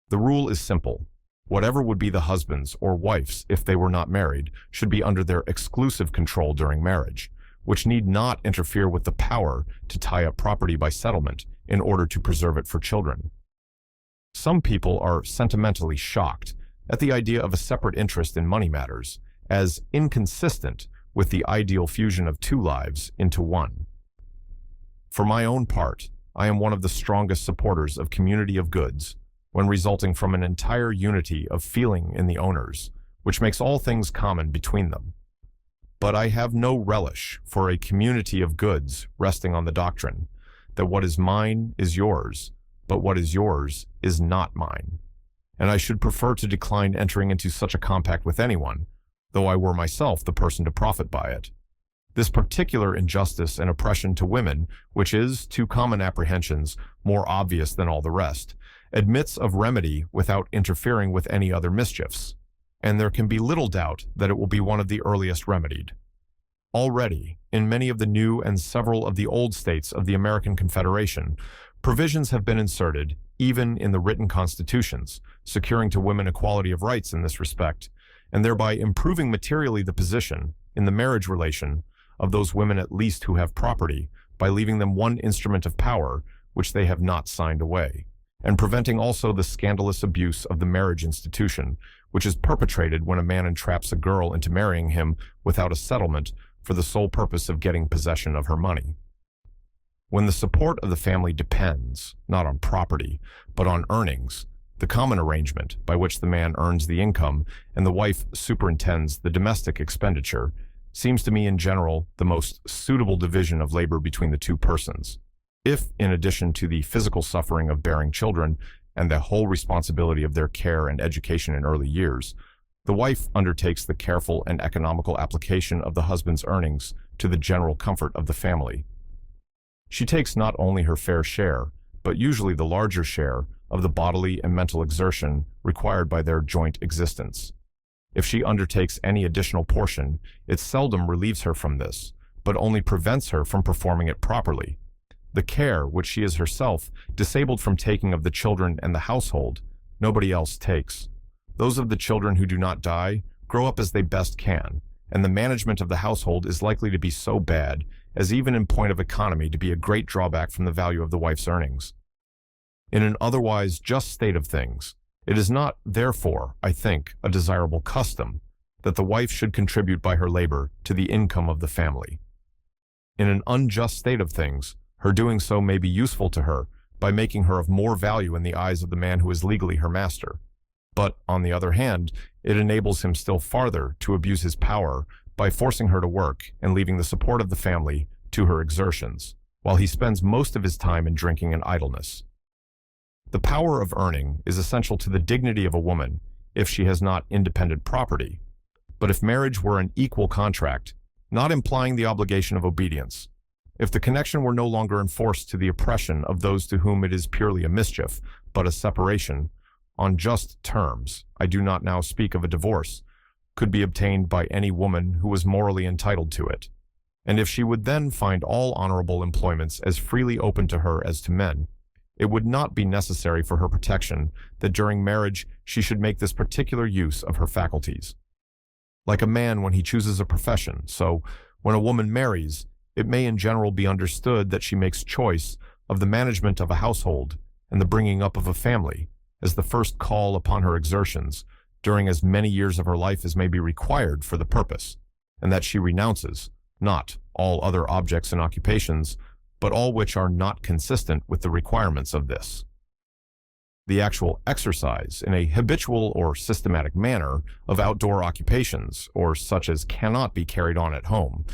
A: The rule is simple. Whatever would be the husband's or wife's if they were not married should be under their exclusive control during marriage, which need not interfere with the power to tie up property by settlement in order to preserve it for children. Some people are sentimentally shocked at the idea of a separate interest in money matters, as inconsistent with the ideal fusion of two lives into one. For my own part, I am one of the strongest supporters of community of goods, when resulting from an entire unity of feeling in the owners, which makes all things common between them. But I have no relish for a community of goods resting on the doctrine that what is mine is yours, but what is yours is not mine. And I should prefer to decline entering into such a compact with anyone, though I were myself the person to profit by it. This particular injustice and oppression to women, which is, to common apprehensions, more obvious than all the rest, admits of remedy without interfering with any other mischiefs, and there can be little doubt that it will be one of the earliest remedied. Already, in many of the new and several of the old states of the American Confederation, provisions have been inserted, even in the written constitutions, securing to women equality of rights in this respect, and thereby improving materially the position, in the marriage relation, of those women at least who have property, by leaving them one instrument of power which they have not signed away, and preventing also the scandalous abuse of the marriage institution, which is perpetrated when a man entraps a girl into marrying him without a settlement for the sole purpose of getting possession of her money. When the support of the family depends, not on property, but on earnings, the common arrangement by which the man earns the income and the wife superintends the domestic expenditure seems to me in general the most suitable division of labor between the two persons. If, in addition to the physical suffering of bearing children and the whole responsibility of their care and education in early years, the wife undertakes the careful and economical application of the husband's earnings to the general comfort of the family, she takes not only her fair share, but usually the larger share of the bodily and mental exertion required by their joint existence. If she undertakes any additional portion, it seldom relieves her from this, but only prevents her from performing it properly. The care which she is herself disabled from taking of the children and the household, nobody else takes. Those of the children who do not die grow up as they best can, and the management of the household is likely to be so bad as even in point of economy to be a great drawback from the value of the wife's earnings. In an otherwise just state of things, it is not, therefore, I think, a desirable custom that the wife should contribute by her labor to the income of the family. In an unjust state of things, her doing so may be useful to her by making her of more value in the eyes of the man who is legally her master. But, on the other hand, it enables him still farther to abuse his power by forcing her to work and leaving the support of the family to her exertions, while he spends most of his time in drinking and idleness. The power of earning is essential to the dignity of a woman if she has not independent property. But if marriage were an equal contract, not implying the obligation of obedience, if the connection were no longer enforced to the oppression of those to whom it is purely a mischief, but a separation, on just terms, I do not now speak of a divorce, could be obtained by any woman who was morally entitled to it, and if she would then find all honorable employments as freely open to her as to men, it would not be necessary for her protection that during marriage she should make this particular use of her faculties. Like a man when he chooses a profession, so when a woman marries, it may in general be understood that she makes choice of the management of a household and the bringing up of a family as the first call upon her exertions during as many years of her life as may be required for the purpose, and that she renounces, not all other objects and occupations, but all which are not consistent with the requirements of this. The actual exercise in a habitual or systematic manner of outdoor occupations, or such as cannot be carried on at home,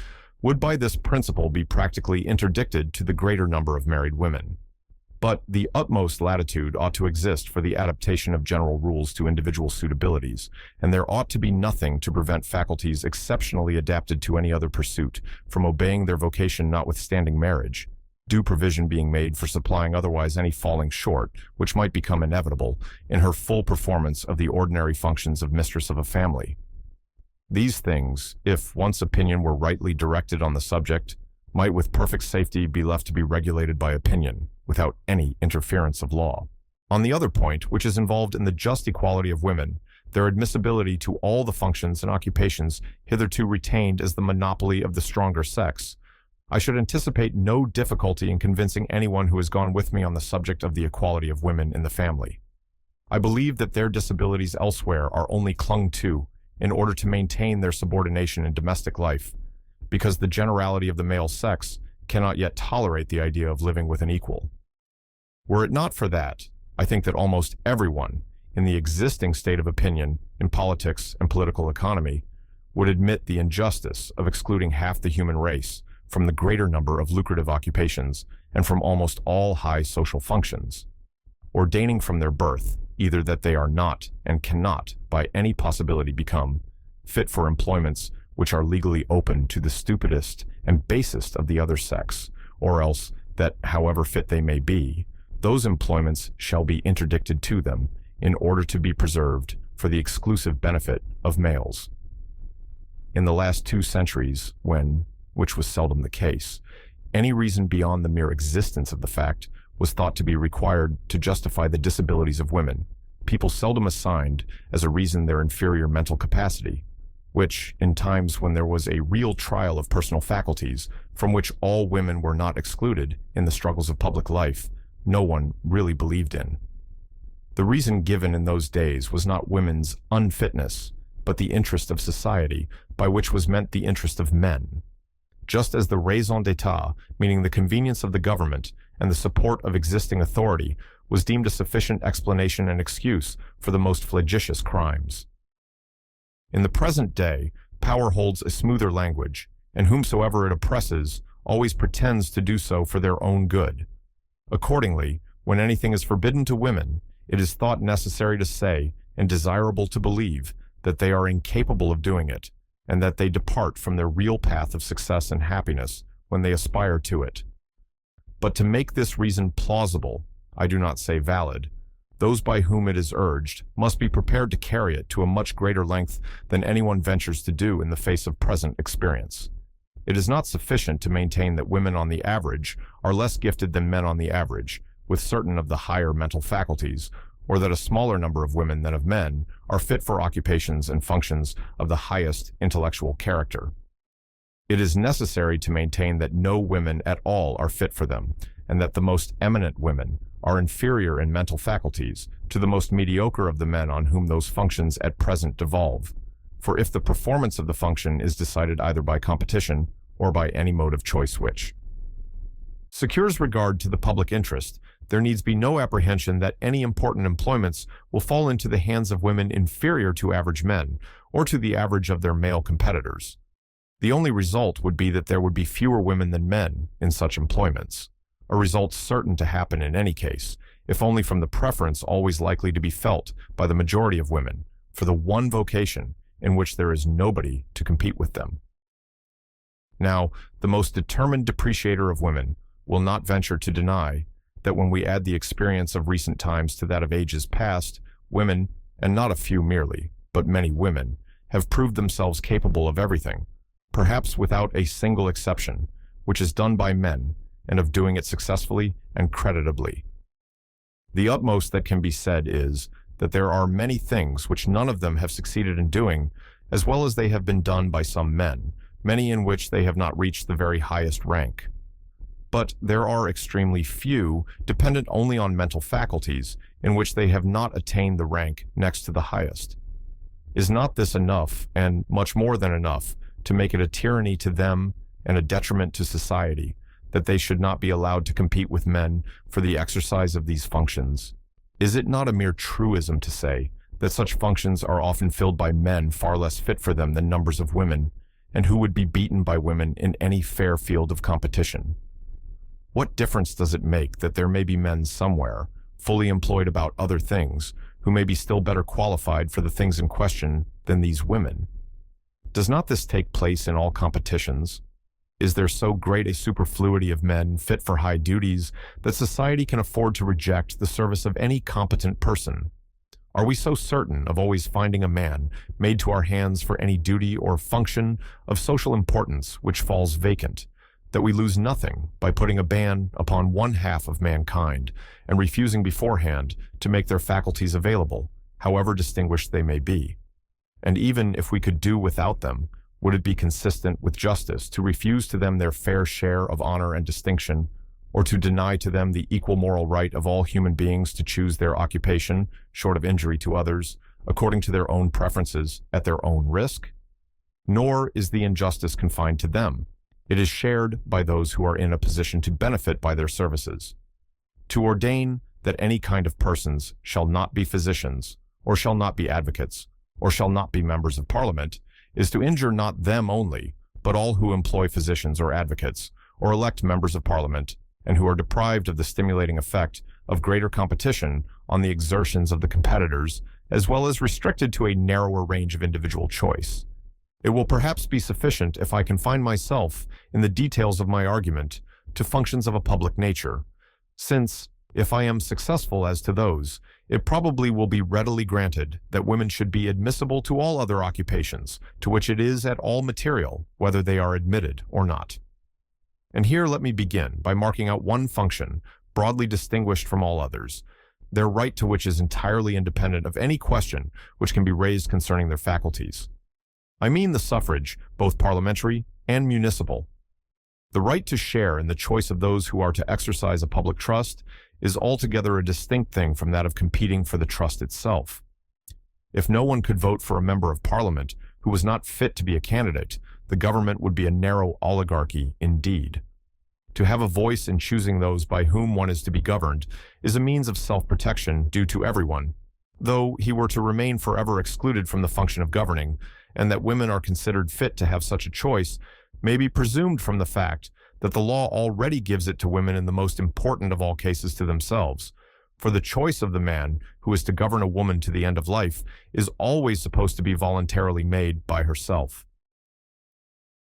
A: would by this principle be practically interdicted to the greater number of married women. But the utmost latitude ought to exist for the adaptation of general rules to individual suitabilities, and there ought to be nothing to prevent faculties exceptionally adapted to any other pursuit from obeying their vocation notwithstanding marriage, due provision being made for supplying otherwise any falling short, which might become inevitable, in her full performance of the ordinary functions of mistress of a family. These things, if once opinion were rightly directed on the subject, might with perfect safety be left to be regulated by opinion, without any interference of law. On the other point, which is involved in the just equality of women, their admissibility to all the functions and occupations hitherto retained as the monopoly of the stronger sex, I should anticipate no difficulty in convincing anyone who has gone with me on the subject of the equality of women in the family. I believe that their disabilities elsewhere are only clung to in order to maintain their subordination in domestic life, because the generality of the male sex cannot yet tolerate the idea of living with an equal. Were it not for that, I think that almost everyone, in the existing state of opinion in politics and political economy, would admit the injustice of excluding half the human race from the greater number of lucrative occupations and from almost all high social functions, ordaining from their birth either that they are not and cannot by any possibility become fit for employments which are legally open to the stupidest and basest of the other sex, or else that, however fit they may be, those employments shall be interdicted to them in order to be preserved for the exclusive benefit of males. In the last 2 centuries, when, which was seldom the case. Any reason beyond the mere existence of the fact was thought to be required to justify the disabilities of women. People seldom assigned as a reason their inferior mental capacity, which, in times when there was a real trial of personal faculties, from which all women were not excluded in the struggles of public life, no one really believed in. The reason given in those days was not women's unfitness, but the interest of society, by which was meant the interest of men. Just as the raison d'etat, meaning the convenience of the government and the support of existing authority, was deemed a sufficient explanation and excuse for the most flagitious crimes. In the present day, power holds a smoother language, and whomsoever it oppresses always pretends to do so for their own good. Accordingly, when anything is forbidden to women, it is thought necessary to say and desirable to believe that they are incapable of doing it, and that they depart from their real path of success and happiness when they aspire to it. But to make this reason plausible, I do not say valid, those by whom it is urged must be prepared to carry it to a much greater length than anyone ventures to do in the face of present experience. It is not sufficient to maintain that women on the average are less gifted than men on the average, with certain of the higher mental faculties, or that a smaller number of women than of men are fit for occupations and functions of the highest intellectual character. It is necessary to maintain that no women at all are fit for them, and that the most eminent women are inferior in mental faculties to the most mediocre of the men on whom those functions at present devolve. For if the performance of the function is decided either by competition or by any mode of choice which secures regard to the public interest, there needs be no apprehension that any important employments will fall into the hands of women inferior to average men, or to the average of their male competitors. The only result would be that there would be fewer women than men in such employments, a result certain to happen in any case, if only from the preference always likely to be felt by the majority of women for the one vocation in which there is nobody to compete with them. Now, the most determined depreciator of women will not venture to deny that when we add the experience of recent times to that of ages past, women, and not a few merely, but many women, have proved themselves capable of everything, perhaps without a single exception, which is done by men, and of doing it successfully and creditably. The utmost that can be said is that there are many things which none of them have succeeded in doing, as well as they have been done by some men, many in which they have not reached the very highest rank. But there are extremely few, dependent only on mental faculties, in which they have not attained the rank next to the highest. Is not this enough, and much more than enough, to make it a tyranny to them and a detriment to society, that they should not be allowed to compete with men for the exercise of these functions? Is it not a mere truism to say that such functions are often filled by men far less fit for them than numbers of women, and who would be beaten by women in any fair field of competition? What difference does it make that there may be men somewhere, fully employed about other things, who may be still better qualified for the things in question than these women? Does not this take place in all competitions? Is there so great a superfluity of men fit for high duties that society can afford to reject the service of any competent person? Are we so certain of always finding a man made to our hands for any duty or function of social importance which falls vacant, that we lose nothing by putting a ban upon one half of mankind and refusing beforehand to make their faculties available, however distinguished they may be? And even if we could do without them, would it be consistent with justice to refuse to them their fair share of honor and distinction, or to deny to them the equal moral right of all human beings to choose their occupation, short of injury to others, according to their own preferences, at their own risk? Nor is the injustice confined to them. It is shared by those who are in a position to benefit by their services. To ordain that any kind of persons shall not be physicians, or shall not be advocates, or shall not be members of Parliament, is to injure not them only, but all who employ physicians or advocates, or elect members of Parliament, and who are deprived of the stimulating effect of greater competition on the exertions of the competitors, as well as restricted to a narrower range of individual choice. It will perhaps be sufficient if I confine myself, in the details of my argument, to functions of a public nature, since, If I am successful as to those, it probably will be readily granted that women should be admissible to all other occupations, to which it is at all material whether they are admitted or not. And here let me begin by marking out one function, broadly distinguished from all others, their right to which is entirely independent of any question which can be raised concerning their faculties. I mean the suffrage, both parliamentary and municipal. The right to share in the choice of those who are to exercise a public trust is altogether a distinct thing from that of competing for the trust itself. If no one could vote for a member of parliament who was not fit to be a candidate, the government would be a narrow oligarchy indeed. To have a voice in choosing those by whom one is to be governed is a means of self-protection due to everyone, though he were to remain forever excluded from the function of governing, and that women are considered fit to have such a choice may be presumed from the fact that the law already gives it to women in the most important of all cases to themselves, for the choice of the man who is to govern a woman to the end of life is always supposed to be voluntarily made by herself.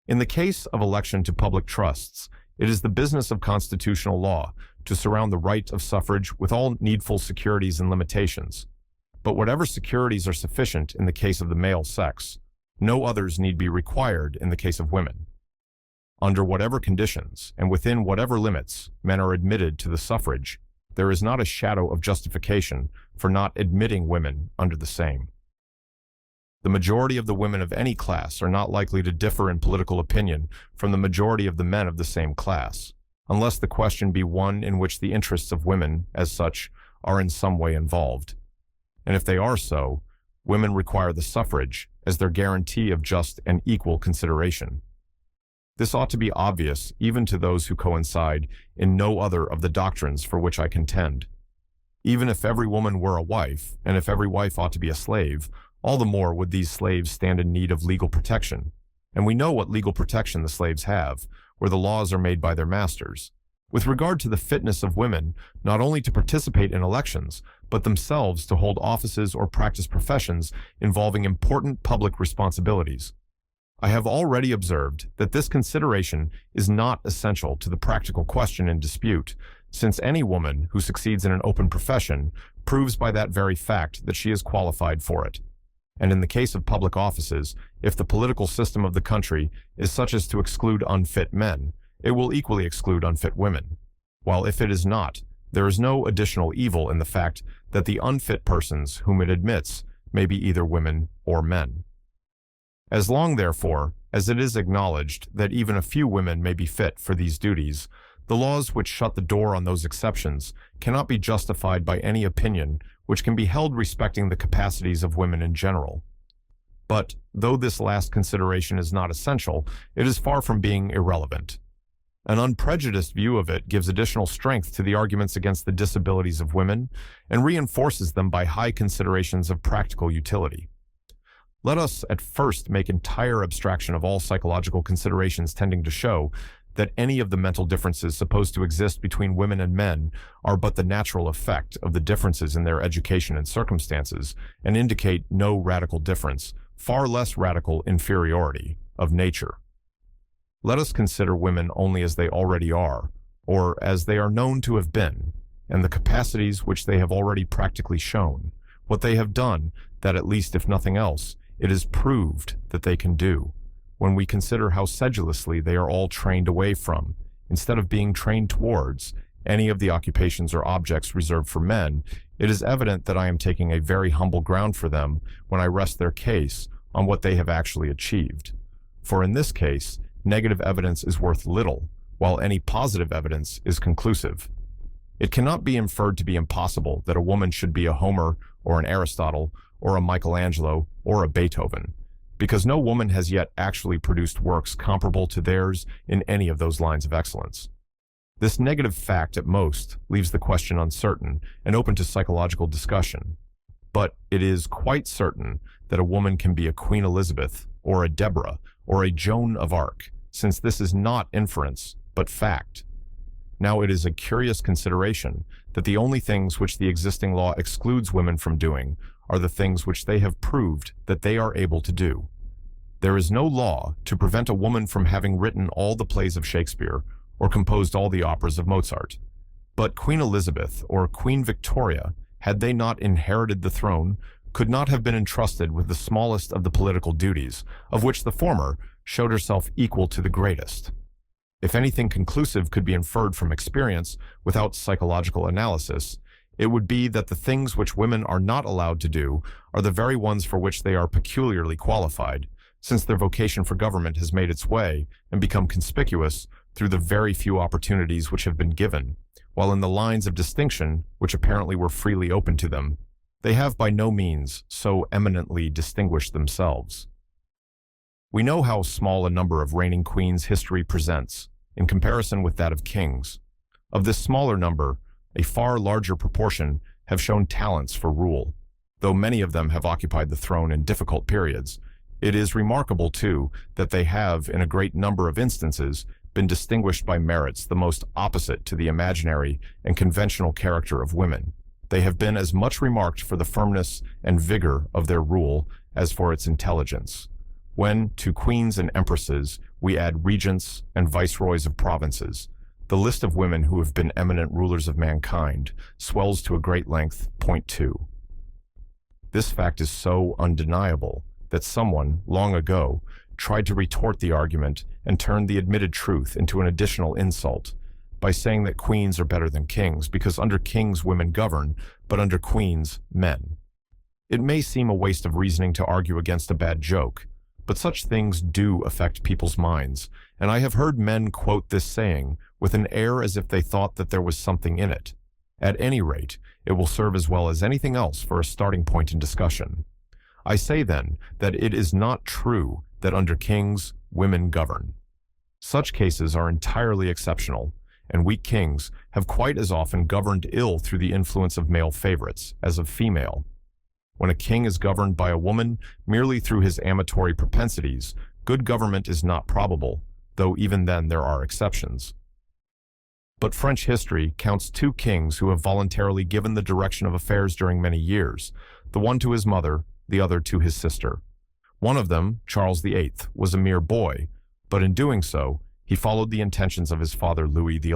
A: In the case of election to public trusts, it is the business of constitutional law to surround the right of suffrage with all needful securities and limitations. But whatever securities are sufficient in the case of the male sex, no others need be required in the case of women. Under whatever conditions, and within whatever limits, men are admitted to the suffrage, there is not a shadow of justification for not admitting women under the same. The majority of the women of any class are not likely to differ in political opinion from the majority of the men of the same class, unless the question be one in which the interests of women, as such, are in some way involved. And if they are so, women require the suffrage as their guarantee of just and equal consideration. This ought to be obvious even to those who coincide in no other of the doctrines for which I contend. Even if every woman were a wife, and if every wife ought to be a slave, all the more would these slaves stand in need of legal protection. And we know what legal protection the slaves have, where the laws are made by their masters. With regard to the fitness of women, not only to participate in elections, but themselves to hold offices or practice professions involving important public responsibilities. I have already observed that this consideration is not essential to the practical question in dispute, since any woman who succeeds in an open profession proves by that very fact that she is qualified for it. And in the case of public offices, if the political system of the country is such as to exclude unfit men, it will equally exclude unfit women. While if it is not, there is no additional evil in the fact that the unfit persons whom it admits may be either women or men. As long, therefore, as it is acknowledged that even a few women may be fit for these duties, the laws which shut the door on those exceptions cannot be justified by any opinion which can be held respecting the capacities of women in general. But, though this last consideration is not essential, it is far from being irrelevant. An unprejudiced view of it gives additional strength to the arguments against the disabilities of women and reinforces them by high considerations of practical utility. Let us at first make entire abstraction of all psychological considerations tending to show that any of the mental differences supposed to exist between women and men are but the natural effect of the differences in their education and circumstances, and indicate no radical difference, far less radical inferiority, of nature. Let us consider women only as they already are, or as they are known to have been, and the capacities which they have already practically shown, what they have done, that at least if nothing else, it is proved that they can do, when we consider how sedulously they are all trained away from, instead of being trained towards, any of the occupations or objects reserved for men. It is evident that I am taking a very humble ground for them when I rest their case on what they have actually achieved. For in this case, negative evidence is worth little, while any positive evidence is conclusive. It cannot be inferred to be impossible that a woman should be a Homer or an Aristotle or a Michelangelo or a Beethoven, because no woman has yet actually produced works comparable to theirs in any of those lines of excellence. This negative fact at most leaves the question uncertain and open to psychological discussion. But it is quite certain that a woman can be a Queen Elizabeth or a Deborah or a Joan of Arc, since this is not inference, but fact. Now it is a curious consideration that the only things which the existing law excludes women from doing are the things which they have proved that they are able to do. There is no law to prevent a woman from having written all the plays of Shakespeare or composed all the operas of Mozart. But Queen Elizabeth or Queen Victoria, had they not inherited the throne, could not have been entrusted with the smallest of the political duties, of which the former showed herself equal to the greatest. If anything conclusive could be inferred from experience without psychological analysis, it would be that the things which women are not allowed to do are the very ones for which they are peculiarly qualified, since their vocation for government has made its way and become conspicuous through the very few opportunities which have been given, while in the lines of distinction, which apparently were freely open to them, they have by no means so eminently distinguished themselves. We know how small a number of reigning queens history presents, in comparison with that of kings. Of this smaller number, a far larger proportion have shown talents for rule. Though many of them have occupied the throne in difficult periods, it is remarkable, too, that they have, in a great number of instances, been distinguished by merits the most opposite to the imaginary and conventional character of women. They have been as much remarked for the firmness and vigor of their rule as for its intelligence. When, to queens and empresses, we add regents and viceroys of provinces, the list of women who have been eminent rulers of mankind swells to a great length. Point 2. This fact is so undeniable that someone, long ago, tried to retort the argument and turned the admitted truth into an additional insult by saying that queens are better than kings because under kings women govern, but under queens men. It may seem a waste of reasoning to argue against a bad joke, but such things do affect people's minds, and I have heard men quote this saying with an air as if they thought that there was something in it. At any rate, it will serve as well as anything else for a starting point in discussion. I say then that it is not true that under kings, women govern. Such cases are entirely exceptional, and weak kings have quite as often governed ill through the influence of male favorites as of female. When a king is governed by a woman merely through his amatory propensities, good government is not probable, though even then there are exceptions. But French history counts 2 kings who have voluntarily given the direction of affairs during many years, the one to his mother, the other to his sister. One of them, Charles VIII, was a mere boy, but in doing so, he followed the intentions of his father Louis XI,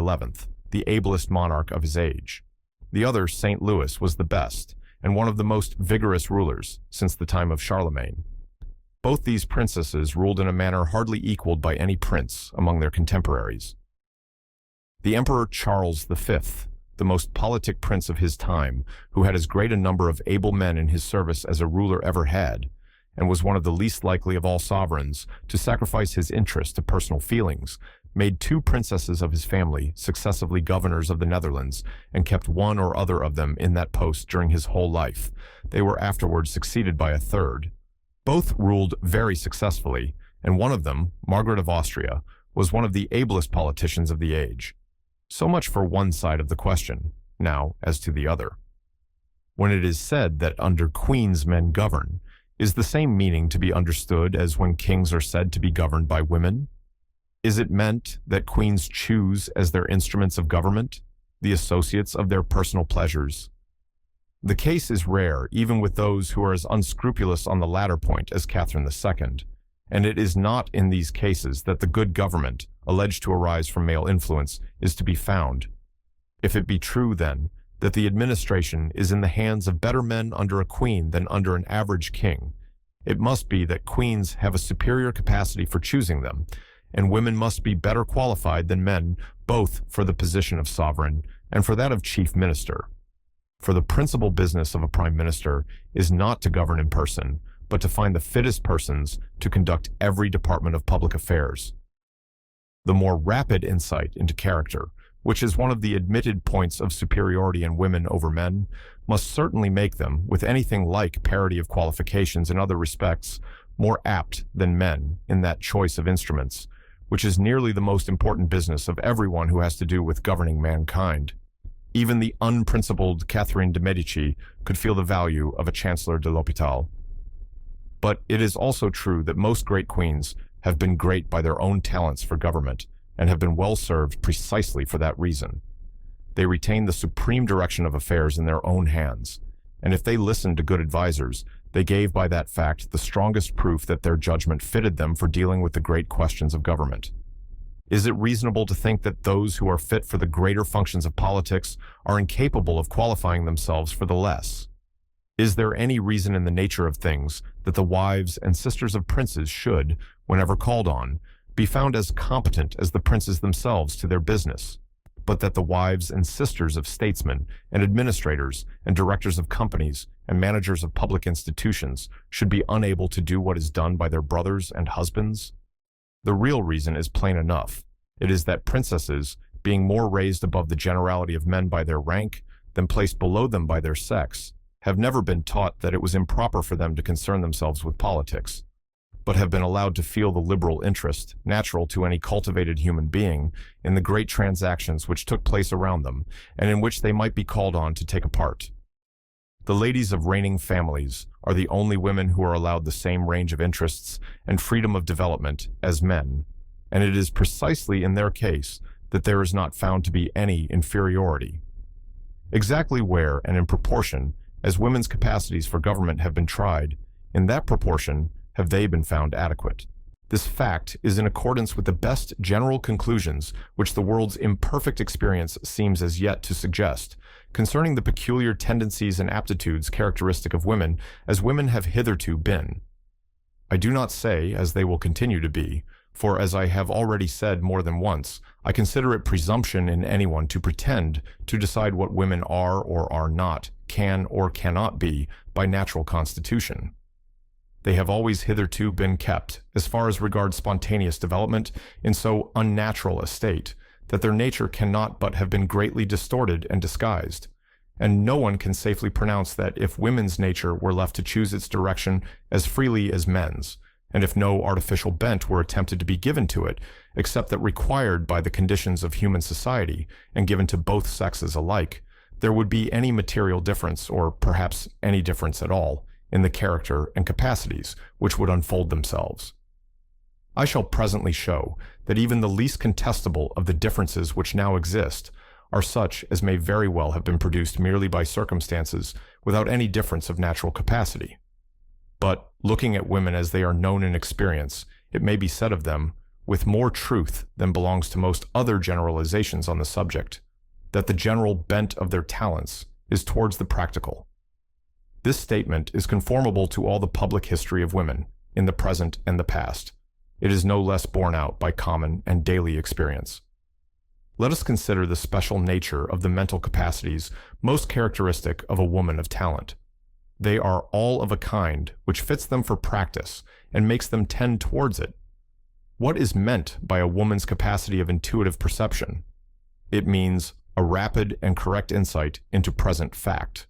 A: the ablest monarch of his age. The other, St. Louis, was the best, and one of the most vigorous rulers since the time of Charlemagne. Both these princesses ruled in a manner hardly equaled by any prince among their contemporaries. The Emperor Charles V, the most politic prince of his time, who had as great a number of able men in his service as a ruler ever had, and was one of the least likely of all sovereigns to sacrifice his interest to personal feelings, made 2 princesses of his family successively governors of the Netherlands and kept one or other of them in that post during his whole life. They were afterwards succeeded by a third. Both ruled very successfully, and one of them, Margaret of Austria, was one of the ablest politicians of the age. So much for one side of the question. Now, as to the other. When it is said that under queens men govern, is the same meaning to be understood as when kings are said to be governed by women? Is it meant that queens choose as their instruments of government, the associates of their personal pleasures? The case is rare even with those who are as unscrupulous on the latter point as Catherine II, and it is not in these cases that the good government, alleged to arise from male influence, is to be found. If it be true, then, that the administration is in the hands of better men under a queen than under an average king, it must be that queens have a superior capacity for choosing them, and women must be better qualified than men both for the position of sovereign and for that of chief minister. For the principal business of a prime minister is not to govern in person, but to find the fittest persons to conduct every department of public affairs. The more rapid insight into character, which is one of the admitted points of superiority in women over men, must certainly make them, with anything like parity of qualifications in other respects, more apt than men in that choice of instruments, which is nearly the most important business of everyone who has to do with governing mankind. Even the unprincipled Catherine de' Medici could feel the value of a Chancellor de l'Hôpital. But it is also true that most great queens have been great by their own talents for government, and have been well served precisely for that reason. They retain the supreme direction of affairs in their own hands, and if they listened to good advisers, they gave by that fact the strongest proof that their judgment fitted them for dealing with the great questions of government. Is it reasonable to think that those who are fit for the greater functions of politics are incapable of qualifying themselves for the less? Is there any reason in the nature of things that the wives and sisters of princes should, whenever called on, be found as competent as the princes themselves to their business, but that the wives and sisters of statesmen and administrators and directors of companies and managers of public institutions should be unable to do what is done by their brothers and husbands? The real reason is plain enough. It is that princesses, being more raised above the generality of men by their rank than placed below them by their sex, have never been taught that it was improper for them to concern themselves with politics, but have been allowed to feel the liberal interest, natural to any cultivated human being, in the great transactions which took place around them, and in which they might be called on to take a part. The ladies of reigning families are the only women who are allowed the same range of interests and freedom of development as men, and it is precisely in their case that there is not found to be any inferiority. Exactly where and in proportion as women's capacities for government have been tried, in that proportion have they been found adequate. This fact is in accordance with the best general conclusions which the world's imperfect experience seems as yet to suggest, concerning the peculiar tendencies and aptitudes characteristic of women as women have hitherto been. I do not say as they will continue to be, for as I have already said more than once, I consider it presumption in anyone to pretend to decide what women are or are not, can or cannot be, by natural constitution. They have always hitherto been kept, as far as regards spontaneous development, in so unnatural a state, that their nature cannot but have been greatly distorted and disguised. And no one can safely pronounce that if women's nature were left to choose its direction as freely as men's, and if no artificial bent were attempted to be given to it, except that required by the conditions of human society, and given to both sexes alike, there would be any material difference, or perhaps any difference at all, in the character and capacities which would unfold themselves. I shall presently show that even the least contestable of the differences which now exist are such as may very well have been produced merely by circumstances without any difference of natural capacity. But, looking at women as they are known in experience, it may be said of them, with more truth than belongs to most other generalizations on the subject, that the general bent of their talents is towards the practical. This statement is conformable to all the public history of women, in the present and the past. It is no less borne out by common and daily experience. Let us consider the special nature of the mental capacities most characteristic of a woman of talent. They are all of a kind which fits them for practice and makes them tend towards it. What is meant by a woman's capacity of intuitive perception? It means a rapid and correct insight into present fact.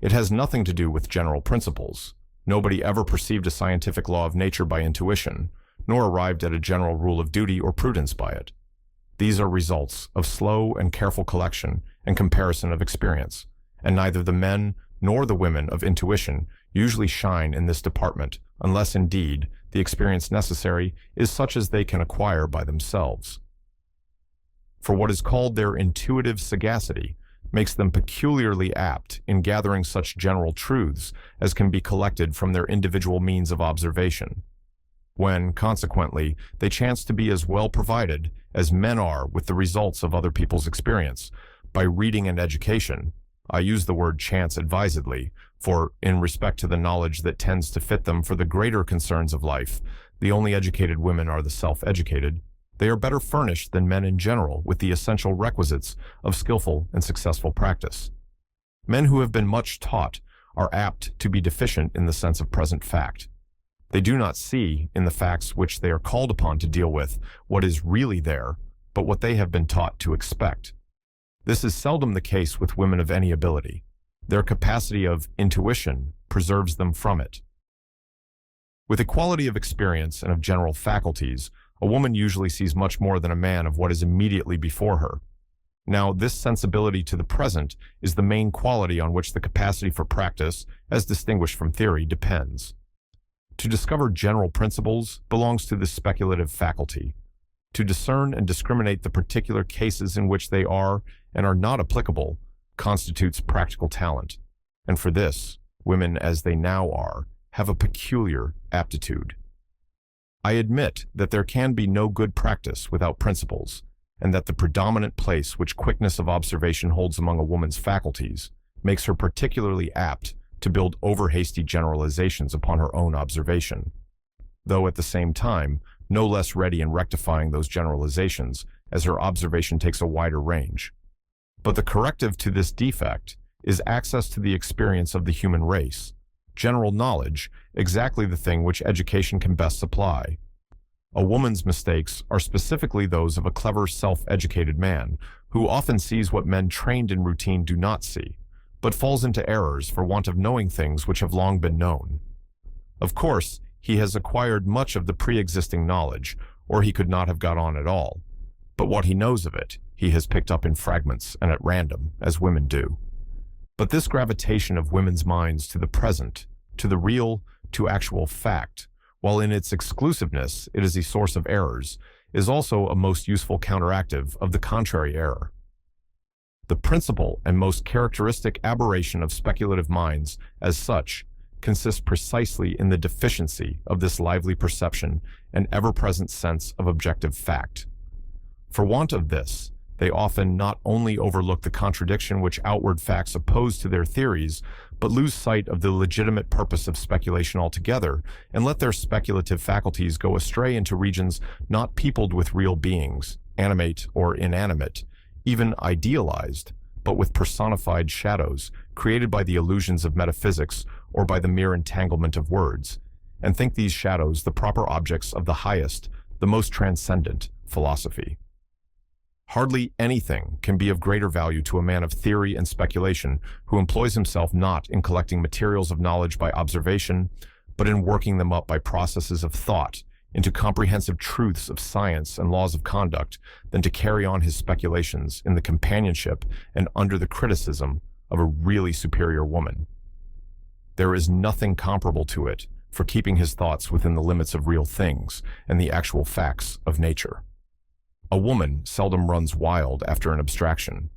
A: It has nothing to do with general principles. Nobody ever perceived a scientific law of nature by intuition, nor arrived at a general rule of duty or prudence by it. These are results of slow and careful collection and comparison of experience, and neither the men nor the women of intuition usually shine in this department, unless indeed the experience necessary is such as they can acquire by themselves. For what is called their intuitive sagacity makes them peculiarly apt in gathering such general truths as can be collected from their individual means of observation. When, consequently, they chance to be as well provided as men are with the results of other people's experience, by reading and education, I use the word chance advisedly, for, in respect to the knowledge that tends to fit them for the greater concerns of life, the only educated women are the self-educated. They are better furnished than men in general with the essential requisites of skillful and successful practice. Men who have been much taught are apt to be deficient in the sense of present fact. They do not see, in the facts which they are called upon to deal with, what is really there, but what they have been taught to expect. This is seldom the case with women of any ability. Their capacity of intuition preserves them from it. With equality of experience and of general faculties, a woman usually sees much more than a man of what is immediately before her. Now, this sensibility to the present is the main quality on which the capacity for practice, as distinguished from theory, depends. To discover general principles belongs to this speculative faculty. To discern and discriminate the particular cases in which they are and are not applicable constitutes practical talent, and for this, women as they now are, have a peculiar aptitude. I admit that there can be no good practice without principles, and that the predominant place which quickness of observation holds among a woman's faculties makes her particularly apt to build over-hasty generalizations upon her own observation, though at the same time no less ready in rectifying those generalizations as her observation takes a wider range. But the corrective to this defect is access to the experience of the human race, general knowledge, exactly the thing which education can best supply. A woman's mistakes are specifically those of a clever, self-educated man who often sees what men trained in routine do not see, but falls into errors for want of knowing things which have long been known. Of course, he has acquired much of the pre-existing knowledge, or he could not have got on at all. But what he knows of it, he has picked up in fragments and at random, as women do. But this gravitation of women's minds to the present, to the real, to actual fact, while in its exclusiveness it is a source of errors, is also a most useful counteractive of the contrary error. The principal and most characteristic aberration of speculative minds, as such, consists precisely in the deficiency of this lively perception and ever-present sense of objective fact. For want of this, they often not only overlook the contradiction which outward facts oppose to their theories, but lose sight of the legitimate purpose of speculation altogether, and let their speculative faculties go astray into regions not peopled with real beings, animate or inanimate, even idealized, but with personified shadows created by the illusions of metaphysics or by the mere entanglement of words, and think these shadows the proper objects of the highest, the most transcendent philosophy. Hardly anything can be of greater value to a man of theory and speculation who employs himself not in collecting materials of knowledge by observation, but in working them up by processes of thought into comprehensive truths of science and laws of conduct, than to carry on his speculations in the companionship and under the criticism of a really superior woman. There is nothing comparable to it for keeping his thoughts within the limits of real things and the actual facts of nature. A woman seldom runs wild after an abstraction,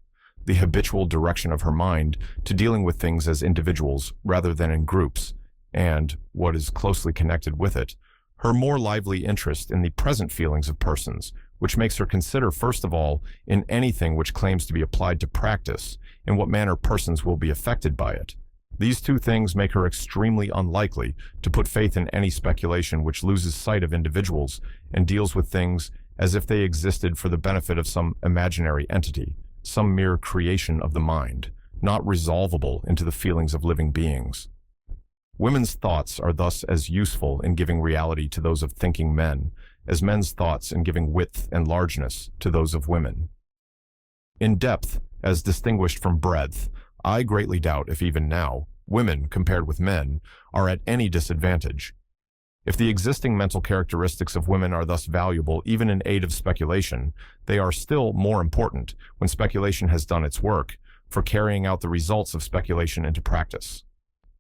A: the habitual direction of her mind to dealing with things as individuals rather than in groups, and, what is closely connected with it, her more lively interest in the present feelings of persons, which makes her consider first of all, in anything which claims to be applied to practice, in what manner persons will be affected by it. These two things make her extremely unlikely to put faith in any speculation which loses sight of individuals and deals with things as if they existed for the benefit of some imaginary entity, some mere creation of the mind, not resolvable into the feelings of living beings. Women's thoughts are thus as useful in giving reality to those of thinking men as men's thoughts in giving width and largeness to those of women. In depth, as distinguished from breadth, I greatly doubt if even now, women, compared with men, are at any disadvantage. If the existing mental characteristics of women are thus valuable even in aid of speculation, they are still more important, when speculation has done its work, for carrying out the results of speculation into practice.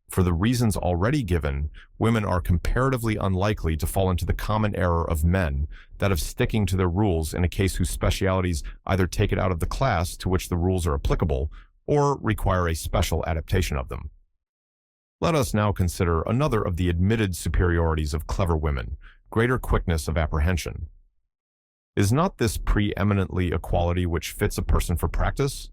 A: For the reasons already given, women are comparatively unlikely to fall into the common error of men, that of sticking to their rules in a case whose specialities either take it out of the class to which the rules are applicable, or require a special adaptation of them. Let us now consider another of the admitted superiorities of clever women, greater quickness of apprehension. Is not this preeminently a quality which fits a person for practice?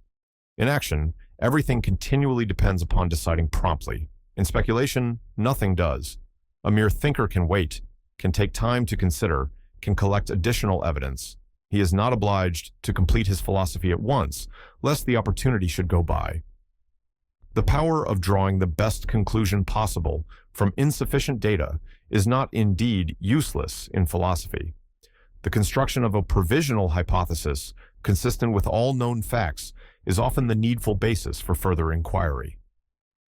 A: In action, everything continually depends upon deciding promptly. In speculation, nothing does. A mere thinker can wait, can take time to consider, can collect additional evidence. He is not obliged to complete his philosophy at once, lest the opportunity should go by. The power of drawing the best conclusion possible from insufficient data is not indeed useless in philosophy. The construction of a provisional hypothesis consistent with all known facts is often the needful basis for further inquiry.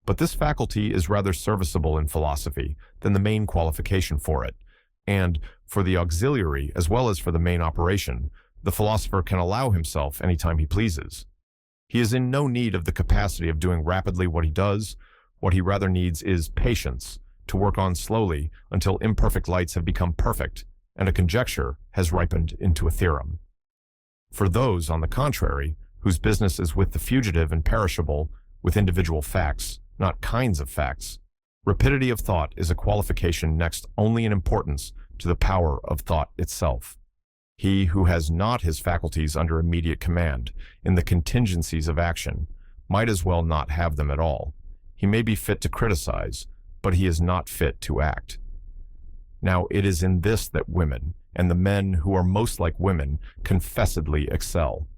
A: But this faculty is rather serviceable in philosophy than the main qualification for it, and for the auxiliary as well as for the main operation, the philosopher can allow himself any time he pleases. He is in no need of the capacity of doing rapidly what he does. What he rather needs is patience, to work on slowly until imperfect lights have become perfect, and a conjecture has ripened into a theorem. For those, on the contrary, whose business is with the fugitive and perishable, with individual facts, not kinds of facts, rapidity of thought is a qualification next only in importance to the power of thought itself. He who has not his faculties under immediate command in the contingencies of action might as well not have them at all. He may be fit to criticize, but he is not fit to act. Now, it is in this that women, and the men who are most like women, confessedly excel.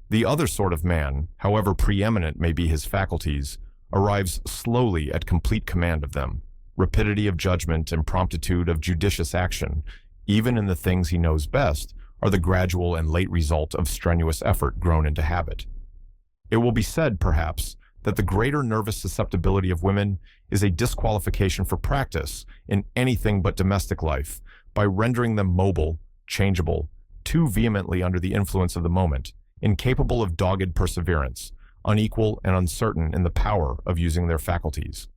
A: The other sort of man, however preeminent may be his faculties, arrives slowly at complete command of them. Rapidity of judgment and promptitude of judicious action, even in the things he knows best, are the gradual and late result of strenuous effort grown into habit. It will be said, perhaps, that the greater nervous susceptibility of women is a disqualification for practice in anything but domestic life by rendering them mobile, changeable, too vehemently under the influence of the moment, incapable of dogged perseverance, unequal and uncertain in the power of using their faculties.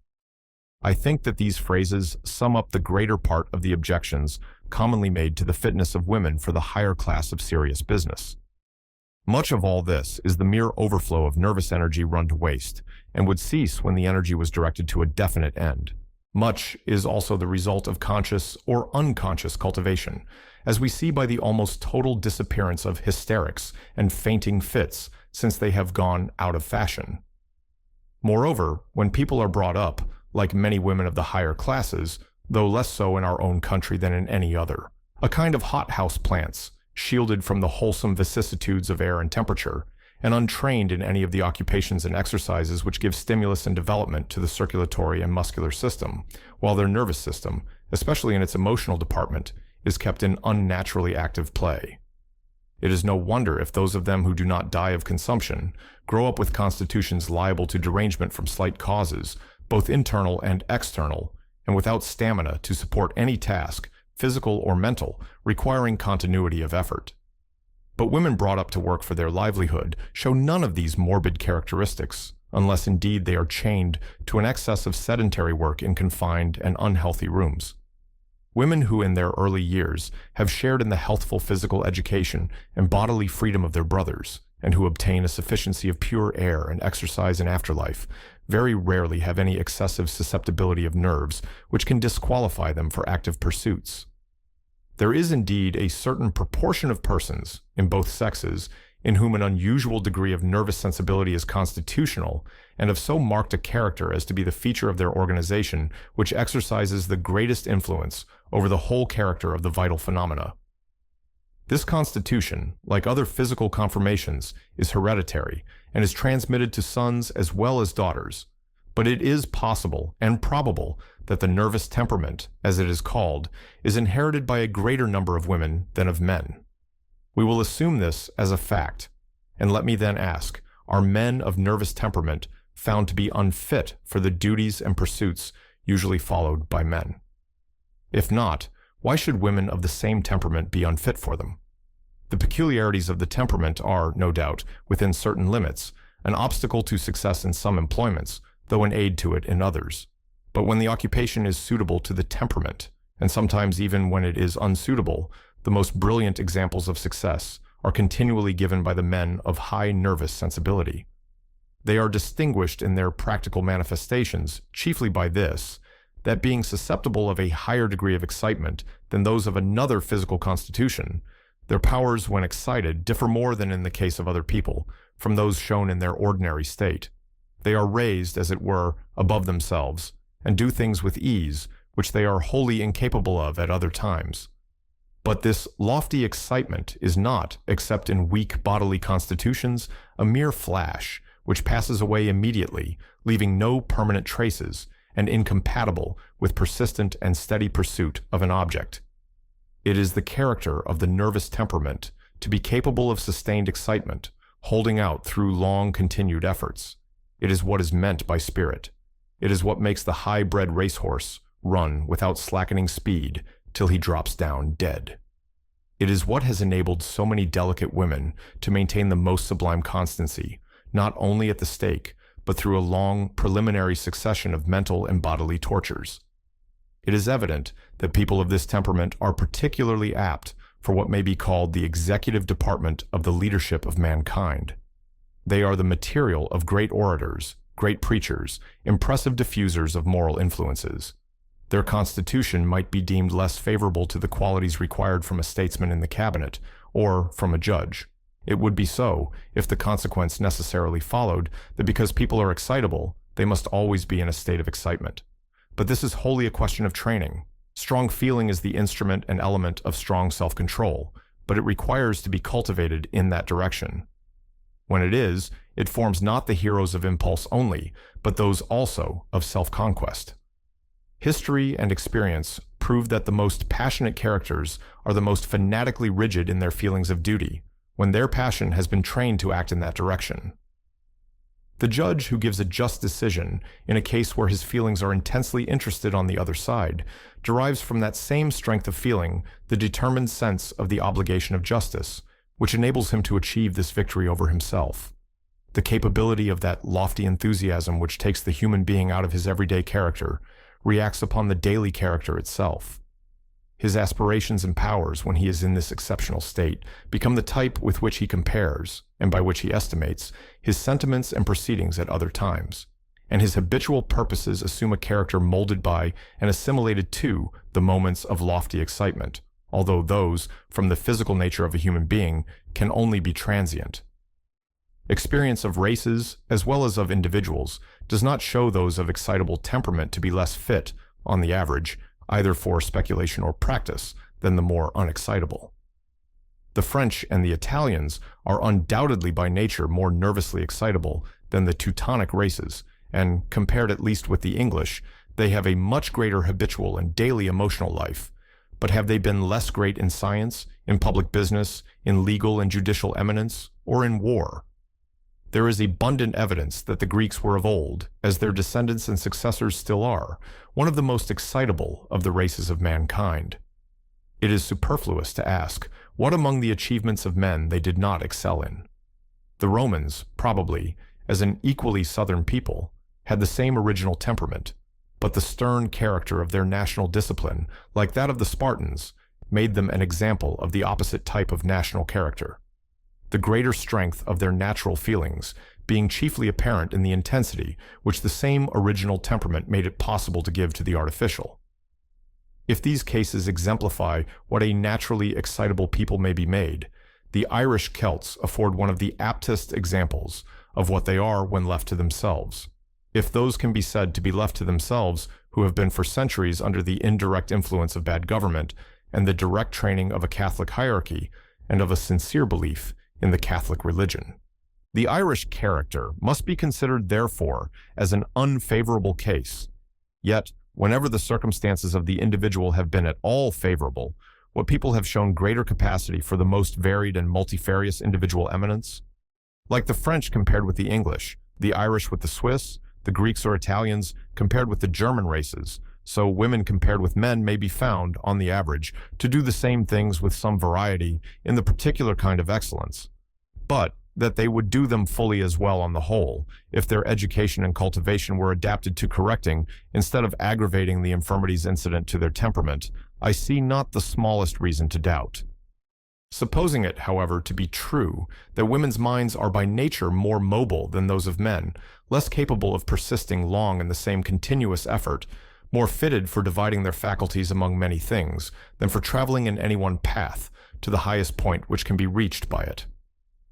A: I think that these phrases sum up the greater part of the objections commonly made to the fitness of women for the higher class of serious business. Much of all this is the mere overflow of nervous energy run to waste, and would cease when the energy was directed to a definite end. Much is also the result of conscious or unconscious cultivation, as we see by the almost total disappearance of hysterics and fainting fits since they have gone out of fashion. Moreover, when people are brought up, like many women of the higher classes, though less so in our own country than in any other, a kind of hothouse plants, shielded from the wholesome vicissitudes of air and temperature, and untrained in any of the occupations and exercises which give stimulus and development to the circulatory and muscular system, while their nervous system, especially in its emotional department, is kept in unnaturally active play. It is no wonder if those of them who do not die of consumption grow up with constitutions liable to derangement from slight causes, both internal and external, and without stamina to support any task, physical or mental, requiring continuity of effort. But women brought up to work for their livelihood show none of these morbid characteristics, unless indeed they are chained to an excess of sedentary work in confined and unhealthy rooms. Women who in their early years have shared in the healthful physical education and bodily freedom of their brothers, and who obtain a sufficiency of pure air and exercise in afterlife, very rarely have any excessive susceptibility of nerves which can disqualify them for active pursuits. There is indeed a certain proportion of persons, in both sexes, in whom an unusual degree of nervous sensibility is constitutional, and of so marked a character as to be the feature of their organization which exercises the greatest influence over the whole character of the vital phenomena. This constitution, like other physical conformations, is hereditary, and is transmitted to sons as well as daughters. But it is possible and probable that the nervous temperament, as it is called, is inherited by a greater number of women than of men. We will assume this as a fact, and let me then ask, are men of nervous temperament found to be unfit for the duties and pursuits usually followed by men? If not, why should women of the same temperament be unfit for them? The peculiarities of the temperament are, no doubt, within certain limits, an obstacle to success in some employments, though an aid to it in others. But when the occupation is suitable to the temperament, and sometimes even when it is unsuitable, the most brilliant examples of success are continually given by the men of high nervous sensibility. They are distinguished in their practical manifestations chiefly by this, that being susceptible of a higher degree of excitement than those of another physical constitution, their powers when excited differ more than in the case of other people from those shown in their ordinary state. They are raised, as it were, above themselves, and do things with ease which they are wholly incapable of at other times. But this lofty excitement is not, except in weak bodily constitutions, a mere flash, which passes away immediately, leaving no permanent traces, and incompatible with persistent and steady pursuit of an object. It is the character of the nervous temperament to be capable of sustained excitement, holding out through long continued efforts. It is what is meant by spirit. It is what makes the high-bred racehorse run without slackening speed till he drops down dead. It is what has enabled so many delicate women to maintain the most sublime constancy, not only at the stake, but through a long preliminary succession of mental and bodily tortures. It is evident that people of this temperament are particularly apt for what may be called the executive department of the leadership of mankind. They are the material of great orators, great preachers, impressive diffusers of moral influences. Their constitution might be deemed less favorable to the qualities required from a statesman in the cabinet or from a judge. It would be so if the consequence necessarily followed that because people are excitable, they must always be in a state of excitement. But this is wholly a question of training. Strong feeling is the instrument and element of strong self-control, but it requires to be cultivated in that direction. When it is, it forms not the heroes of impulse only, but those also of self-conquest. History and experience prove that the most passionate characters are the most fanatically rigid in their feelings of duty, when their passion has been trained to act in that direction. The judge who gives a just decision in a case where his feelings are intensely interested on the other side derives from that same strength of feeling the determined sense of the obligation of justice, which enables him to achieve this victory over himself. The capability of that lofty enthusiasm which takes the human being out of his everyday character reacts upon the daily character itself. His aspirations and powers, when he is in this exceptional state, become the type with which he compares, and by which he estimates, his sentiments and proceedings at other times, and his habitual purposes assume a character molded by and assimilated to the moments of lofty excitement, although those, from the physical nature of a human being, can only be transient. Experience of races, as well as of individuals, does not show those of excitable temperament to be less fit, on the average, either for speculation or practice, than the more unexcitable. The French and the Italians are undoubtedly by nature more nervously excitable than the Teutonic races, and, compared at least with the English, they have a much greater habitual and daily emotional life. But have they been less great in science, in public business, in legal and judicial eminence, or in war? There is abundant evidence that the Greeks were of old, as their descendants and successors still are, one of the most excitable of the races of mankind. It is superfluous to ask what among the achievements of men they did not excel in. The Romans, probably, as an equally southern people, had the same original temperament, but the stern character of their national discipline, like that of the Spartans, made them an example of the opposite type of national character. The greater strength of their natural feelings being chiefly apparent in the intensity which the same original temperament made it possible to give to the artificial. If these cases exemplify what a naturally excitable people may be made, the Irish Celts afford one of the aptest examples of what they are when left to themselves. If those can be said to be left to themselves who have been for centuries under the indirect influence of bad government and the direct training of a Catholic hierarchy and of a sincere belief in the Catholic religion. The Irish character must be considered, therefore, as an unfavorable case. Yet, whenever the circumstances of the individual have been at all favorable, what people have shown greater capacity for the most varied and multifarious individual eminence? Like the French compared with the English, the Irish with the Swiss, the Greeks or Italians compared with the German races, so women compared with men may be found, on the average, to do the same things with some variety in the particular kind of excellence, but that they would do them fully as well on the whole, if their education and cultivation were adapted to correcting instead of aggravating the infirmities incident to their temperament, I see not the smallest reason to doubt. Supposing it, however, to be true that women's minds are by nature more mobile than those of men, less capable of persisting long in the same continuous effort, more fitted for dividing their faculties among many things than for traveling in any one path to the highest point which can be reached by it.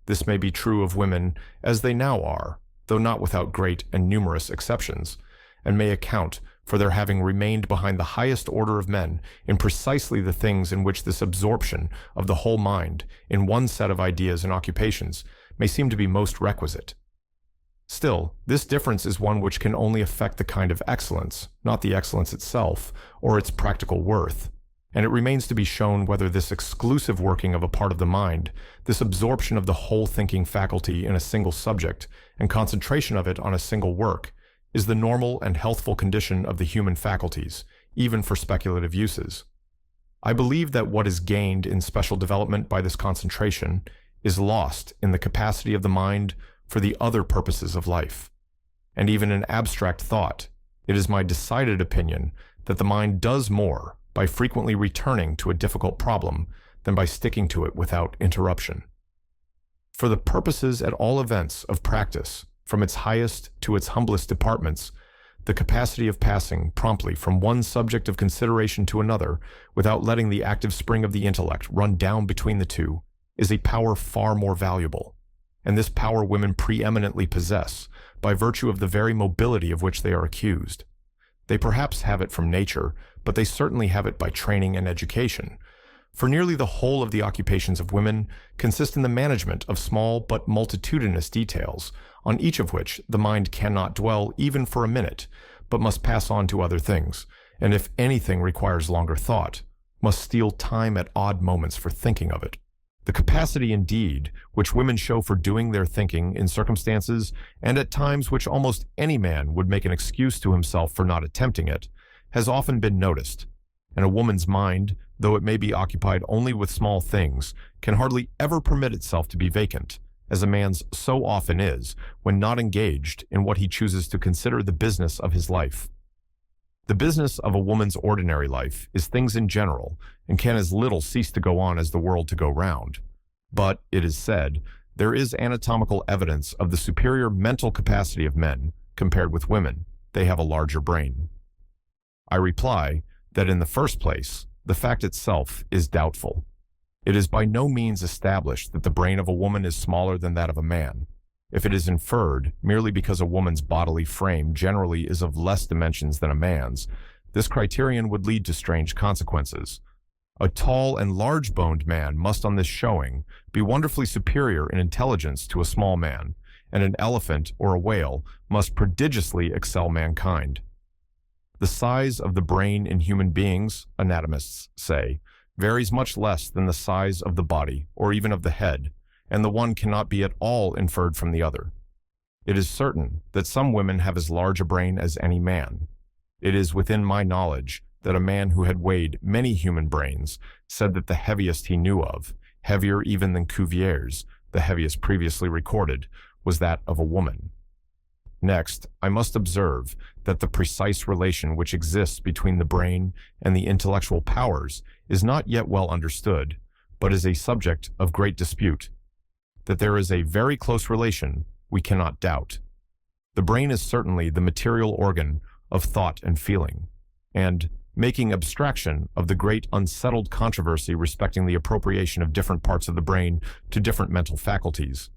A: This may be true of women as they now are, though not without great and numerous exceptions, and may account for their having remained behind the highest order of men in precisely the things in which this absorption of the whole mind in one set of ideas and occupations may seem to be most requisite. Still, this difference is one which can only affect the kind of excellence, not the excellence itself, or its practical worth, and it remains to be shown whether this exclusive working of a part of the mind, this absorption of the whole thinking faculty in a single subject, and concentration of it on a single work, is the normal and healthful condition of the human faculties, even for speculative uses. I believe that what is gained in special development by this concentration is lost in the capacity of the mind for the other purposes of life. And even in abstract thought, it is my decided opinion that the mind does more by frequently returning to a difficult problem than by sticking to it without interruption. For the purposes at all events of practice, from its highest to its humblest departments, The capacity of passing promptly from one subject of consideration to another without letting the active spring of the intellect run down between the two is a power far more valuable, and this power women preeminently possess by virtue of the very mobility of which they are accused. They perhaps have it from nature, but they certainly have it by training and education, for nearly the whole of the occupations of women consist in the management of small but multitudinous details, on each of which the mind cannot dwell even for a minute, but must pass on to other things, and if anything requires longer thought, must steal time at odd moments for thinking of it. The capacity, indeed, which women show for doing their thinking in circumstances, and at times which almost any man would make an excuse to himself for not attempting it, has often been noticed, and a woman's mind, though it may be occupied only with small things, can hardly ever permit itself to be vacant, as a man's so often is when not engaged in what he chooses to consider the business of his life. The business of a woman's ordinary life is things in general, and can as little cease to go on as the world to go round. But, it is said, there is anatomical evidence of the superior mental capacity of men compared with women. They have a larger brain. I reply that in the first place, the fact itself is doubtful. It is by no means established that the brain of a woman is smaller than that of a man. If it is inferred merely because a woman's bodily frame generally is of less dimensions than a man's, this criterion would lead to strange consequences. A tall and large-boned man must on this showing be wonderfully superior in intelligence to a small man, and an elephant or a whale must prodigiously excel mankind. The size of the brain in human beings, anatomists say, varies much less than the size of the body or even of the head, and the one cannot be at all inferred from the other. It is certain that some women have as large a brain as any man. It is within my knowledge that a man who had weighed many human brains said that the heaviest he knew of, heavier even than Cuvier's, the heaviest previously recorded, was that of a woman. Next, I must observe that the precise relation which exists between the brain and the intellectual powers is not yet well understood, but is a subject of great dispute. That there is a very close relation, we cannot doubt. The brain is certainly the material organ of thought and feeling, and, making abstraction of the great unsettled controversy respecting the appropriation of different parts of the brain to different mental faculties,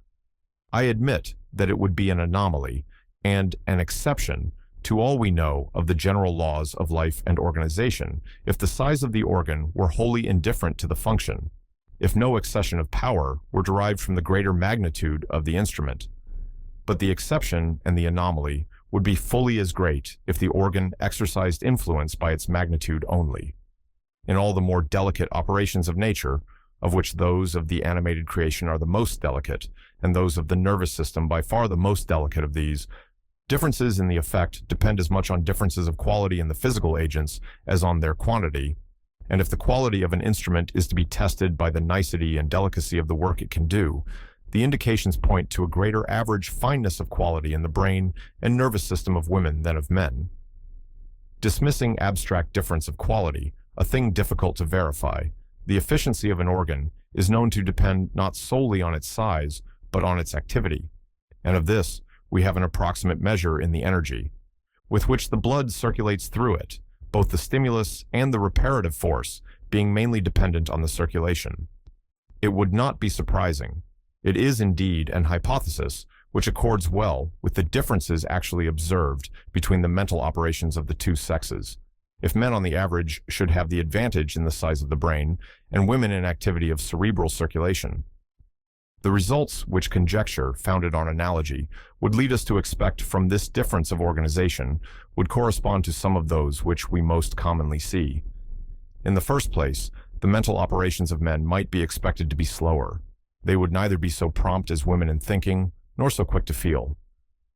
A: I admit that it would be an anomaly and an exception to all we know of the general laws of life and organization if the size of the organ were wholly indifferent to the function, if no accession of power were derived from the greater magnitude of the instrument. But the exception and the anomaly would be fully as great if the organ exercised influence by its magnitude only. In all the more delicate operations of nature, of which those of the animated creation are the most delicate, and those of the nervous system by far the most delicate of these, differences in the effect depend as much on differences of quality in the physical agents as on their quantity, and if the quality of an instrument is to be tested by the nicety and delicacy of the work it can do, the indications point to a greater average fineness of quality in the brain and nervous system of women than of men. Dismissing abstract difference of quality, a thing difficult to verify, the efficiency of an organ is known to depend not solely on its size, but on its activity, and of this we have an approximate measure in the energy with which the blood circulates through it, both the stimulus and the reparative force being mainly dependent on the circulation. It would not be surprising. It is indeed an hypothesis which accords well with the differences actually observed between the mental operations of the two sexes, if men on the average should have the advantage in the size of the brain and women in activity of cerebral circulation. The results which conjecture, founded on analogy, would lead us to expect from this difference of organization would correspond to some of those which we most commonly see. In the first place, the mental operations of men might be expected to be slower. They would neither be so prompt as women in thinking, nor so quick to feel.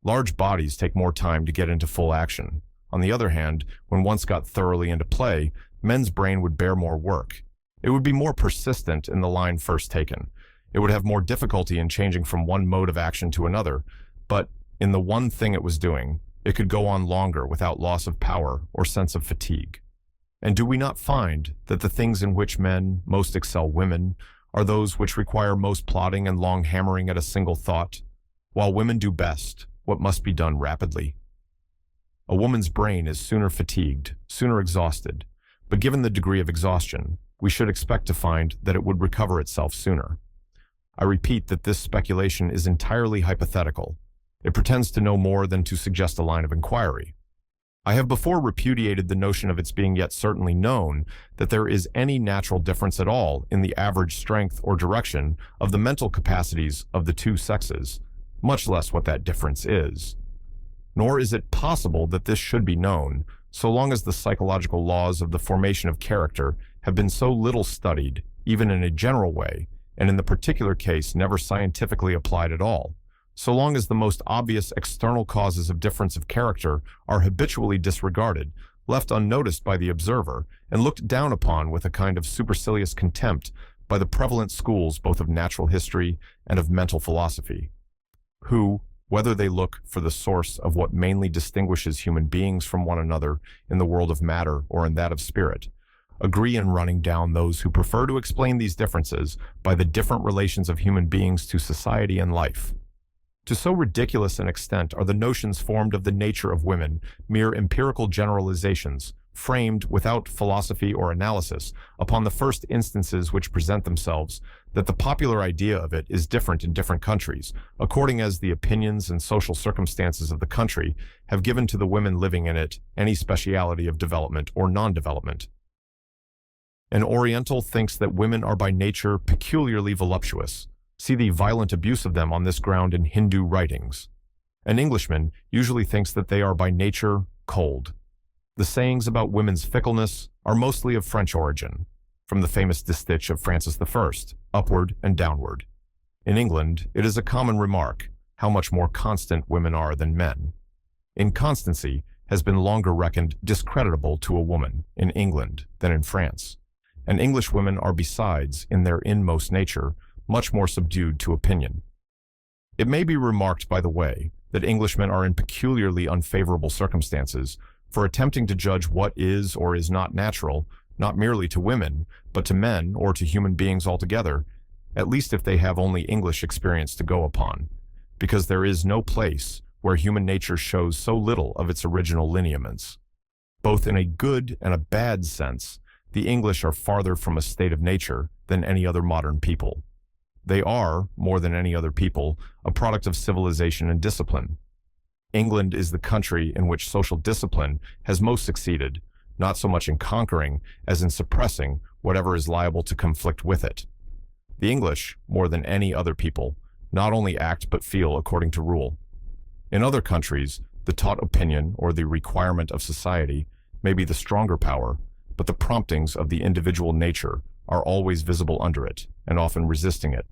A: Large bodies take more time to get into full action. On the other hand, when once got thoroughly into play, men's brain would bear more work. It would be more persistent in the line first taken. It would have more difficulty in changing from one mode of action to another, but in the one thing it was doing, it could go on longer without loss of power or sense of fatigue. And do we not find that the things in which men most excel women are those which require most plodding and long hammering at a single thought, while women do best what must be done rapidly? A woman's brain is sooner fatigued, sooner exhausted, but given the degree of exhaustion, we should expect to find that it would recover itself sooner. I repeat that this speculation is entirely hypothetical. It pretends to no more than to suggest a line of inquiry. I have before repudiated the notion of its being yet certainly known that there is any natural difference at all in the average strength or direction of the mental capacities of the two sexes, much less what that difference is. Nor is it possible that this should be known, so long as the psychological laws of the formation of character have been so little studied, even in a general way, and in the particular case never scientifically applied at all. So long as the most obvious external causes of difference of character are habitually disregarded, left unnoticed by the observer, and looked down upon with a kind of supercilious contempt by the prevalent schools both of natural history and of mental philosophy, who, whether they look for the source of what mainly distinguishes human beings from one another in the world of matter or in that of spirit, agree in running down those who prefer to explain these differences by the different relations of human beings to society and life. To so ridiculous an extent are the notions formed of the nature of women mere empirical generalizations, framed without philosophy or analysis upon the first instances which present themselves, that the popular idea of it is different in different countries, according as the opinions and social circumstances of the country have given to the women living in it any speciality of development or non-development. An Oriental thinks that women are by nature peculiarly voluptuous. See the violent abuse of them on this ground in Hindu writings. An Englishman usually thinks that they are by nature cold. The sayings about women's fickleness are mostly of French origin, from the famous distich of Francis I, upward and downward. In England, it is a common remark how much more constant women are than men. Inconstancy has been longer reckoned discreditable to a woman in England than in France, and English women are besides, in their inmost nature, much more subdued to opinion. It may be remarked, by the way, that Englishmen are in peculiarly unfavorable circumstances for attempting to judge what is or is not natural, not merely to women, but to men or to human beings altogether, at least if they have only English experience to go upon, because there is no place where human nature shows so little of its original lineaments. Both in a good and a bad sense, the English are farther from a state of nature than any other modern people. They are, more than any other people, a product of civilization and discipline. England is the country in which social discipline has most succeeded, not so much in conquering as in suppressing whatever is liable to conflict with it. The English, more than any other people, not only act but feel according to rule. In other countries, the taught opinion or the requirement of society may be the stronger power, but the promptings of the individual nature are always visible under it, and often resisting it.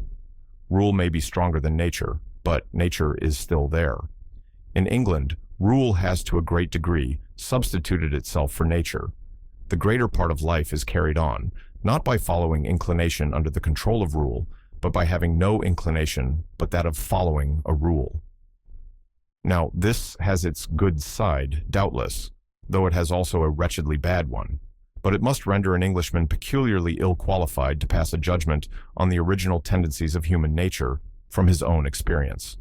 A: Rule may be stronger than nature, but nature is still there. In England, rule has to a great degree substituted itself for nature. The greater part of life is carried on, not by following inclination under the control of rule, but by having no inclination but that of following a rule. Now, this has its good side, doubtless, though it has also a wretchedly bad one. But it must render an Englishman peculiarly ill-qualified to pass a judgment on the original tendencies of human nature from his own experience.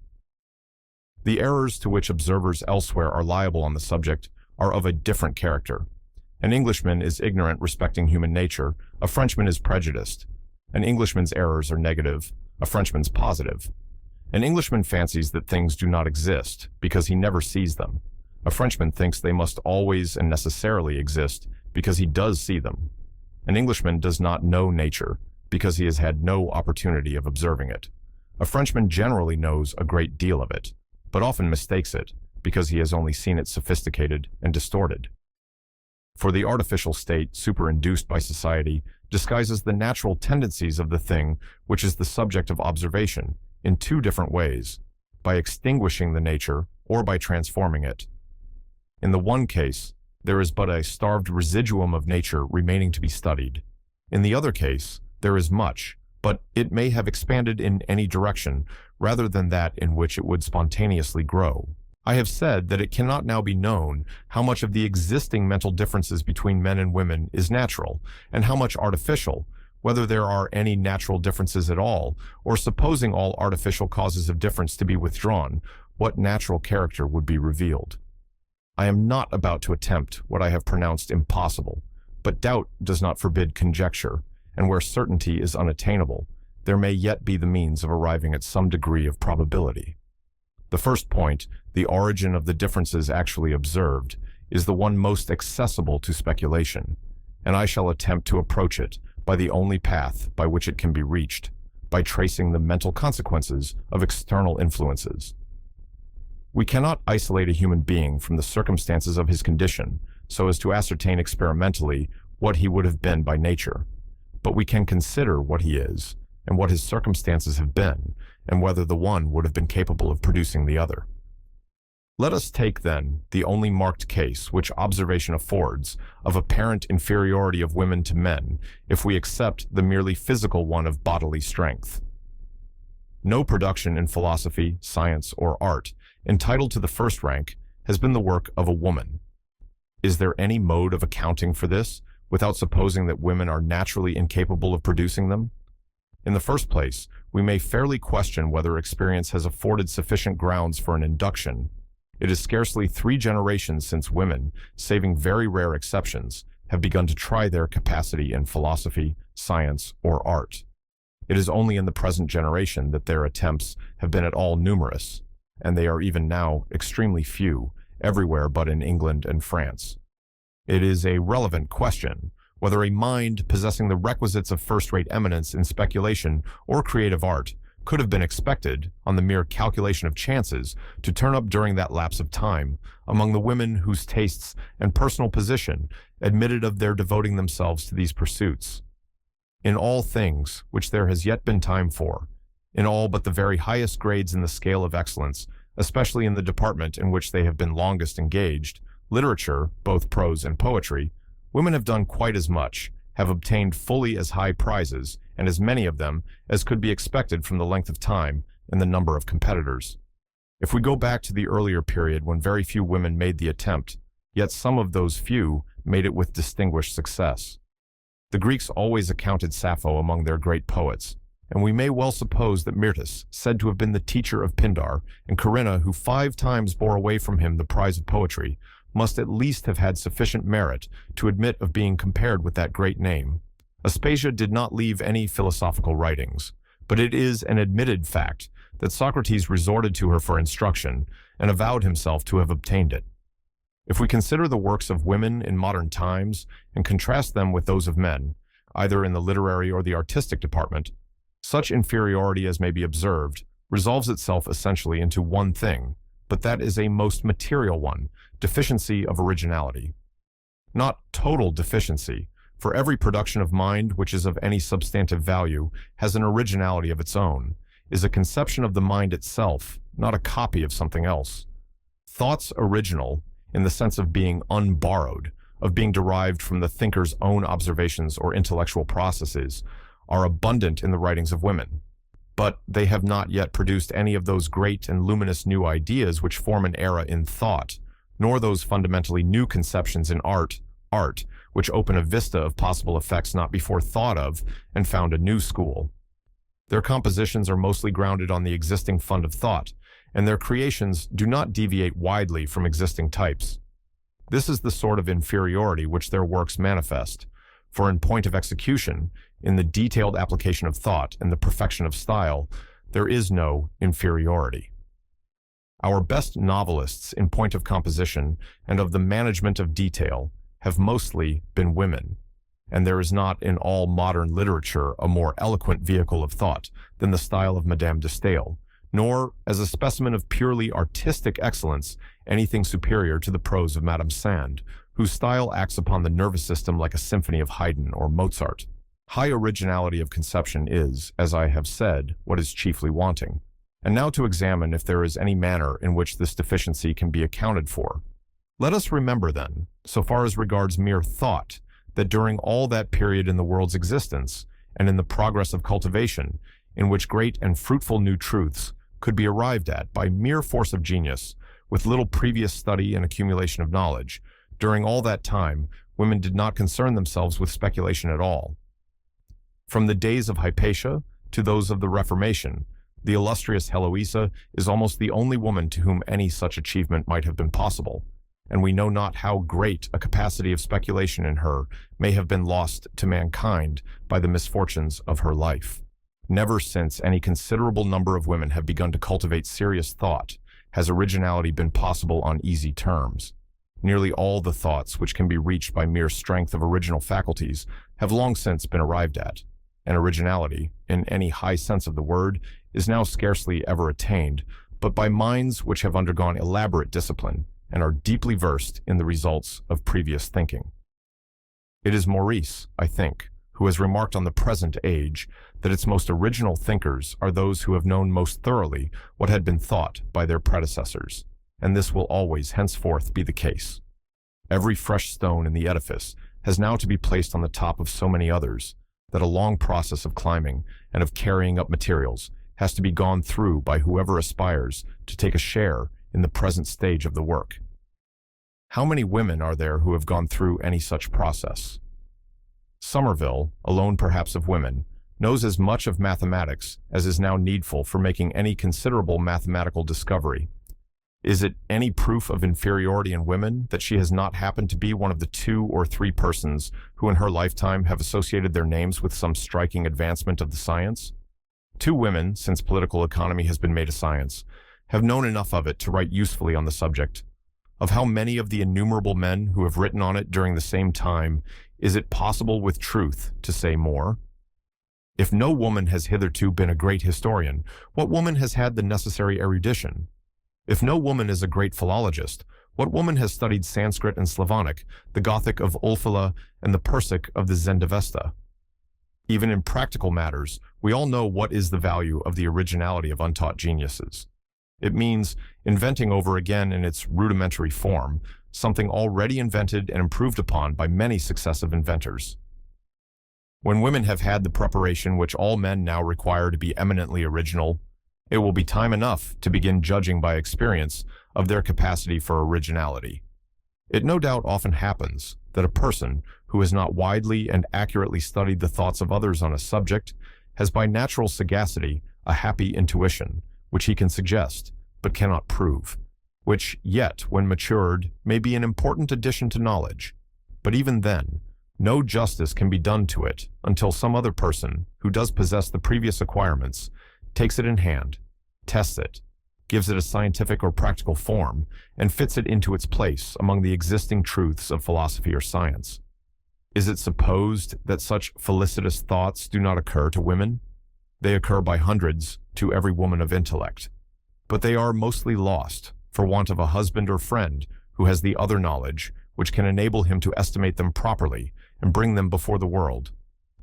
A: The errors to which observers elsewhere are liable on the subject are of a different character. An Englishman is ignorant respecting human nature, a Frenchman is prejudiced. An Englishman's errors are negative, a Frenchman's positive. An Englishman fancies that things do not exist because he never sees them. A Frenchman thinks they must always and necessarily exist because he does see them. An Englishman does not know nature because he has had no opportunity of observing it. A Frenchman generally knows a great deal of it, but often mistakes it because he has only seen it sophisticated and distorted. For the artificial state superinduced by society disguises the natural tendencies of the thing which is the subject of observation in two different ways, by extinguishing the nature or by transforming it. In the one case, there is but a starved residuum of nature remaining to be studied. In the other case, there is much, but it may have expanded in any direction rather than that in which it would spontaneously grow. I have said that it cannot now be known how much of the existing mental differences between men and women is natural, and how much artificial, whether there are any natural differences at all, or supposing all artificial causes of difference to be withdrawn, what natural character would be revealed. I am not about to attempt what I have pronounced impossible, but doubt does not forbid conjecture, and where certainty is unattainable, there may yet be the means of arriving at some degree of probability. The first point, the origin of the differences actually observed, is the one most accessible to speculation, and I shall attempt to approach it by the only path by which it can be reached, by tracing the mental consequences of external influences. We cannot isolate a human being from the circumstances of his condition so as to ascertain experimentally what he would have been by nature, but we can consider what he is and what his circumstances have been, and whether the one would have been capable of producing the other. Let us take, then, the only marked case which observation affords of apparent inferiority of women to men if we accept the merely physical one of bodily strength. No production in philosophy, science, or art entitled to the first rank has been the work of a woman. Is there any mode of accounting for this without supposing that women are naturally incapable of producing them? In the first place, we may fairly question whether experience has afforded sufficient grounds for an induction. It is scarcely 3 generations since women, saving very rare exceptions, have begun to try their capacity in philosophy, science, or art. It is only in the present generation that their attempts have been at all numerous, and they are even now extremely few, everywhere but in England and France. It is a relevant question whether a mind possessing the requisites of first-rate eminence in speculation or creative art could have been expected, on the mere calculation of chances, to turn up during that lapse of time among the women whose tastes and personal position admitted of their devoting themselves to these pursuits. In all things which there has yet been time for, in all but the very highest grades in the scale of excellence, especially in the department in which they have been longest engaged, literature, both prose and poetry, women have done quite as much, have obtained fully as high prizes, and as many of them as could be expected from the length of time and the number of competitors. If we go back to the earlier period when very few women made the attempt, yet some of those few made it with distinguished success. The Greeks always accounted Sappho among their great poets, and we may well suppose that Myrtis, said to have been the teacher of Pindar, and Corinna, who 5 times bore away from him the prize of poetry, must at least have had sufficient merit to admit of being compared with that great name. Aspasia did not leave any philosophical writings, but it is an admitted fact that Socrates resorted to her for instruction and avowed himself to have obtained it. If we consider the works of women in modern times and contrast them with those of men, either in the literary or the artistic department, such inferiority as may be observed resolves itself essentially into one thing, but that is a most material one, deficiency of originality. Not total deficiency, for every production of mind which is of any substantive value has an originality of its own, is a conception of the mind itself, not a copy of something else. Thoughts original, in the sense of being unborrowed, of being derived from the thinker's own observations or intellectual processes, are abundant in the writings of women. But they have not yet produced any of those great and luminous new ideas which form an era in thought, nor those fundamentally new conceptions in art, which open a vista of possible effects not before thought of and found a new school. Their compositions are mostly grounded on the existing fund of thought, and their creations do not deviate widely from existing types. This is the sort of inferiority which their works manifest, for in point of execution, in the detailed application of thought and the perfection of style, there is no inferiority. Our best novelists in point of composition and of the management of detail have mostly been women, and there is not in all modern literature a more eloquent vehicle of thought than the style of Madame de Staël, nor, as a specimen of purely artistic excellence, anything superior to the prose of Madame Sand, whose style acts upon the nervous system like a symphony of Haydn or Mozart. High originality of conception is, as I have said, what is chiefly wanting. And now to examine if there is any manner in which this deficiency can be accounted for. Let us remember then, so far as regards mere thought, that during all that period in the world's existence, and in the progress of cultivation, in which great and fruitful new truths could be arrived at by mere force of genius, with little previous study and accumulation of knowledge, during all that time, women did not concern themselves with speculation at all. From the days of Hypatia to those of the Reformation, the illustrious Heloisa is almost the only woman to whom any such achievement might have been possible, and we know not how great a capacity of speculation in her may have been lost to mankind by the misfortunes of her life. Never since any considerable number of women have begun to cultivate serious thought has originality been possible on easy terms. Nearly all the thoughts which can be reached by mere strength of original faculties have long since been arrived at, and originality, in any high sense of the word, is now scarcely ever attained, but by minds which have undergone elaborate discipline and are deeply versed in the results of previous thinking. It is Maurice, I think, who has remarked on the present age that its most original thinkers are those who have known most thoroughly what had been thought by their predecessors, and this will always henceforth be the case. Every fresh stone in the edifice has now to be placed on the top of so many others that a long process of climbing and of carrying up materials has to be gone through by whoever aspires to take a share in the present stage of the work. How many women are there who have gone through any such process? Somerville, alone perhaps of women, knows as much of mathematics as is now needful for making any considerable mathematical discovery. Is it any proof of inferiority in women that she has not happened to be one of the 2 or 3 persons who in her lifetime have associated their names with some striking advancement of the science? 2 women, since political economy has been made a science, have known enough of it to write usefully on the subject. Of how many of the innumerable men who have written on it during the same time is it possible with truth to say more? If no woman has hitherto been a great historian, what woman has had the necessary erudition? If no woman is a great philologist, what woman has studied Sanskrit and Slavonic, the Gothic of Ulfila and the Persic of the Zendavesta? Even in practical matters, we all know what is the value of the originality of untaught geniuses. It means inventing over again in its rudimentary form something already invented and improved upon by many successive inventors. When women have had the preparation which all men now require to be eminently original, it will be time enough to begin judging by experience of their capacity for originality. It no doubt often happens that a person who has not widely and accurately studied the thoughts of others on a subject has by natural sagacity a happy intuition, which he can suggest, but cannot prove, which yet, when matured, may be an important addition to knowledge. But even then, no justice can be done to it until some other person, who does possess the previous acquirements, takes it in hand, tests it, gives it a scientific or practical form, and fits it into its place among the existing truths of philosophy or science. Is it supposed that such felicitous thoughts do not occur to women? They occur by hundreds to every woman of intellect. But they are mostly lost for want of a husband or friend who has the other knowledge which can enable him to estimate them properly and bring them before the world.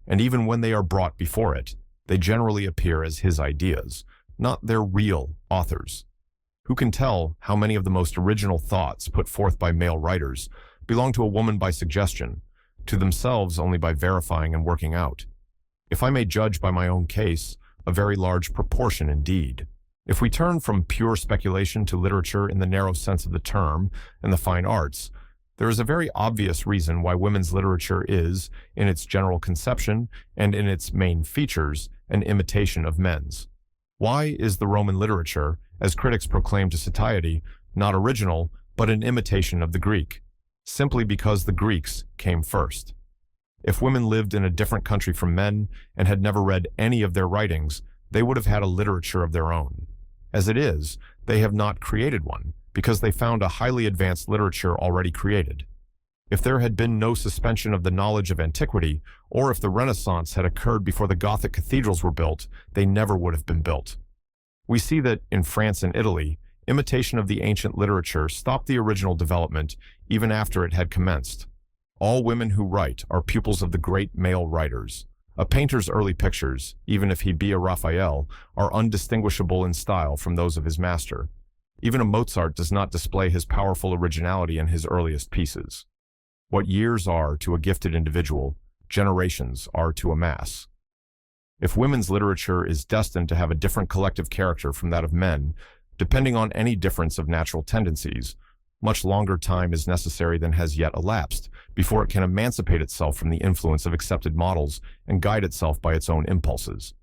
A: And even when they are brought before it, they generally appear as his ideas, not their real authors. Who can tell how many of the most original thoughts put forth by male writers belong to a woman by suggestion, to themselves only by verifying and working out? If I may judge by my own case, a very large proportion indeed. If we turn from pure speculation to literature in the narrow sense of the term and the fine arts, there is a very obvious reason why women's literature is, in its general conception and in its main features, an imitation of men's. Why is the Roman literature, as critics proclaim to satiety, not original, but an imitation of the Greek? Simply because the Greeks came first. If women lived in a different country from men and had never read any of their writings, they would have had a literature of their own. As it is, they have not created one, because they found a highly advanced literature already created. If there had been no suspension of the knowledge of antiquity, or if the Renaissance had occurred before the Gothic cathedrals were built, they never would have been built. We see that, in France and Italy, imitation of the ancient literature stopped the original development even after it had commenced. All women who write are pupils of the great male writers. A painter's early pictures, even if he be a Raphael, are undistinguishable in style from those of his master. Even a Mozart does not display his powerful originality in his earliest pieces. What years are to a gifted individual, generations are to a mass. If women's literature is destined to have a different collective character from that of men, depending on any difference of natural tendencies, much longer time is necessary than has yet elapsed before it can emancipate itself from the influence of accepted models and guide itself by its own impulses.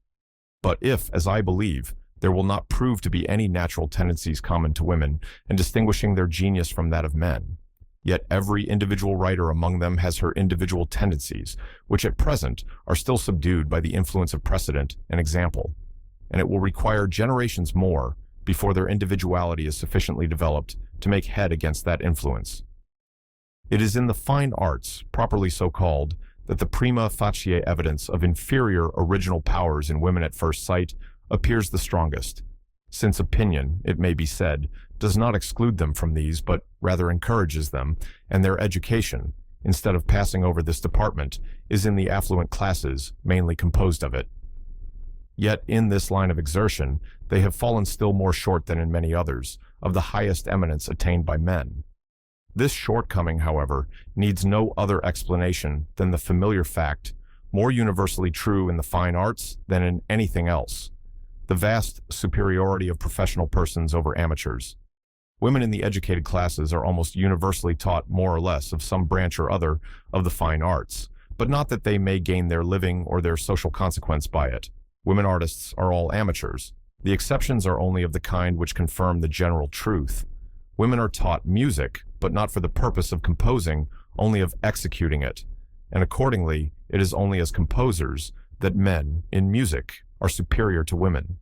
A: But if, as I believe, there will not prove to be any natural tendencies common to women and distinguishing their genius from that of men, Yet every individual writer among them has her individual tendencies, which at present are still subdued by the influence of precedent and example, and it will require generations more before their individuality is sufficiently developed to make head against that influence. It is in the fine arts, properly so called, that the prima facie evidence of inferior original powers in women at first sight appears the strongest, since opinion, it may be said, does not exclude them from these, but rather encourages them, and their education, instead of passing over this department, is in the affluent classes, mainly composed of it. Yet in this line of exertion, they have fallen still more short than in many others, of the highest eminence attained by men. This shortcoming, however, needs no other explanation than the familiar fact, more universally true in the fine arts than in anything else, the vast superiority of professional persons over amateurs. Women in the educated classes are almost universally taught more or less of some branch or other of the fine arts, but not that they may gain their living or their social consequence by it. Women artists are all amateurs. The exceptions are only of the kind which confirm the general truth. Women are taught music, but not for the purpose of composing, only of executing it, and accordingly it is only as composers that men, in music, are superior to women.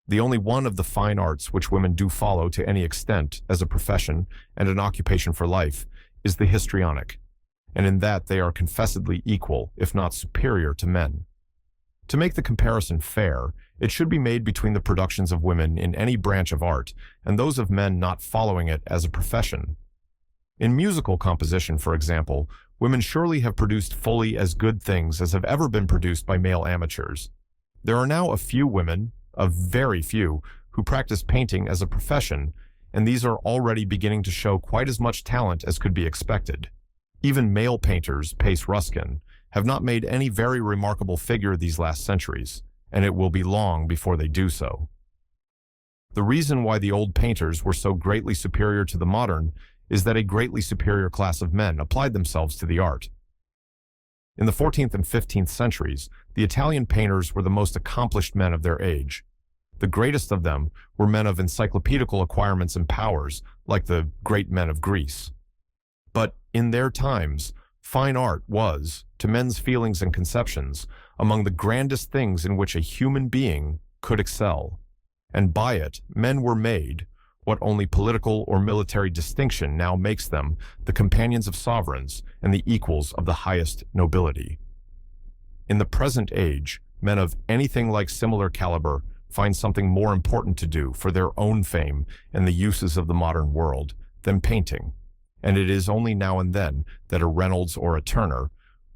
A: The only one of the fine arts which women do follow to any extent as a profession and an occupation for life is the histrionic, and in that they are confessedly equal, if not superior, to men. To make the comparison fair, it should be made between the productions of women in any branch of art and those of men not following it as a profession. In musical composition, for example, women surely have produced fully as good things as have ever been produced by male amateurs. There are now a few women, a very few, who practice painting as a profession, and these are already beginning to show quite as much talent as could be expected. Even male painters, pace Ruskin, have not made any very remarkable figure these last centuries, and it will be long before they do so. The reason why the old painters were so greatly superior to the modern is that a greatly superior class of men applied themselves to the art. In the 14th and 15th centuries, the Italian painters were the most accomplished men of their age. The greatest of them were men of encyclopedical acquirements and powers, like the great men of Greece. But in their times, fine art was, to men's feelings and conceptions, among the grandest things in which a human being could excel, and by it men were made, what only political or military distinction now makes them, the companions of sovereigns and the equals of the highest nobility. In the present age, men of anything like similar caliber find something more important to do for their own fame and the uses of the modern world than painting, and it is only now and then that a Reynolds or a Turner,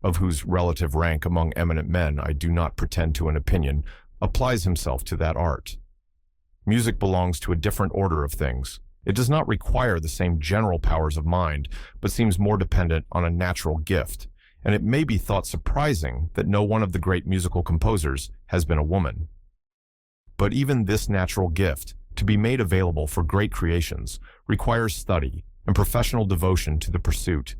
A: of whose relative rank among eminent men I do not pretend to an opinion, applies himself to that art. Music belongs to a different order of things. It does not require the same general powers of mind, but seems more dependent on a natural gift, and it may be thought surprising that no one of the great musical composers has been a woman. But even this natural gift, to be made available for great creations, requires study and professional devotion to the pursuit.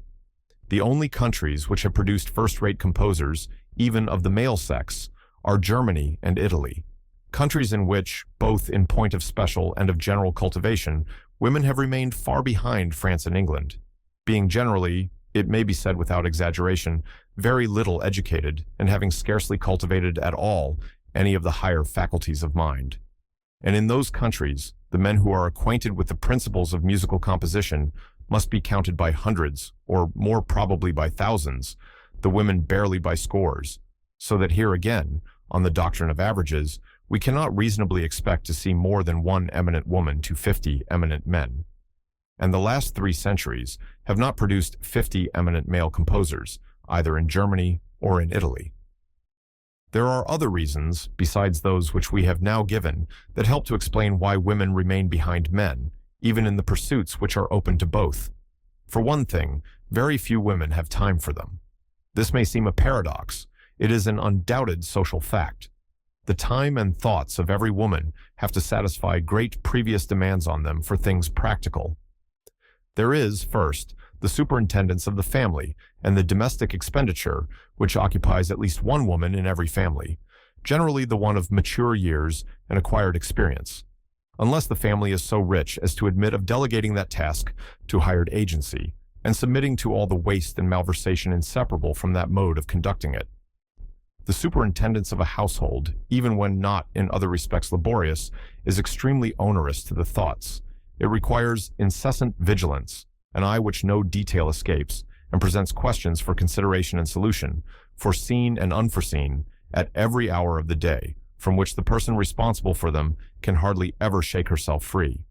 A: The only countries which have produced first-rate composers, even of the male sex, are Germany and Italy, countries in which, both in point of special and of general cultivation, women have remained far behind France and England, being generally, it may be said without exaggeration, very little educated and having scarcely cultivated at all any of the higher faculties of mind. And in those countries, the men who are acquainted with the principles of musical composition must be counted by hundreds, or more probably by thousands, the women barely by scores, so that here again, on the doctrine of averages, we cannot reasonably expect to see more than one eminent woman to 50 eminent men. And the last 3 centuries have not produced 50 eminent male composers, either in Germany or in Italy. There are other reasons, besides those which we have now given, that help to explain why women remain behind men, even in the pursuits which are open to both. For one thing, very few women have time for them. This may seem a paradox. It is an undoubted social fact. The time and thoughts of every woman have to satisfy great previous demands on them for things practical. There is, first, the superintendence of the family and the domestic expenditure, which occupies at least one woman in every family, generally the one of mature years and acquired experience, unless the family is so rich as to admit of delegating that task to hired agency, and submitting to all the waste and malversation inseparable from that mode of conducting it. The superintendence of a household, even when not in other respects laborious, is extremely onerous to the thoughts. It requires incessant vigilance, an eye which no detail escapes, and presents questions for consideration and solution, foreseen and unforeseen, at every hour of the day, from which the person responsible for them can hardly ever shake herself free.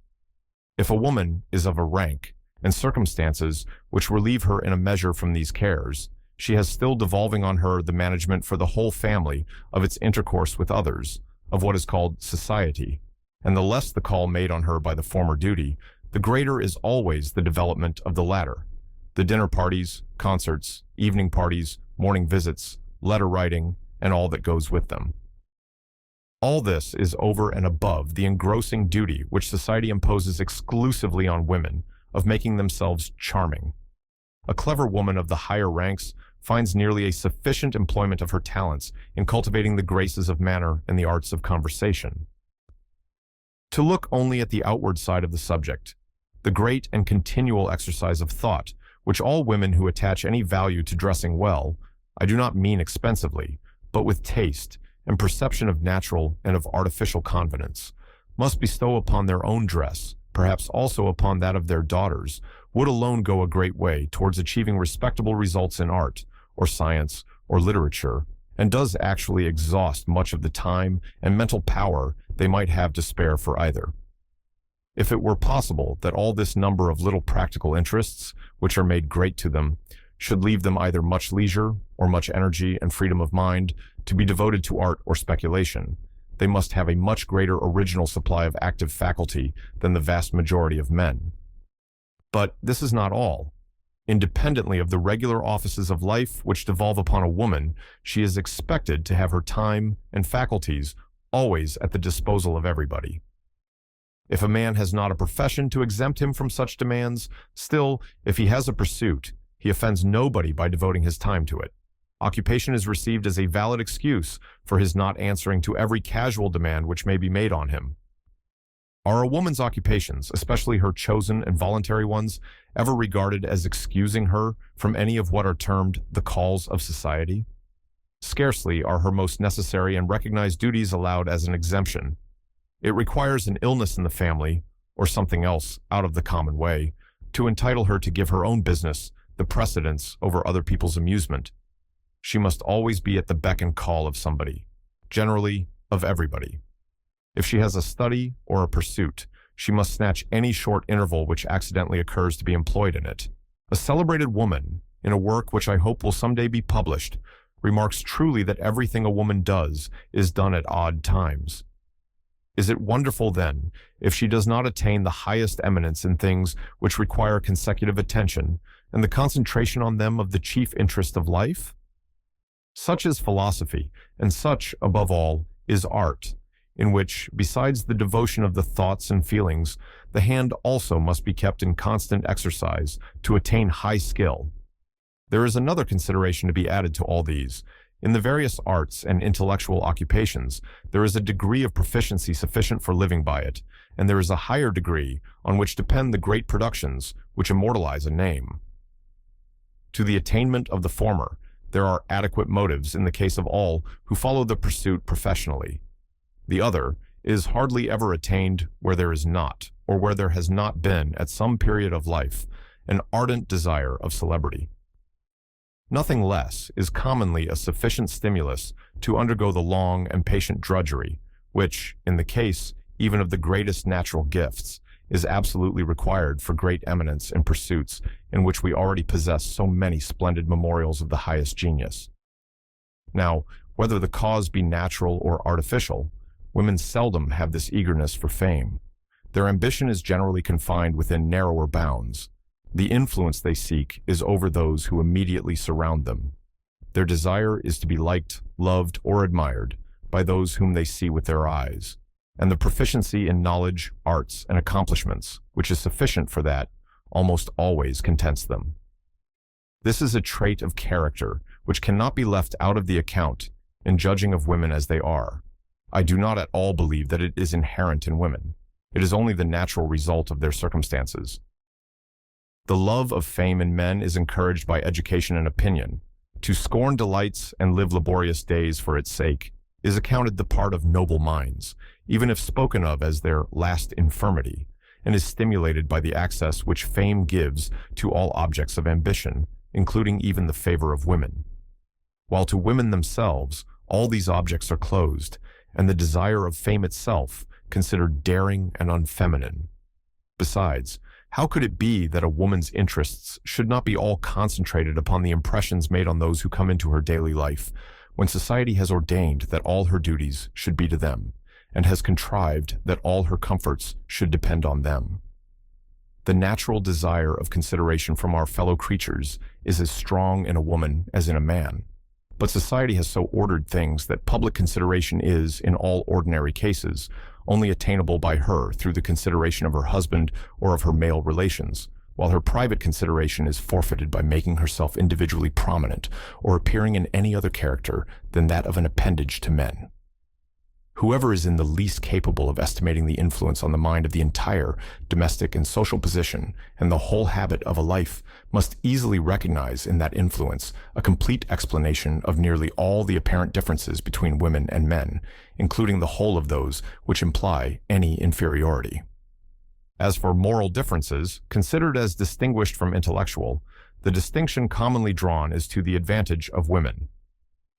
A: If a woman is of a rank and circumstances which relieve her in a measure from these cares, she has still devolving on her the management for the whole family of its intercourse with others, of what is called society, and the less the call made on her by the former duty, the greater is always the development of the latter. The dinner parties, concerts, evening parties, morning visits, letter writing, and all that goes with them. All this is over and above the engrossing duty which society imposes exclusively on women of making themselves charming. A clever woman of the higher ranks finds nearly a sufficient employment of her talents in cultivating the graces of manner and the arts of conversation. To look only at the outward side of the subject, the great and continual exercise of thought, which all women who attach any value to dressing well, I do not mean expensively, but with taste and perception of natural and of artificial convenance, must bestow upon their own dress, perhaps also upon that of their daughters, would alone go a great way towards achieving respectable results in art, or science, or literature, and does actually exhaust much of the time and mental power they might have to spare for either. If it were possible that all this number of little practical interests, which are made great to them, should leave them either much leisure or much energy and freedom of mind to be devoted to art or speculation, they must have a much greater original supply of active faculty than the vast majority of men. But this is not all. Independently of the regular offices of life which devolve upon a woman, she is expected to have her time and faculties always at the disposal of everybody. If a man has not a profession to exempt him from such demands, still, if he has a pursuit, he offends nobody by devoting his time to it. Occupation is received as a valid excuse for his not answering to every casual demand which may be made on him. Are a woman's occupations, especially her chosen and voluntary ones, ever regarded as excusing her from any of what are termed the calls of society? Scarcely are her most necessary and recognized duties allowed as an exemption. It requires an illness in the family, or something else out of the common way, to entitle her to give her own business the precedence over other people's amusement. She must always be at the beck and call of somebody, generally of everybody. If she has a study or a pursuit, she must snatch any short interval which accidentally occurs to be employed in it. A celebrated woman, in a work which I hope will someday be published, remarks truly that everything a woman does is done at odd times. Is it wonderful, then, if she does not attain the highest eminence in things which require consecutive attention and the concentration on them of the chief interest of life? Such is philosophy, and such, above all, is art, in which, besides the devotion of the thoughts and feelings, the hand also must be kept in constant exercise to attain high skill. There is another consideration to be added to all these. In the various arts and intellectual occupations, there is a degree of proficiency sufficient for living by it, and there is a higher degree on which depend the great productions which immortalize a name. To the attainment of the former, there are adequate motives in the case of all who follow the pursuit professionally. The other is hardly ever attained where there is not, or where there has not been at some period of life, an ardent desire of celebrity. Nothing less is commonly a sufficient stimulus to undergo the long and patient drudgery, which, in the case even of the greatest natural gifts, is absolutely required for great eminence in pursuits in which we already possess so many splendid memorials of the highest genius. Now, whether the cause be natural or artificial, women seldom have this eagerness for fame. Their ambition is generally confined within narrower bounds. The influence they seek is over those who immediately surround them. Their desire is to be liked, loved, or admired by those whom they see with their eyes, and the proficiency in knowledge, arts, and accomplishments, which is sufficient for that, almost always contents them. This is a trait of character which cannot be left out of the account in judging of women as they are. I do not at all believe that it is inherent in women. It is only the natural result of their circumstances. The love of fame in men is encouraged by education and opinion. To scorn delights and live laborious days for its sake is accounted the part of noble minds, even if spoken of as their last infirmity, and is stimulated by the access which fame gives to all objects of ambition, including even the favor of women. While to women themselves, all these objects are closed, and the desire of fame itself considered daring and unfeminine. Besides, how could it be that a woman's interests should not be all concentrated upon the impressions made on those who come into her daily life, when society has ordained that all her duties should be to them, and has contrived that all her comforts should depend on them? The natural desire of consideration from our fellow creatures is as strong in a woman as in a man, but society has so ordered things that public consideration is, in all ordinary cases, only attainable by her through the consideration of her husband or of her male relations, while her private consideration is forfeited by making herself individually prominent or appearing in any other character than that of an appendage to men. Whoever is in the least capable of estimating the influence on the mind of the entire domestic and social position and the whole habit of a life must easily recognize in that influence a complete explanation of nearly all the apparent differences between women and men, including the whole of those which imply any inferiority. As for moral differences, considered as distinguished from intellectual, the distinction commonly drawn is to the advantage of women.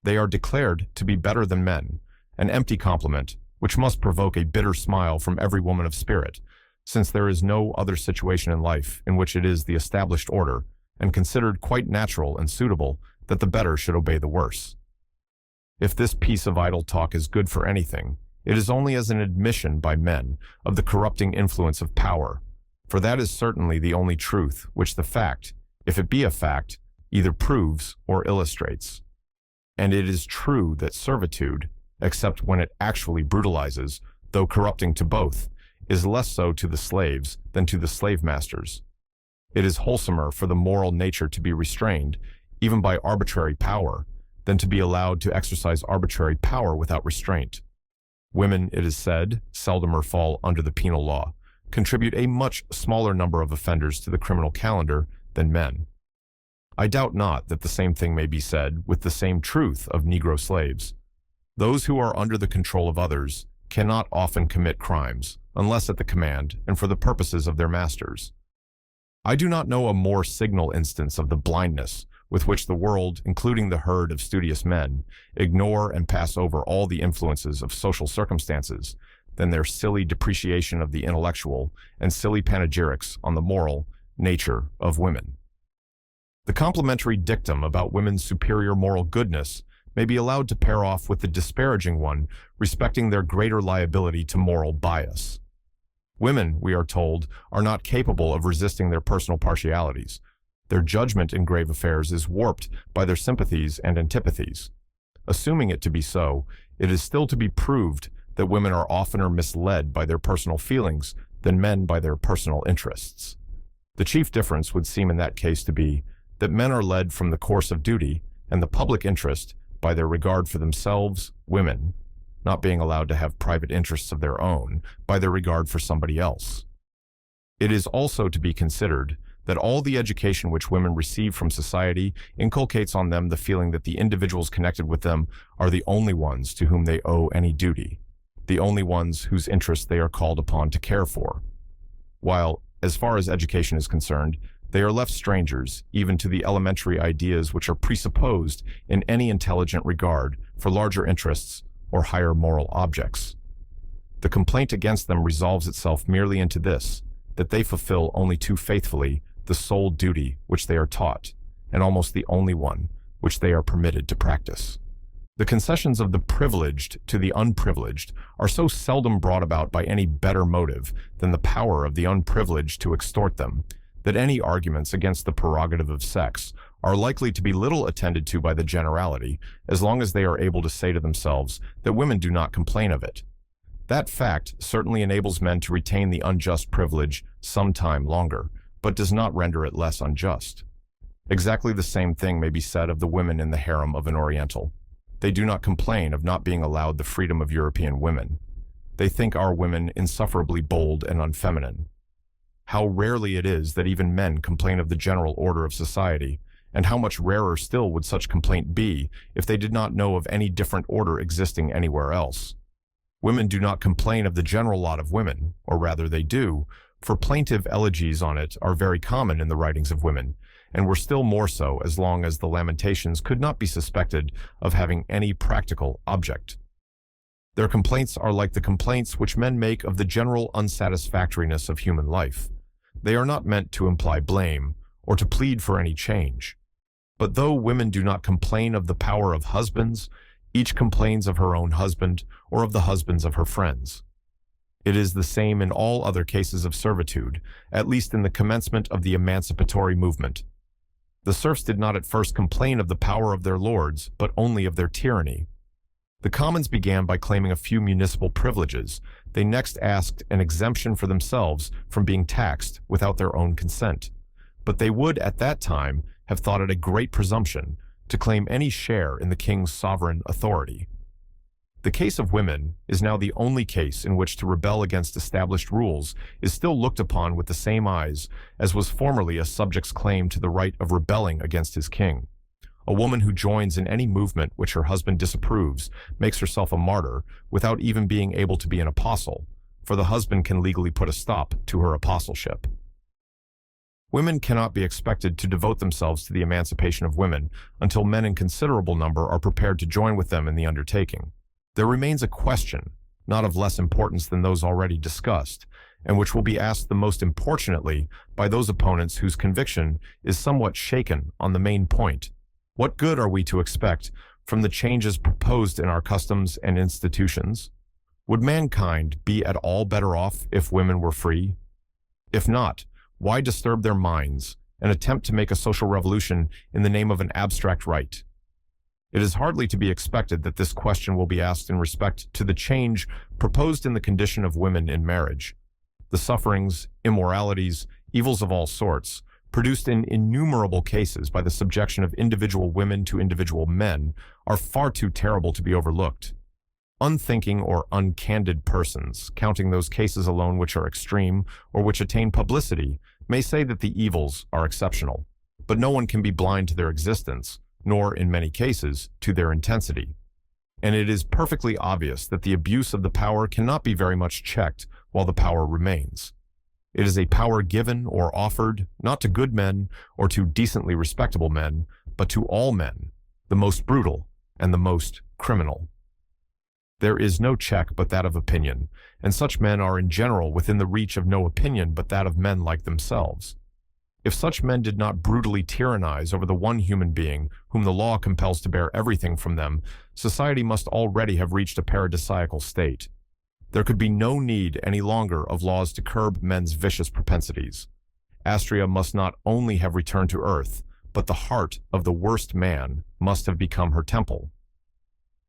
A: They are declared to be better than men, an empty compliment which must provoke a bitter smile from every woman of spirit, since there is no other situation in life in which it is the established order, and considered quite natural and suitable, that the better should obey the worse. If this piece of idle talk is good for anything, it is only as an admission by men of the corrupting influence of power, for that is certainly the only truth which the fact, if it be a fact, either proves or illustrates. And it is true that servitude, except when it actually brutalizes, though corrupting to both, is less so to the slaves than to the slave masters. It is wholesomer for the moral nature to be restrained, even by arbitrary power, than to be allowed to exercise arbitrary power without restraint. Women, it is said, seldomer fall under the penal law, contribute a much smaller number of offenders to the criminal calendar than men. I doubt not that the same thing may be said with the same truth of Negro slaves. Those who are under the control of others cannot often commit crimes, unless at the command and for the purposes of their masters. I do not know a more signal instance of the blindness with which the world, including the herd of studious men, ignore and pass over all the influences of social circumstances than their silly depreciation of the intellectual and silly panegyrics on the moral nature of women. The complimentary dictum about women's superior moral goodness may be allowed to pair off with the disparaging one respecting their greater liability to moral bias. Women, we are told, are not capable of resisting their personal partialities. Their judgment in grave affairs is warped by their sympathies and antipathies. Assuming it to be so, it is still to be proved that women are oftener misled by their personal feelings than men by their personal interests. The chief difference would seem in that case to be that men are led from the course of duty and the public interest by their regard for themselves, women, not being allowed to have private interests of their own, by their regard for somebody else. It is also to be considered that all the education which women receive from society inculcates on them the feeling that the individuals connected with them are the only ones to whom they owe any duty, the only ones whose interests they are called upon to care for, while, as far as education is concerned, they are left strangers even to the elementary ideas which are presupposed in any intelligent regard for larger interests or higher moral objects. The complaint against them resolves itself merely into this, that they fulfill only too faithfully the sole duty which they are taught, and almost the only one which they are permitted to practice. The concessions of the privileged to the unprivileged are so seldom brought about by any better motive than the power of the unprivileged to extort them, that any arguments against the prerogative of sex are likely to be little attended to by the generality, as long as they are able to say to themselves that women do not complain of it. That fact certainly enables men to retain the unjust privilege some time longer, but does not render it less unjust. Exactly the same thing may be said of the women in the harem of an Oriental. They do not complain of not being allowed the freedom of European women. They think our women insufferably bold and unfeminine. how rarely it is that even men complain of the general order of society, and how much rarer still would such complaint be if they did not know of any different order existing anywhere else. Women do not complain of the general lot of women, or rather they do, for plaintive elegies on it are very common in the writings of women, and were still more so as long as the lamentations could not be suspected of having any practical object. Their complaints are like the complaints which men make of the general unsatisfactoriness of human life. They are not meant to imply blame, or to plead for any change. But though women do not complain of the power of husbands, each complains of her own husband or of the husbands of her friends. It is the same in all other cases of servitude, at least in the commencement of the emancipatory movement. The serfs did not at first complain of the power of their lords, but only of their tyranny. The commons began by claiming a few municipal privileges. They next asked an exemption for themselves from being taxed without their own consent. But they would, at that time, have thought it a great presumption to claim any share in the king's sovereign authority. The case of women is now the only case in which to rebel against established rules is still looked upon with the same eyes as was formerly a subject's claim to the right of rebelling against his king. A woman who joins in any movement which her husband disapproves makes herself a martyr without even being able to be an apostle, for the husband can legally put a stop to her apostleship. Women cannot be expected to devote themselves to the emancipation of women until men in considerable number are prepared to join with them in the undertaking. There remains a question, not of less importance than those already discussed, and which will be asked the most importunately by those opponents whose conviction is somewhat shaken on the main point. What good are we to expect from the changes proposed in our customs and institutions? Would mankind be at all better off if women were free? If not, why disturb their minds and attempt to make a social revolution in the name of an abstract right? It is hardly to be expected that this question will be asked in respect to the change proposed in the condition of women in marriage. The sufferings, immoralities, evils of all sorts, produced in innumerable cases by the subjection of individual women to individual men, are far too terrible to be overlooked. Unthinking or uncandid persons, counting those cases alone which are extreme or which attain publicity, may say that the evils are exceptional, but no one can be blind to their existence, nor, in many cases, to their intensity. And it is perfectly obvious that the abuse of the power cannot be very much checked while the power remains. It is a power given or offered, not to good men or to decently respectable men, but to all men, the most brutal and the most criminal. There is no check but that of opinion, and such men are in general within the reach of no opinion but that of men like themselves. If such men did not brutally tyrannize over the one human being whom the law compels to bear everything from them, society must already have reached a paradisiacal state. There could be no need any longer of laws to curb men's vicious propensities. Astrea must not only have returned to earth, but the heart of the worst man must have become her temple.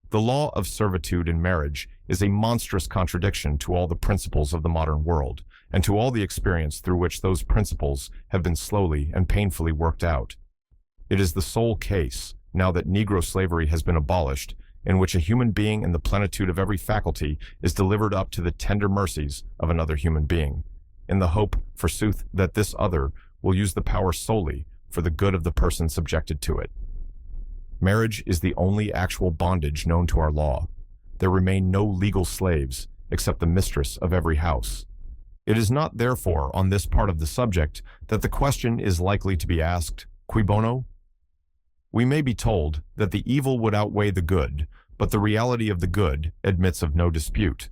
A: The law of servitude in marriage is a monstrous contradiction to all the principles of the modern world, and to all the experience through which those principles have been slowly and painfully worked out. It is the sole case, now that Negro slavery has been abolished, in which a human being in the plenitude of every faculty is delivered up to the tender mercies of another human being, in the hope, forsooth, that this other will use the power solely for the good of the person subjected to it. Marriage is the only actual bondage known to our law. There remain no legal slaves except the mistress of every house. It is not, therefore, on this part of the subject that the question is likely to be asked, cui bono? We may be told that the evil would outweigh the good, but the reality of the good admits of no dispute.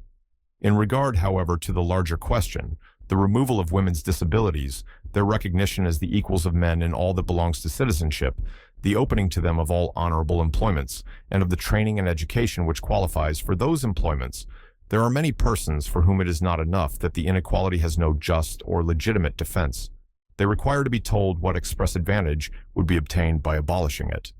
A: In regard, however, to the larger question, the removal of women's disabilities, their recognition as the equals of men in all that belongs to citizenship, the opening to them of all honorable employments, and of the training and education which qualifies for those employments, there are many persons for whom it is not enough that the inequality has no just or legitimate defense. They require to be told what express advantage would be obtained by abolishing it.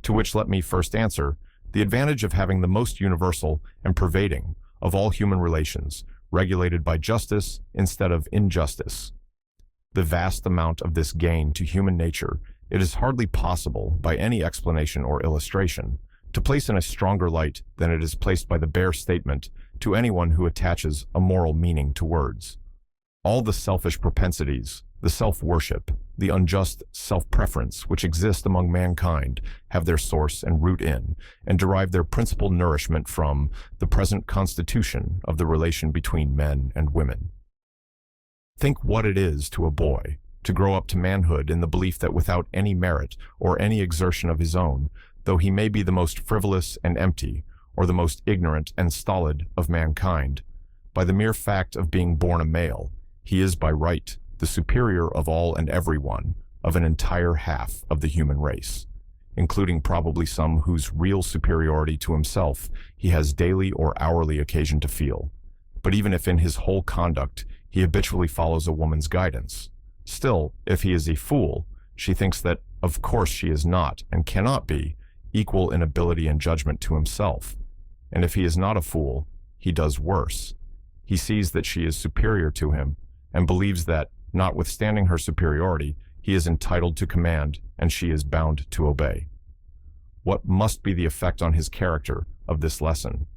A: To which let me first answer, the advantage of having the most universal and pervading of all human relations, regulated by justice instead of injustice. The vast amount of this gain to human nature, it is hardly possible, by any explanation or illustration, to place in a stronger light than it is placed by the bare statement to anyone who attaches a moral meaning to words. All the selfish propensities, the self-worship, the unjust self-preference which exist among mankind have their source and root in, and derive their principal nourishment from, the present constitution of the relation between men and women. Think what it is to a boy to grow up to manhood in the belief that without any merit or any exertion of his own, though he may be the most frivolous and empty, or the most ignorant and stolid of mankind, by the mere fact of being born a male, he is by right the superior of all and every one, of an entire half of the human race, including probably some whose real superiority to himself he has daily or hourly occasion to feel. But even if in his whole conduct he habitually follows a woman's guidance, still, if he is a fool, she thinks that, of course, she is not, and cannot be, equal in ability and judgment to himself. And if he is not a fool, he does worse. He sees that she is superior to him, and believes that, notwithstanding her superiority, he is entitled to command, and she is bound to obey. What must be the effect on his character of this lesson?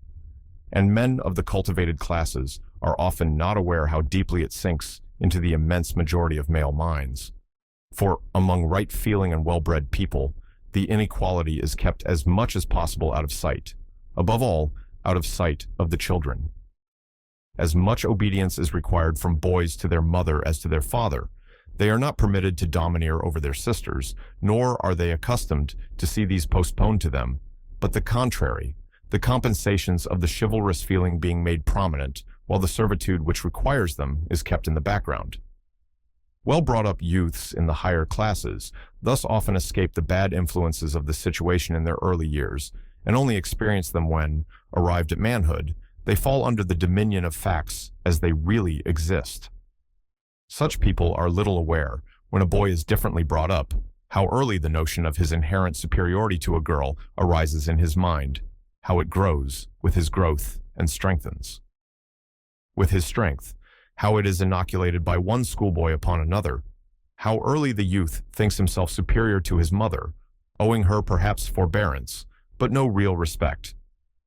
A: And men of the cultivated classes are often not aware how deeply it sinks into the immense majority of male minds. For among right-feeling and well-bred people, the inequality is kept as much as possible out of sight, above all, out of sight of the children. As much obedience is required from boys to their mother as to their father. They are not permitted to domineer over their sisters, nor are they accustomed to see these postponed to them, but the contrary, the compensations of the chivalrous feeling being made prominent, while the servitude which requires them is kept in the background. Well-brought-up youths in the higher classes thus often escape the bad influences of the situation in their early years, and only experience them when, arrived at manhood, they fall under the dominion of facts as they really exist. Such people are little aware, when a boy is differently brought up, how early the notion of his inherent superiority to a girl arises in his mind, how it grows with his growth and strengthens. With his strength, how it is inoculated by one schoolboy upon another, how early the youth thinks himself superior to his mother, owing her perhaps forbearance, but no real respect,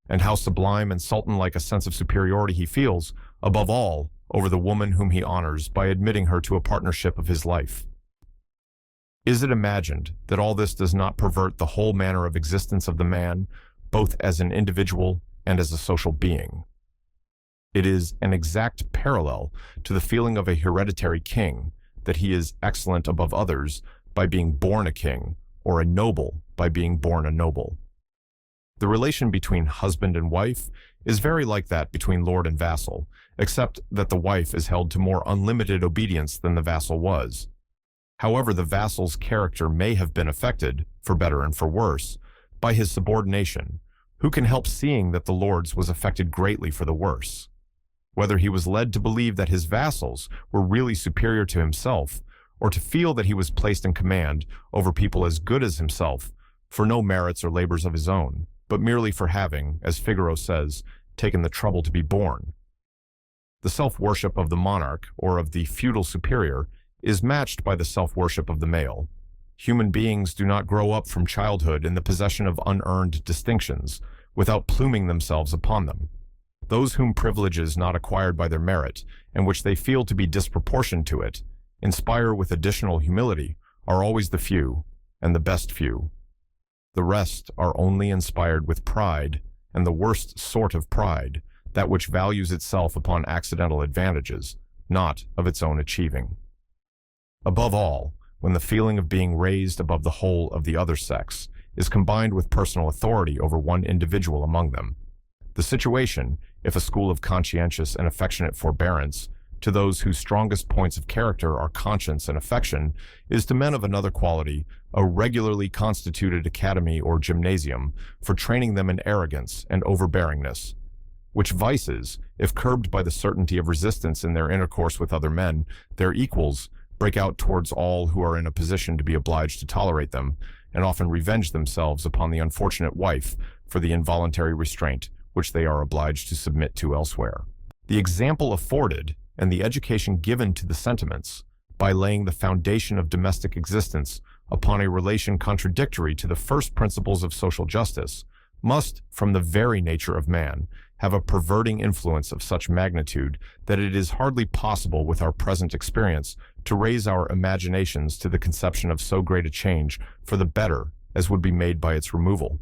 A: and how sublime and sultan-like a sense of superiority he feels, above all, over the woman whom he honors by admitting her to a partnership of his life. Is it imagined that all this does not pervert the whole manner of existence of the man, both as an individual and as a social being? It is an exact parallel to the feeling of a hereditary king, that he is excellent above others by being born a king, or a noble by being born a noble. The relation between husband and wife is very like that between lord and vassal, except that the wife is held to more unlimited obedience than the vassal was. However, the vassal's character may have been affected, for better and for worse, by his subordination. Who can help seeing that the lord's was affected greatly for the worse? Whether he was led to believe that his vassals were really superior to himself, or to feel that he was placed in command over people as good as himself, for no merits or labors of his own, but merely for having, as Figaro says, taken the trouble to be born. The self-worship of the monarch, or of the feudal superior, is matched by the self-worship of the male. Human beings do not grow up from childhood in the possession of unearned distinctions, without pluming themselves upon them. Those whom privileges not acquired by their merit, and which they feel to be disproportioned to it, inspire with additional humility, are always the few, and the best few. The rest are only inspired with pride, and the worst sort of pride, that which values itself upon accidental advantages, not of its own achieving. Above all, when the feeling of being raised above the whole of the other sex is combined with personal authority over one individual among them, the situation, if a school of conscientious and affectionate forbearance, to those whose strongest points of character are conscience and affection, is to men of another quality a regularly constituted academy or gymnasium for training them in arrogance and overbearingness, which vices, if curbed by the certainty of resistance in their intercourse with other men, their equals, break out towards all who are in a position to be obliged to tolerate them, and often revenge themselves upon the unfortunate wife for the involuntary restraint which they are obliged to submit to elsewhere. The example afforded and the education given to the sentiments, by laying the foundation of domestic existence upon a relation contradictory to the first principles of social justice, must, from the very nature of man, have a perverting influence of such magnitude that it is hardly possible with our present experience to raise our imaginations to the conception of so great a change for the better as would be made by its removal.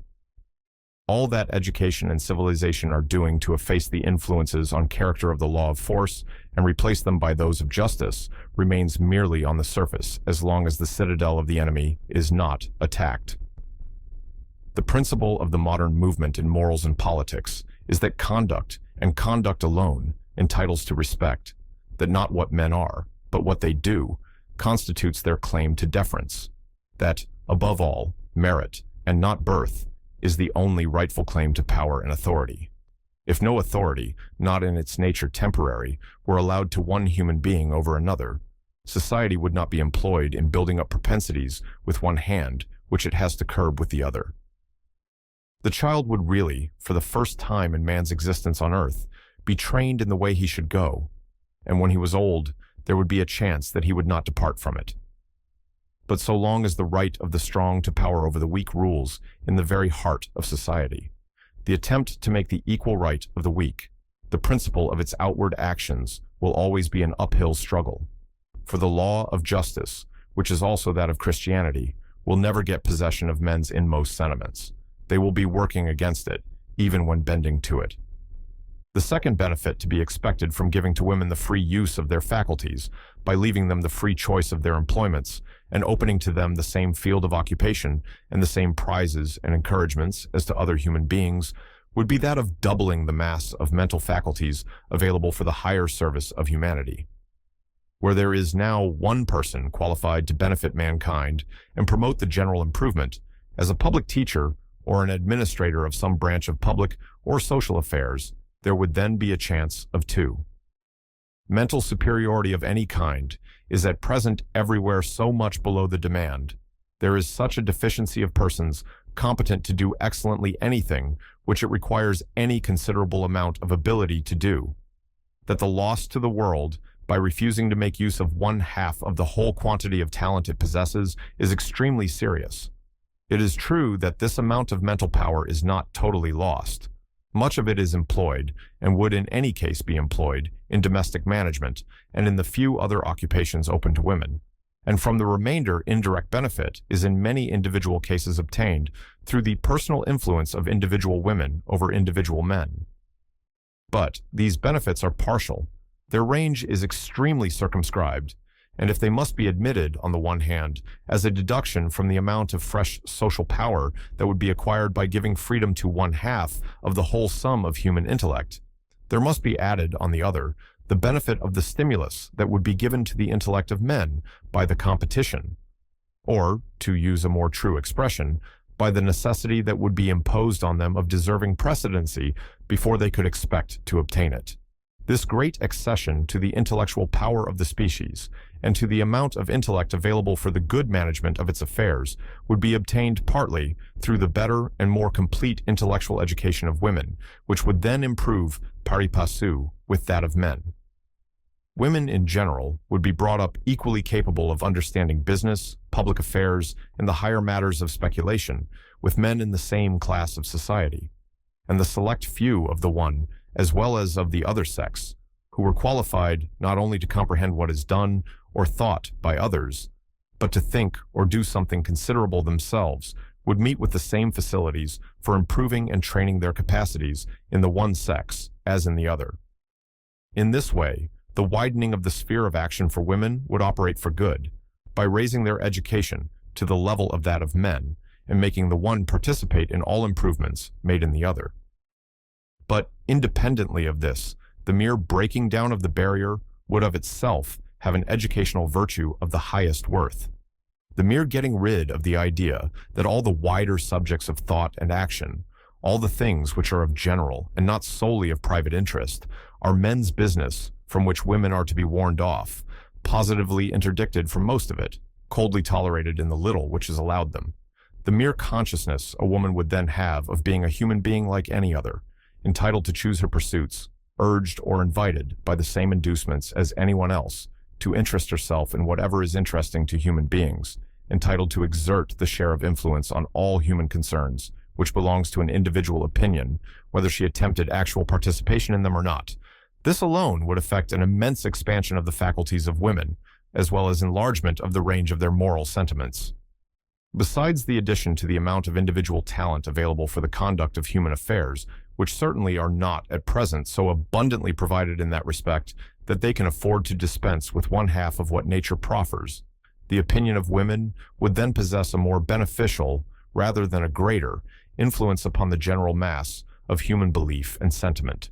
A: All that education and civilization are doing to efface the influences on character of the law of force and replace them by those of justice remains merely on the surface as long as the citadel of the enemy is not attacked. The principle of the modern movement in morals and politics is that conduct, and conduct alone, entitles to respect, that not what men are, but what they do, constitutes their claim to deference, that, above all, merit, and not birth, is the only rightful claim to power and authority. If no authority, not in its nature temporary, were allowed to one human being over another, society would not be employed in building up propensities with one hand which it has to curb with the other. The child would really, for the first time in man's existence on earth, be trained in the way he should go, and when he was old, there would be a chance that he would not depart from it. But so long as the right of the strong to power over the weak rules in the very heart of society, the attempt to make the equal right of the weak, the principle of its outward actions, will always be an uphill struggle. For the law of justice, which is also that of Christianity, will never get possession of men's inmost sentiments. They will be working against it, even when bending to it. The second benefit to be expected from giving to women the free use of their faculties, by leaving them the free choice of their employments, and opening to them the same field of occupation and the same prizes and encouragements as to other human beings, would be that of doubling the mass of mental faculties available for the higher service of humanity. Where there is now one person qualified to benefit mankind and promote the general improvement, as a public teacher or an administrator of some branch of public or social affairs, there would then be a chance of two. Mental superiority of any kind is at present everywhere so much below the demand. There is such a deficiency of persons competent to do excellently anything which it requires any considerable amount of ability to do, that the loss to the world by refusing to make use of 1/2 of the whole quantity of talent it possesses is extremely serious. It is true that this amount of mental power is not totally lost. Much of it is employed, and would in any case be employed, in domestic management and in the few other occupations open to women, and from the remainder indirect benefit is in many individual cases obtained through the personal influence of individual women over individual men. But these benefits are partial. Their range is extremely circumscribed, and if they must be admitted, on the one hand, as a deduction from the amount of fresh social power that would be acquired by giving freedom to 1/2 of the whole sum of human intellect, there must be added, on the other, the benefit of the stimulus that would be given to the intellect of men by the competition, or, to use a more true expression, by the necessity that would be imposed on them of deserving precedency before they could expect to obtain it. This great accession to the intellectual power of the species, and to the amount of intellect available for the good management of its affairs, would be obtained partly through the better and more complete intellectual education of women, which would then improve pari passu with that of men. Women in general would be brought up equally capable of understanding business, public affairs, and the higher matters of speculation, with men in the same class of society, and the select few of the one as well as of the other sex, who were qualified not only to comprehend what is done or thought by others, but to think or do something considerable themselves, would meet with the same facilities for improving and training their capacities in the one sex as in the other. In this way, the widening of the sphere of action for women would operate for good, by raising their education to the level of that of men, and making the one participate in all improvements made in the other. But independently of this, the mere breaking down of the barrier would of itself have an educational virtue of the highest worth. The mere getting rid of the idea that all the wider subjects of thought and action, all the things which are of general and not solely of private interest, are men's business from which women are to be warned off, positively interdicted from most of it, coldly tolerated in the little which is allowed them. The mere consciousness a woman would then have of being a human being like any other, entitled to choose her pursuits, urged or invited by the same inducements as anyone else, to interest herself in whatever is interesting to human beings, entitled to exert the share of influence on all human concerns, which belongs to an individual opinion, whether she attempted actual participation in them or not. This alone would affect an immense expansion of the faculties of women, as well as enlargement of the range of their moral sentiments. Besides the addition to the amount of individual talent available for the conduct of human affairs, which certainly are not at present so abundantly provided in that respect that they can afford to dispense with one half of what nature proffers, the opinion of women would then possess a more beneficial, rather than a greater, influence upon the general mass of human belief and sentiment.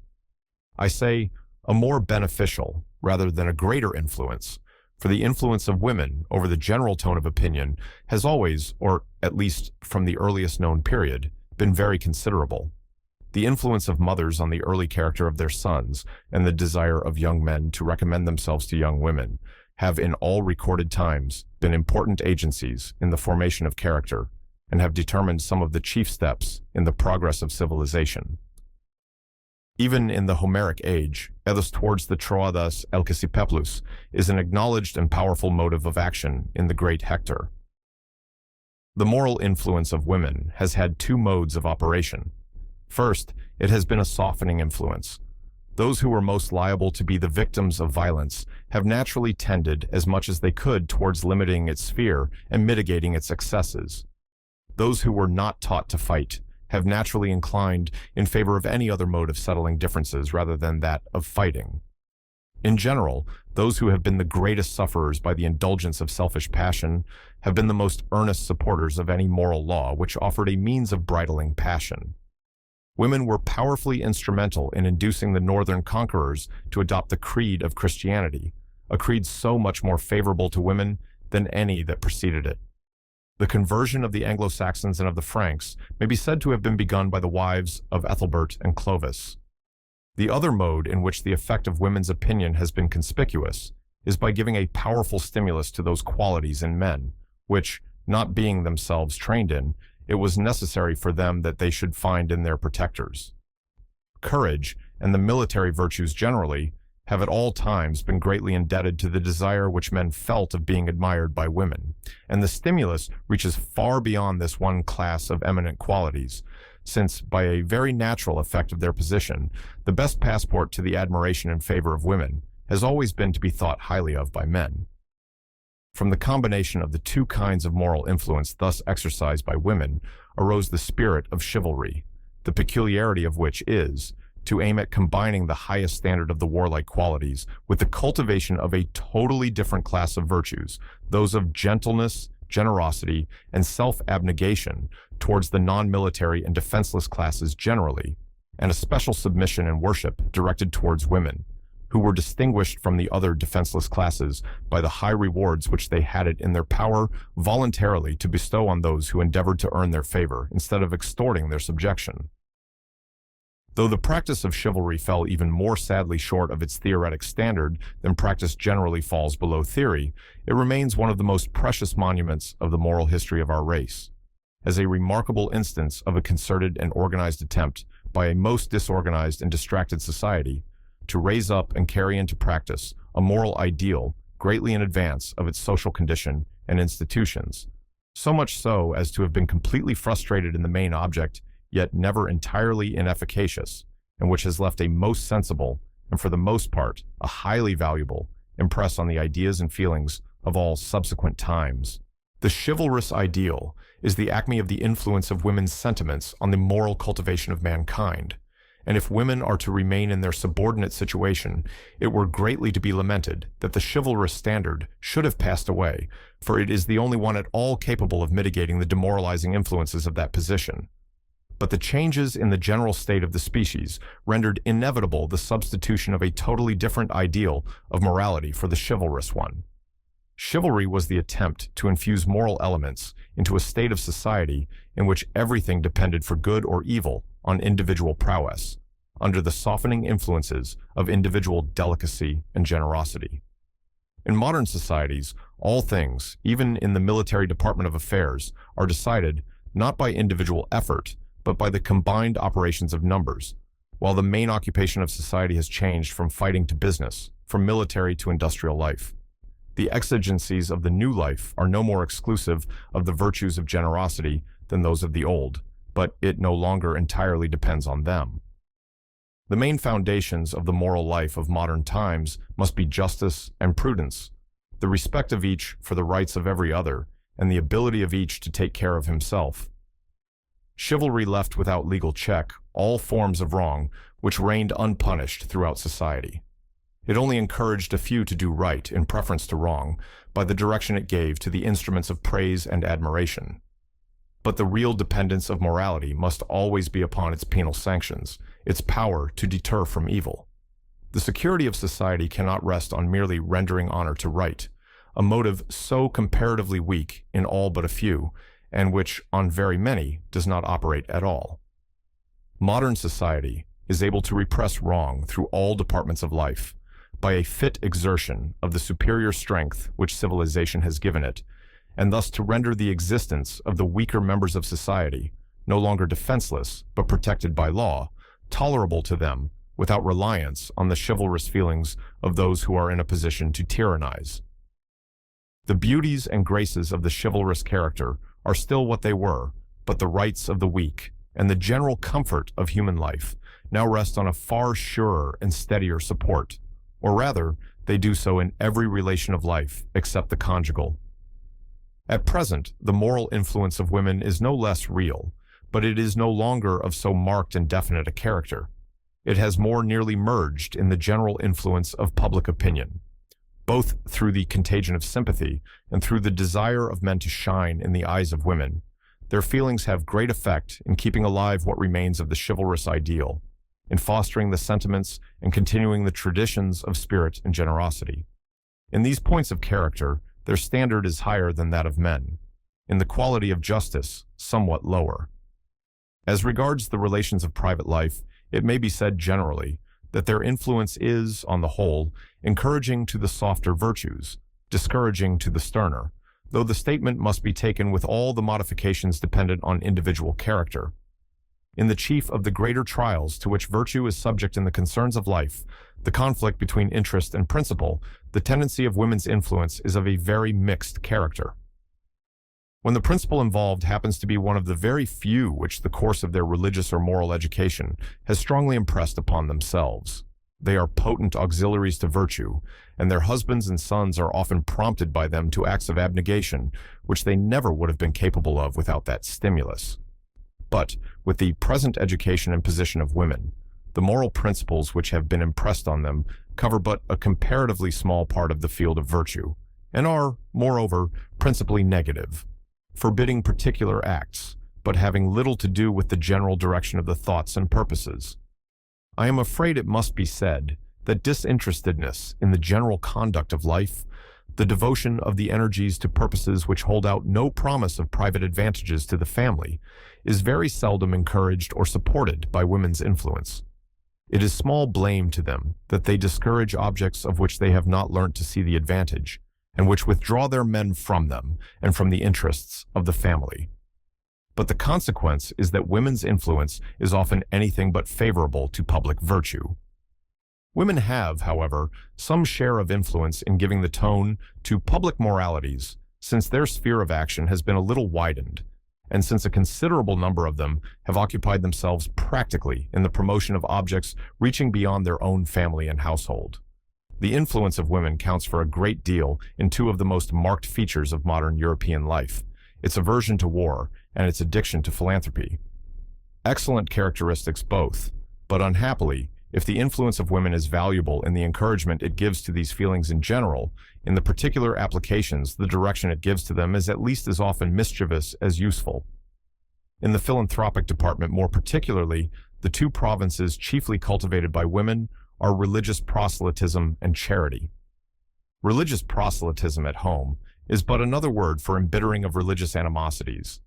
A: I say a more beneficial, rather than a greater influence, for the influence of women over the general tone of opinion has always, or at least from the earliest known period, been very considerable. The influence of mothers on the early character of their sons and the desire of young men to recommend themselves to young women have in all recorded times been important agencies in the formation of character and have determined some of the chief steps in the progress of civilization. Even in the Homeric age, Edos towards the Troadas Elkisipeplus is an acknowledged and powerful motive of action in the great Hector. The moral influence of women has had two modes of operation. First, it has been a softening influence. Those who were most liable to be the victims of violence have naturally tended as much as they could towards limiting its sphere and mitigating its excesses. Those who were not taught to fight have naturally inclined in favor of any other mode of settling differences rather than that of fighting. In general, those who have been the greatest sufferers by the indulgence of selfish passion have been the most earnest supporters of any moral law which offered a means of bridling passion. Women were powerfully instrumental in inducing the northern conquerors to adopt the creed of Christianity, a creed so much more favorable to women than any that preceded it. The conversion of the Anglo-Saxons and of the Franks may be said to have been begun by the wives of Ethelbert and Clovis. The other mode in which the effect of women's opinion has been conspicuous is by giving a powerful stimulus to those qualities in men, which, not being themselves trained in, it was necessary for them that they should find in their protectors. Courage, and the military virtues generally, have at all times been greatly indebted to the desire which men felt of being admired by women, and the stimulus reaches far beyond this one class of eminent qualities, since, by a very natural effect of their position, the best passport to the admiration and favor of women has always been to be thought highly of by men. From the combination of the two kinds of moral influence thus exercised by women arose the spirit of chivalry, the peculiarity of which is to aim at combining the highest standard of the warlike qualities with the cultivation of a totally different class of virtues, those of gentleness, generosity, and self-abnegation towards the non-military and defenseless classes generally, and a special submission and worship directed towards women, who were distinguished from the other defenseless classes by the high rewards which they had it in their power voluntarily to bestow on those who endeavored to earn their favor instead of extorting their subjection. Though the practice of chivalry fell even more sadly short of its theoretic standard than practice generally falls below theory, it remains one of the most precious monuments of the moral history of our race, as a remarkable instance of a concerted and organized attempt by a most disorganized and distracted society to raise up and carry into practice a moral ideal greatly in advance of its social condition and institutions, so much so as to have been completely frustrated in the main object, yet never entirely inefficacious, and which has left a most sensible, and for the most part, a highly valuable, impress on the ideas and feelings of all subsequent times. The chivalrous ideal is the acme of the influence of women's sentiments on the moral cultivation of mankind, and if women are to remain in their subordinate situation, it were greatly to be lamented that the chivalrous standard should have passed away, for it is the only one at all capable of mitigating the demoralizing influences of that position. But the changes in the general state of the species rendered inevitable the substitution of a totally different ideal of morality for the chivalrous one. Chivalry was the attempt to infuse moral elements into a state of society in which everything depended for good or evil on individual prowess, under the softening influences of individual delicacy and generosity. In modern societies, all things, even in the military department of affairs, are decided not by individual effort, but by the combined operations of numbers, while the main occupation of society has changed from fighting to business, from military to industrial life. The exigencies of the new life are no more exclusive of the virtues of generosity than those of the old, but it no longer entirely depends on them. The main foundations of the moral life of modern times must be justice and prudence, the respect of each for the rights of every other, and the ability of each to take care of himself. Chivalry left without legal check all forms of wrong which reigned unpunished throughout society. It only encouraged a few to do right in preference to wrong by the direction it gave to the instruments of praise and admiration. But the real dependence of morality must always be upon its penal sanctions, its power to deter from evil. The security of society cannot rest on merely rendering honor to right, a motive so comparatively weak in all but a few, and which, on very many, does not operate at all. Modern society is able to repress wrong through all departments of life, by a fit exertion of the superior strength which civilization has given it, and thus to render the existence of the weaker members of society, no longer defenseless but protected by law, tolerable to them without reliance on the chivalrous feelings of those who are in a position to tyrannize. The beauties and graces of the chivalrous character are still what they were, but the rights of the weak and the general comfort of human life now rest on a far surer and steadier support, or rather, they do so in every relation of life except the conjugal. At present, the moral influence of women is no less real, but it is no longer of so marked and definite a character. It has more nearly merged in the general influence of public opinion, both through the contagion of sympathy and through the desire of men to shine in the eyes of women. Their feelings have great effect in keeping alive what remains of the chivalrous ideal, in fostering the sentiments and continuing the traditions of spirit and generosity. In these points of character, their standard is higher than that of men. In the quality of justice, somewhat lower. As regards the relations of private life, it may be said generally that their influence is, on the whole, encouraging to the softer virtues, discouraging to the sterner, though the statement must be taken with all the modifications dependent on individual character. In the chief of the greater trials to which virtue is subject in the concerns of life, the conflict between interest and principle, the tendency of women's influence is of a very mixed character. When the principle involved happens to be one of the very few which the course of their religious or moral education has strongly impressed upon themselves, they are potent auxiliaries to virtue, and their husbands and sons are often prompted by them to acts of abnegation which they never would have been capable of without that stimulus. But, with the present education and position of women, the moral principles which have been impressed on them cover but a comparatively small part of the field of virtue, and are, moreover, principally negative, forbidding particular acts, but having little to do with the general direction of the thoughts and purposes. I am afraid it must be said that disinterestedness in the general conduct of life, the devotion of the energies to purposes which hold out no promise of private advantages to the family, is very seldom encouraged or supported by women's influence. It is small blame to them that they discourage objects of which they have not learnt to see the advantage, and which withdraw their men from them and from the interests of the family. But the consequence is that women's influence is often anything but favorable to public virtue. Women have, however, some share of influence in giving the tone to public moralities, since their sphere of action has been a little widened, and since a considerable number of them have occupied themselves practically in the promotion of objects reaching beyond their own family and household. The influence of women counts for a great deal in two of the most marked features of modern European life, its aversion to war and its addiction to philanthropy. Excellent characteristics both, but unhappily, if the influence of women is valuable in the encouragement it gives to these feelings in general, in the particular applications the direction it gives to them is at least as often mischievous as useful. In the philanthropic department more particularly, the two provinces chiefly cultivated by women are religious proselytism and charity. Religious proselytism at home is but another word for embittering of religious animosities.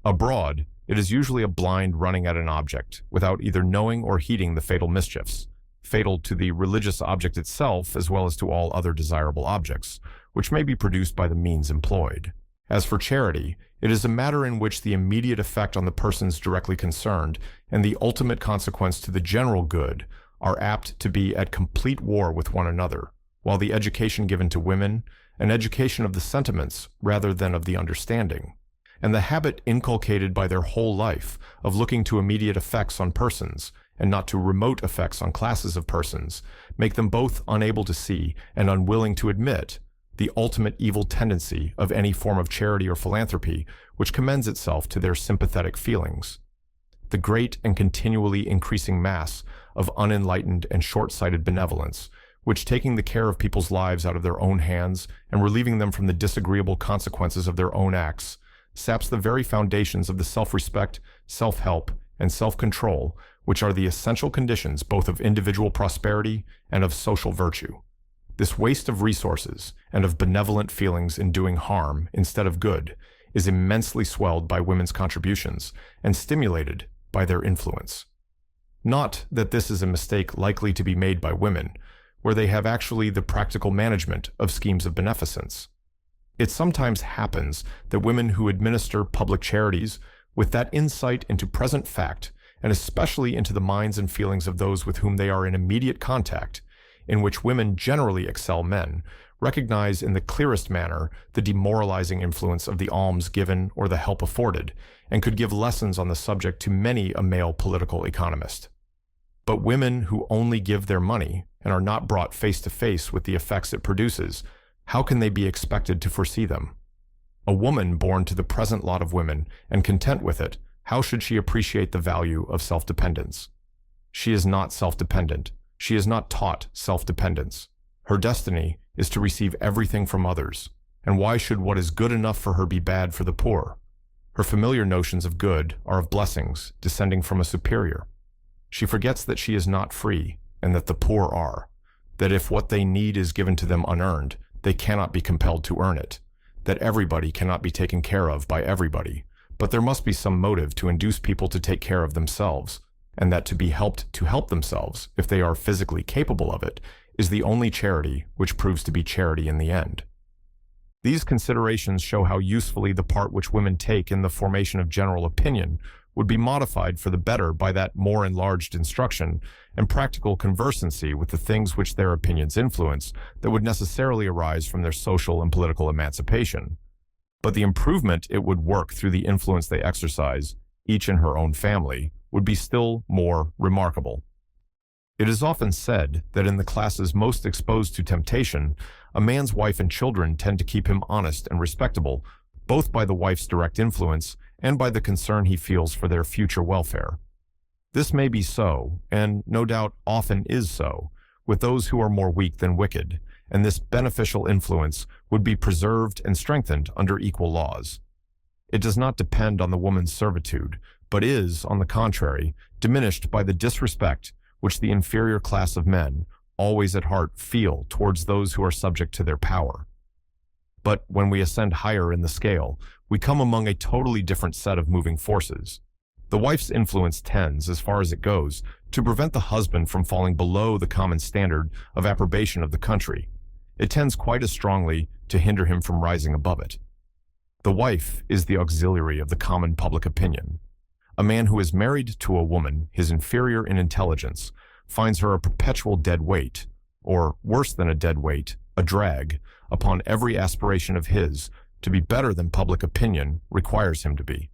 A: Abroad, it is usually a blind running at an object, without either knowing or heeding the fatal mischiefs, fatal to the religious object itself as well as to all other desirable objects, which may be produced by the means employed. As for charity, it is a matter in which the immediate effect on the persons directly concerned and the ultimate consequence to the general good are apt to be at complete war with one another, while the education given to women, an education of the sentiments rather than of the understanding, and the habit inculcated by their whole life of looking to immediate effects on persons and not to remote effects on classes of persons make them both unable to see and unwilling to admit the ultimate evil tendency of any form of charity or philanthropy which commends itself to their sympathetic feelings. The great and continually increasing mass of unenlightened and short-sighted benevolence, which, taking the care of people's lives out of their own hands and relieving them from the disagreeable consequences of their own acts, saps the very foundations of the self-respect, self-help, and self-control, which are the essential conditions both of individual prosperity and of social virtue. This waste of resources and of benevolent feelings in doing harm instead of good is immensely swelled by women's contributions and stimulated by their influence. Not that this is a mistake likely to be made by women, where they have actually the practical management of schemes of beneficence. It sometimes happens that women who administer public charities, with that insight into present fact, and especially into the minds and feelings of those with whom they are in immediate contact, in which women generally excel men, recognize in the clearest manner the demoralizing influence of the alms given or the help afforded, and could give lessons on the subject to many a male political economist. But women who only give their money and are not brought face to face with the effects it produces, how can they be expected to foresee them? A woman born to the present lot of women and content with it, how should she appreciate the value of self-dependence? She is not self-dependent. She is not taught self-dependence. Her destiny is to receive everything from others. And why should what is good enough for her be bad for the poor? Her familiar notions of good are of blessings descending from a superior. She forgets that she is not free, and that the poor are, that if what they need is given to them unearned, they cannot be compelled to earn it, that everybody cannot be taken care of by everybody, but there must be some motive to induce people to take care of themselves, and that to be helped to help themselves, if they are physically capable of it, is the only charity which proves to be charity in the end. These considerations show how usefully the part which women take in the formation of general opinion would be modified for the better by that more enlarged instruction and practical conversancy with the things which their opinions influence that would necessarily arise from their social and political emancipation. But the improvement it would work through the influence they exercise, each in her own family, would be still more remarkable. It is often said that in the classes most exposed to temptation, a man's wife and children tend to keep him honest and respectable, both by the wife's direct influence and by the concern he feels for their future welfare. This may be so, and no doubt often is so, with those who are more weak than wicked, and this beneficial influence would be preserved and strengthened under equal laws. It does not depend on the woman's servitude, but is, on the contrary, diminished by the disrespect which the inferior class of men, always at heart, feel towards those who are subject to their power. But when we ascend higher in the scale, we come among a totally different set of moving forces. The wife's influence tends, as far as it goes, to prevent the husband from falling below the common standard of approbation of the country. It tends quite as strongly to hinder him from rising above it. The wife is the auxiliary of the common public opinion. A man who is married to a woman, his inferior in intelligence, finds her a perpetual dead weight, or worse than a dead weight, a drag, upon every aspiration of his to be better than public opinion requires him to be.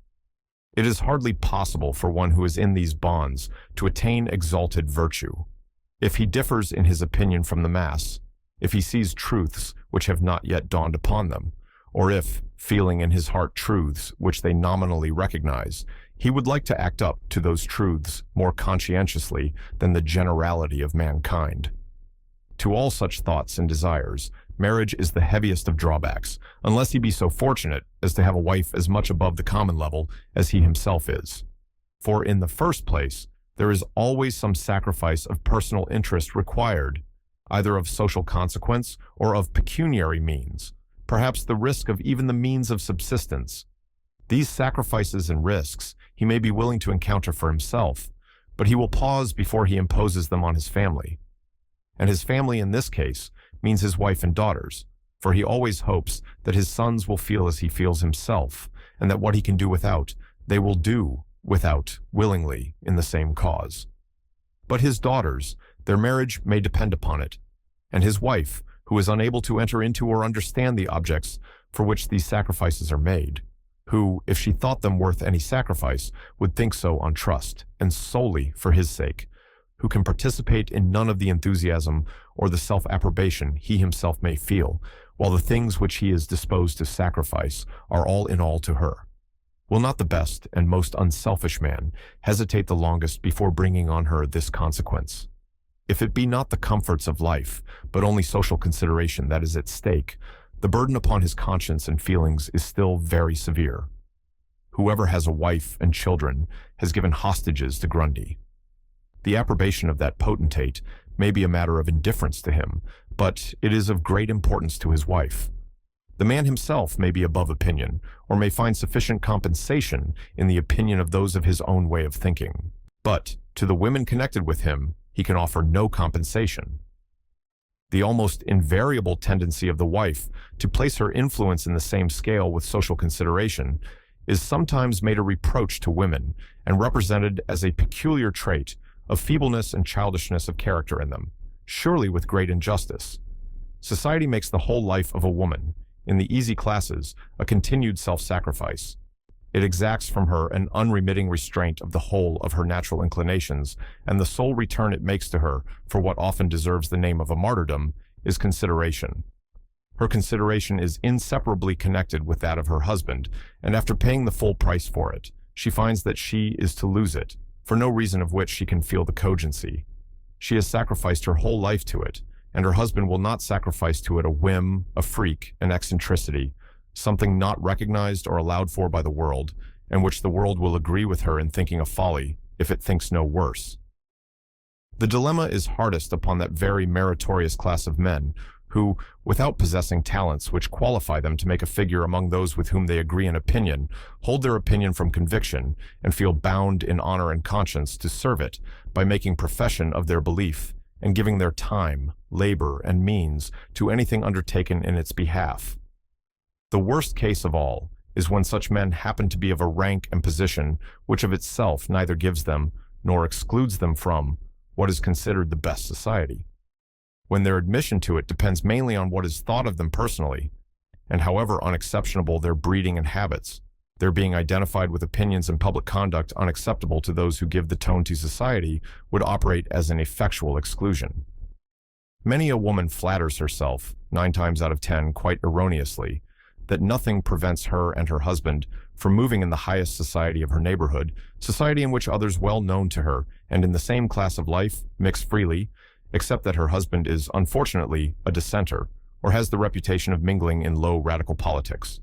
A: It is hardly possible for one who is in these bonds to attain exalted virtue. If he differs in his opinion from the mass, if he sees truths which have not yet dawned upon them, or if, feeling in his heart truths which they nominally recognize, he would like to act up to those truths more conscientiously than the generality of mankind. To all such thoughts and desires, marriage is the heaviest of drawbacks, unless he be so fortunate as to have a wife as much above the common level as he himself is. For in the first place, there is always some sacrifice of personal interest required, either of social consequence or of pecuniary means, perhaps the risk of even the means of subsistence. These sacrifices and risks he may be willing to encounter for himself, but he will pause before he imposes them on his family. And his family in this case means his wife and daughters, for he always hopes that his sons will feel as he feels himself, and that what he can do without, they will do without willingly in the same cause. But his daughters, their marriage may depend upon it, and his wife, who is unable to enter into or understand the objects for which these sacrifices are made, who, if she thought them worth any sacrifice, would think so on trust, and solely for his sake, who can participate in none of the enthusiasm or the self-approbation he himself may feel, while the things which he is disposed to sacrifice are all in all to her. Will not the best and most unselfish man hesitate the longest before bringing on her this consequence? If it be not the comforts of life, but only social consideration that is at stake, the burden upon his conscience and feelings is still very severe. Whoever has a wife and children has given hostages to Grundy. The approbation of that potentate may be a matter of indifference to him, but it is of great importance to his wife. The man himself may be above opinion, or may find sufficient compensation in the opinion of those of his own way of thinking. But to the women connected with him, he can offer no compensation. The almost invariable tendency of the wife to place her influence in the same scale with social consideration is sometimes made a reproach to women and represented as a peculiar trait of feebleness and childishness of character in them, surely with great injustice. Society makes the whole life of a woman, in the easy classes, a continued self-sacrifice. It exacts from her an unremitting restraint of the whole of her natural inclinations, and the sole return it makes to her for what often deserves the name of a martyrdom is consideration. Her consideration is inseparably connected with that of her husband, and after paying the full price for it, she finds that she is to lose it, for no reason of which she can feel the cogency. She has sacrificed her whole life to it, and her husband will not sacrifice to it a whim, a freak, an eccentricity, something not recognized or allowed for by the world, and which the world will agree with her in thinking a folly, if it thinks no worse. The dilemma is hardest upon that very meritorious class of men who, without possessing talents which qualify them to make a figure among those with whom they agree in opinion, hold their opinion from conviction, and feel bound in honor and conscience to serve it by making profession of their belief, and giving their time, labor, and means to anything undertaken in its behalf. The worst case of all is when such men happen to be of a rank and position which of itself neither gives them nor excludes them from what is considered the best society, when their admission to it depends mainly on what is thought of them personally, and however unexceptionable their breeding and habits, their being identified with opinions and public conduct unacceptable to those who give the tone to society would operate as an effectual exclusion. Many a woman flatters herself, 9 times out of 10 quite erroneously, that nothing prevents her and her husband from moving in the highest society of her neighborhood, society in which others well known to her and in the same class of life mix freely, except that her husband is unfortunately a dissenter, or has the reputation of mingling in low radical politics.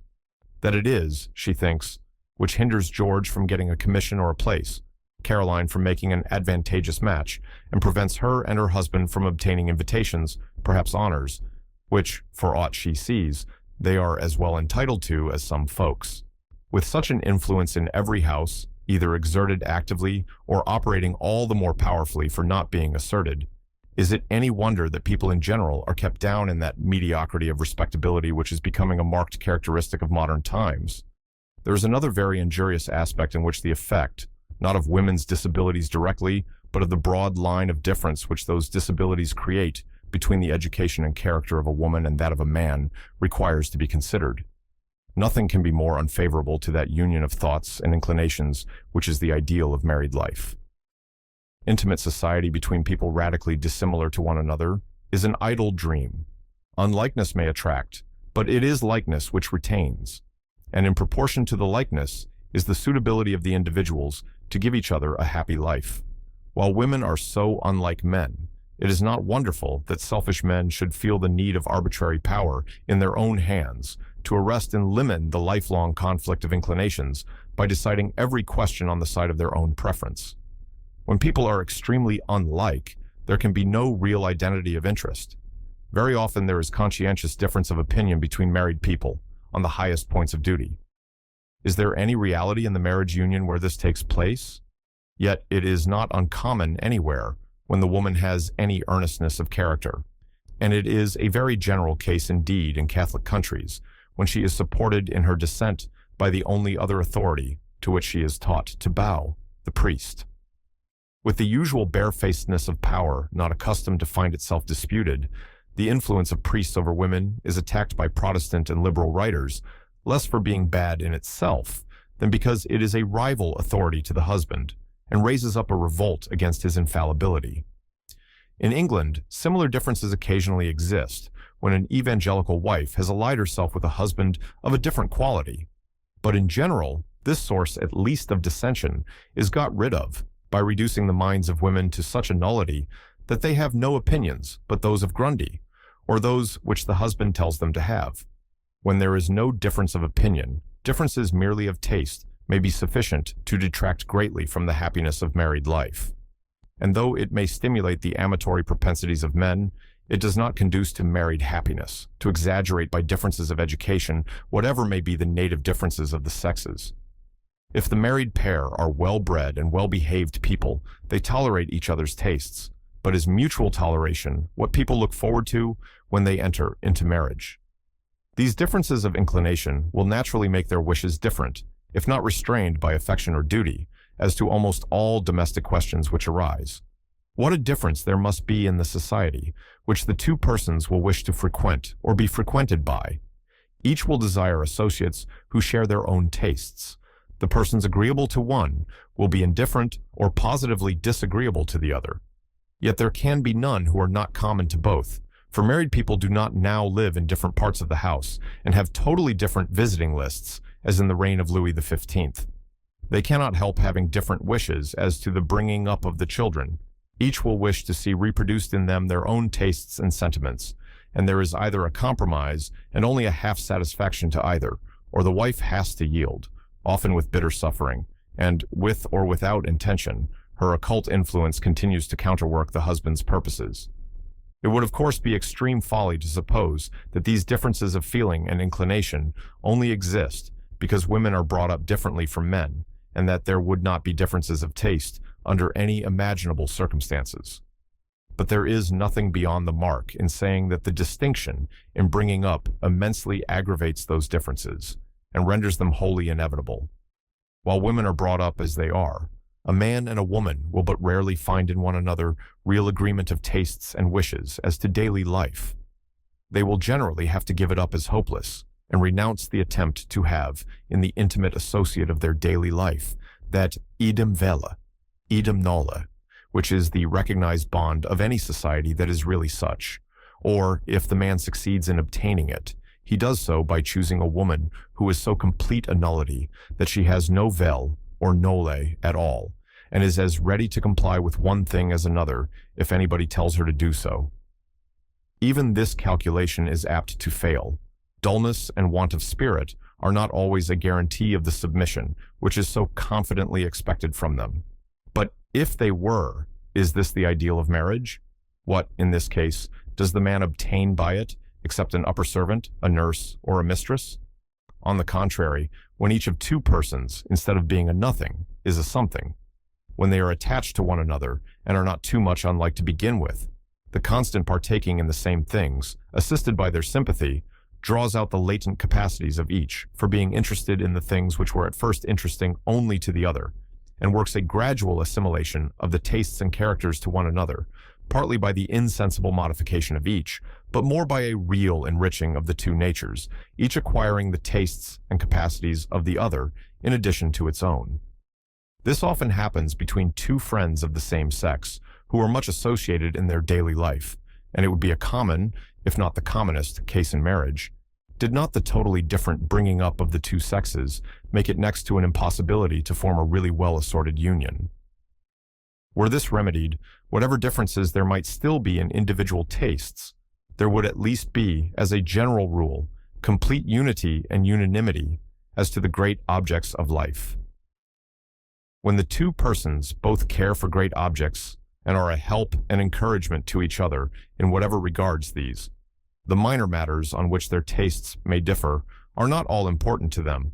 A: That it is, she thinks, which hinders George from getting a commission or a place, Caroline from making an advantageous match, and prevents her and her husband from obtaining invitations, perhaps honors, which, for aught she sees, they are as well entitled to as some folks. With such an influence in every house, either exerted actively or operating all the more powerfully for not being asserted, is it any wonder that people in general are kept down in that mediocrity of respectability which is becoming a marked characteristic of modern times? There is another very injurious aspect in which the effect, not of women's disabilities directly, but of the broad line of difference which those disabilities create between the education and character of a woman and that of a man, requires to be considered. Nothing can be more unfavorable to that union of thoughts and inclinations which is the ideal of married life. Intimate society between people radically dissimilar to one another is an idle dream. Unlikeness may attract, but it is likeness which retains, and in proportion to the likeness is the suitability of the individuals to give each other a happy life. While women are so unlike men, it is not wonderful that selfish men should feel the need of arbitrary power in their own hands to arrest and limit the lifelong conflict of inclinations by deciding every question on the side of their own preference. When people are extremely unlike, there can be no real identity of interest. Very often there is conscientious difference of opinion between married people on the highest points of duty. Is there any reality in the marriage union where this takes place? Yet it is not uncommon anywhere when the woman has any earnestness of character, and it is a very general case indeed in Catholic countries, when she is supported in her dissent by the only other authority to which she is taught to bow, the priest. With the usual barefacedness of power not accustomed to find itself disputed, the influence of priests over women is attacked by Protestant and liberal writers less for being bad in itself than because it is a rival authority to the husband and raises up a revolt against his infallibility. In England, similar differences occasionally exist when an evangelical wife has allied herself with a husband of a different quality. But in general, this source, at least of dissension, is got rid of by reducing the minds of women to such a nullity that they have no opinions but those of Grundy, or those which the husband tells them to have. When there is no difference of opinion, differences merely of taste may be sufficient to detract greatly from the happiness of married life. And though it may stimulate the amatory propensities of men, it does not conduce to married happiness, to exaggerate by differences of education whatever may be the native differences of the sexes. If the married pair are well-bred and well-behaved people, they tolerate each other's tastes, but is mutual toleration what people look forward to when they enter into marriage? These differences of inclination will naturally make their wishes different, if not restrained by affection or duty, as to almost all domestic questions which arise. What a difference there must be in the society which the two persons will wish to frequent or be frequented by. Each will desire associates who share their own tastes. The persons agreeable to one will be indifferent or positively disagreeable to the other. Yet there can be none who are not common to both, for married people do not now live in different parts of the house and have totally different visiting lists as in the reign of Louis XV. They cannot help having different wishes as to the bringing up of the children. Each will wish to see reproduced in them their own tastes and sentiments, and there is either a compromise and only a half satisfaction to either, or the wife has to yield, often with bitter suffering, and, with or without intention, her occult influence continues to counterwork the husband's purposes. It would of course be extreme folly to suppose that these differences of feeling and inclination only exist because women are brought up differently from men, and that there would not be differences of taste under any imaginable circumstances. But there is nothing beyond the mark in saying that the distinction in bringing up immensely aggravates those differences and renders them wholly inevitable. While women are brought up as they are, a man and a woman will but rarely find in one another real agreement of tastes and wishes as to daily life. They will generally have to give it up as hopeless and renounce the attempt to have, in the intimate associate of their daily life, that idem vela, idem nolle, which is the recognized bond of any society that is really such, or, if the man succeeds in obtaining it, he does so by choosing a woman who is so complete a nullity that she has no vel or nolle at all, and is as ready to comply with one thing as another if anybody tells her to do so. Even this calculation is apt to fail. Dullness and want of spirit are not always a guarantee of the submission which is so confidently expected from them. But if they were, is this the ideal of marriage? What, in this case, does the man obtain by it, except an upper servant, a nurse, or a mistress? On the contrary, when each of two persons, instead of being a nothing, is a something, when they are attached to one another and are not too much unlike to begin with, the constant partaking in the same things, assisted by their sympathy, draws out the latent capacities of each for being interested in the things which were at first interesting only to the other, and works a gradual assimilation of the tastes and characters to one another, partly by the insensible modification of each, but more by a real enriching of the two natures, each acquiring the tastes and capacities of the other in addition to its own. This often happens between two friends of the same sex, who are much associated in their daily life, and it would be a common, if not the commonest, case in marriage, did not the totally different bringing up of the two sexes make it next to an impossibility to form a really well-assorted union. Were this remedied, whatever differences there might still be in individual tastes, there would at least be, as a general rule, complete unity and unanimity as to the great objects of life. When the two persons both care for great objects and are a help and encouragement to each other in whatever regards these, the minor matters on which their tastes may differ are not all important to them,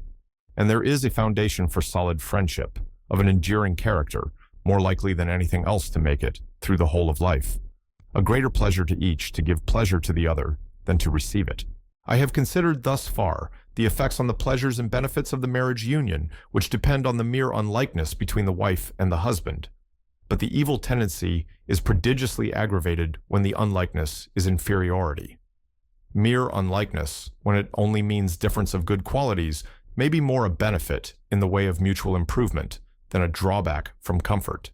A: and there is a foundation for solid friendship, of an enduring character, more likely than anything else to make it, through the whole of life, a greater pleasure to each to give pleasure to the other than to receive it. I have considered thus far the effects on the pleasures and benefits of the marriage union which depend on the mere unlikeness between the wife and the husband, but the evil tendency is prodigiously aggravated when the unlikeness is inferiority. Mere unlikeness, when it only means difference of good qualities, may be more a benefit in the way of mutual improvement than a drawback from comfort.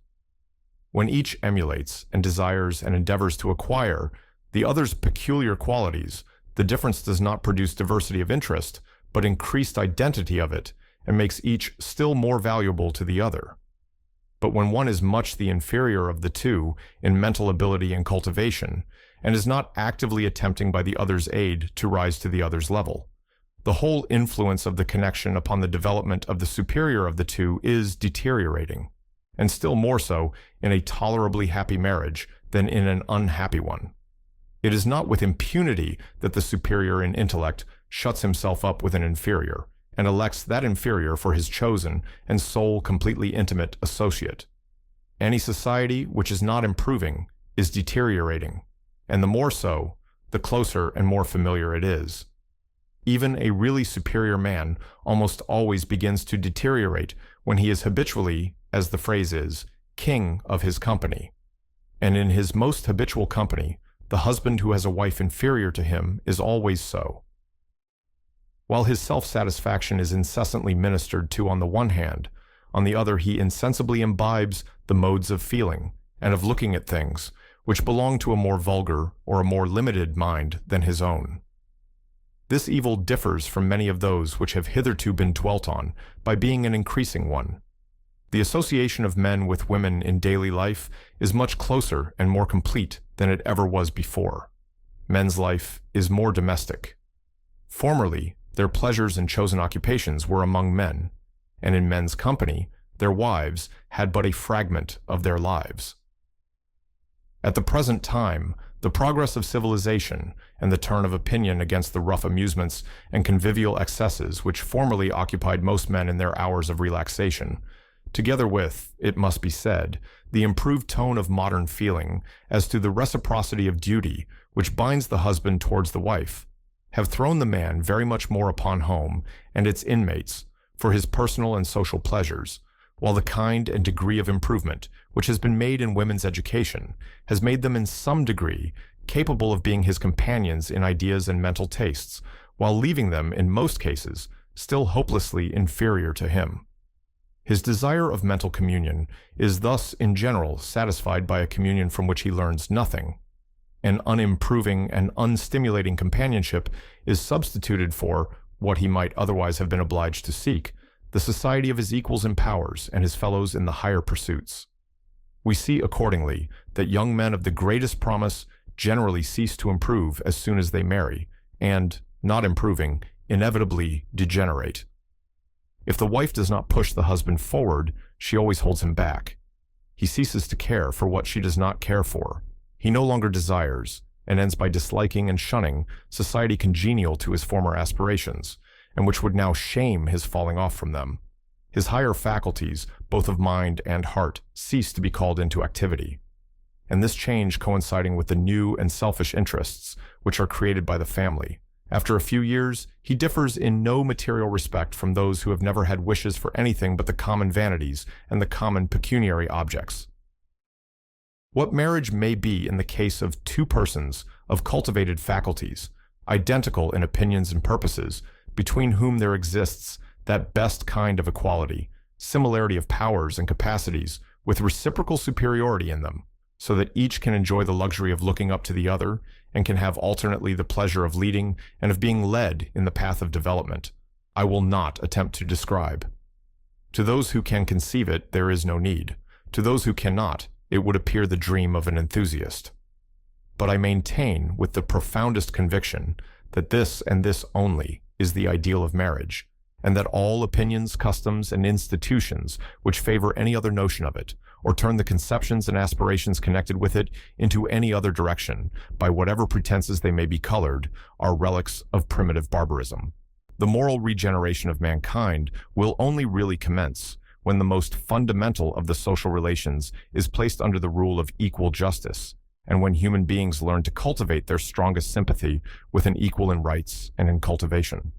A: When each emulates and desires and endeavors to acquire the other's peculiar qualities, the difference does not produce diversity of interest, but increased identity of it, and makes each still more valuable to the other. But when one is much the inferior of the two in mental ability and cultivation, and is not actively attempting by the other's aid to rise to the other's level, the whole influence of the connection upon the development of the superior of the two is deteriorating, and still more so in a tolerably happy marriage than in an unhappy one. It is not with impunity that the superior in intellect shuts himself up with an inferior, and elects that inferior for his chosen and sole completely intimate associate. Any society which is not improving is deteriorating, and the more so, the closer and more familiar it is. Even a really superior man almost always begins to deteriorate when he is habitually, as the phrase is, king of his company. And in his most habitual company, the husband who has a wife inferior to him is always so. While his self-satisfaction is incessantly ministered to on the one hand, on the other he insensibly imbibes the modes of feeling and of looking at things which belong to a more vulgar or a more limited mind than his own. This evil differs from many of those which have hitherto been dwelt on by being an increasing one. The association of men with women in daily life is much closer and more complete than it ever was before. Men's life is more domestic. Formerly, their pleasures and chosen occupations were among men, and in men's company, their wives had but a fragment of their lives. At the present time, the progress of civilization and the turn of opinion against the rough amusements and convivial excesses which formerly occupied most men in their hours of relaxation, together with, it must be said, the improved tone of modern feeling as to the reciprocity of duty which binds the husband towards the wife, have thrown the man very much more upon home and its inmates for his personal and social pleasures, while the kind and degree of improvement which has been made in women's education has made them in some degree capable of being his companions in ideas and mental tastes, while leaving them, in most cases, still hopelessly inferior to him. His desire of mental communion is thus in general satisfied by a communion from which he learns nothing. An unimproving and unstimulating companionship is substituted for what he might otherwise have been obliged to seek, the society of his equals in powers and his fellows in the higher pursuits. We see accordingly that young men of the greatest promise generally cease to improve as soon as they marry, and, not improving, inevitably degenerate. If the wife does not push the husband forward, she always holds him back. He ceases to care for what she does not care for. He no longer desires, and ends by disliking and shunning society congenial to his former aspirations, and which would now shame his falling off from them. His higher faculties, both of mind and heart, cease to be called into activity. And this change coinciding with the new and selfish interests which are created by the family, after a few years, he differs in no material respect from those who have never had wishes for anything but the common vanities and the common pecuniary objects. What marriage may be in the case of two persons of cultivated faculties, identical in opinions and purposes, between whom there exists that best kind of equality, similarity of powers and capacities, with reciprocal superiority in them, so that each can enjoy the luxury of looking up to the other, and can have alternately the pleasure of leading and of being led in the path of development, I will not attempt to describe. To those who can conceive it, there is no need. To those who cannot, it would appear the dream of an enthusiast. But I maintain with the profoundest conviction that this and this only is the ideal of marriage, and that all opinions, customs, and institutions which favor any other notion of it, or turn the conceptions and aspirations connected with it into any other direction, by whatever pretenses they may be colored, are relics of primitive barbarism. The moral regeneration of mankind will only really commence when the most fundamental of the social relations is placed under the rule of equal justice, and when human beings learn to cultivate their strongest sympathy with an equal in rights and in cultivation.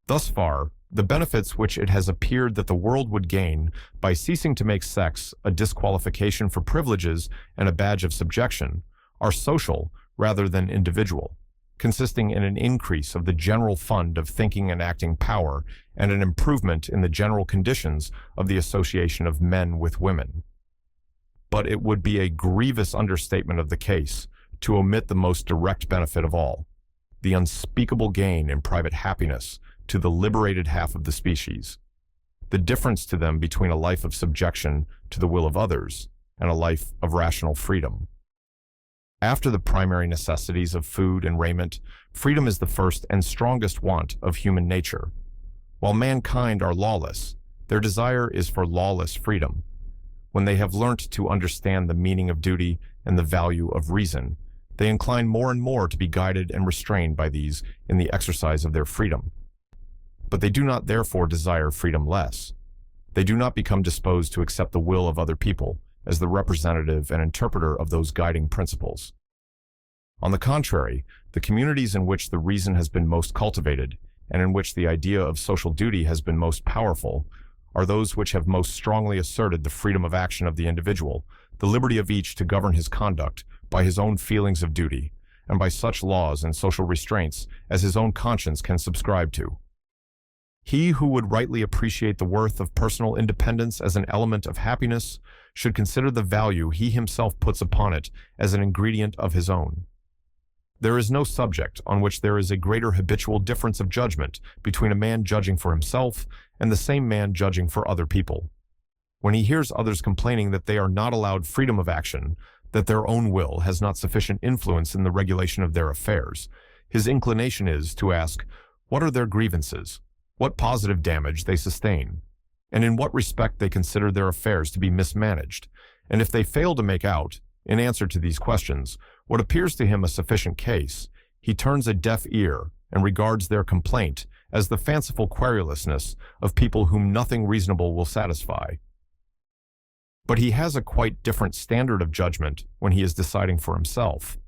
A: Thus far, the benefits which it has appeared that the world would gain by ceasing to make sex a disqualification for privileges and a badge of subjection are social rather than individual, consisting in an increase of the general fund of thinking and acting power and an improvement in the general conditions of the association of men with women. But it would be a grievous understatement of the case to omit the most direct benefit of all, the unspeakable gain in private happiness to the liberated half of the species, the difference to them between a life of subjection to the will of others and a life of rational freedom. After the primary necessities of food and raiment, freedom is the first and strongest want of human nature. While mankind are lawless, their desire is for lawless freedom. When they have learnt to understand the meaning of duty and the value of reason, they incline more and more to be guided and restrained by these in the exercise of their freedom. But they do not therefore desire freedom less. They do not become disposed to accept the will of other people as the representative and interpreter of those guiding principles. On the contrary, the communities in which the reason has been most cultivated, and in which the idea of social duty has been most powerful, are those which have most strongly asserted the freedom of action of the individual, the liberty of each to govern his conduct by his own feelings of duty, and by such laws and social restraints as his own conscience can subscribe to. He who would rightly appreciate the worth of personal independence as an element of happiness should consider the value he himself puts upon it as an ingredient of his own. There is no subject on which there is a greater habitual difference of judgment between a man judging for himself and the same man judging for other people. When he hears others complaining that they are not allowed freedom of action, that their own will has not sufficient influence in the regulation of their affairs, his inclination is to ask, what are their grievances, what positive damage they sustain, and in what respect they consider their affairs to be mismanaged, and if they fail to make out, in answer to these questions, what appears to him a sufficient case, he turns a deaf ear and regards their complaint as the fanciful querulousness of people whom nothing reasonable will satisfy. But he has a quite different standard of judgment when he is deciding for himself.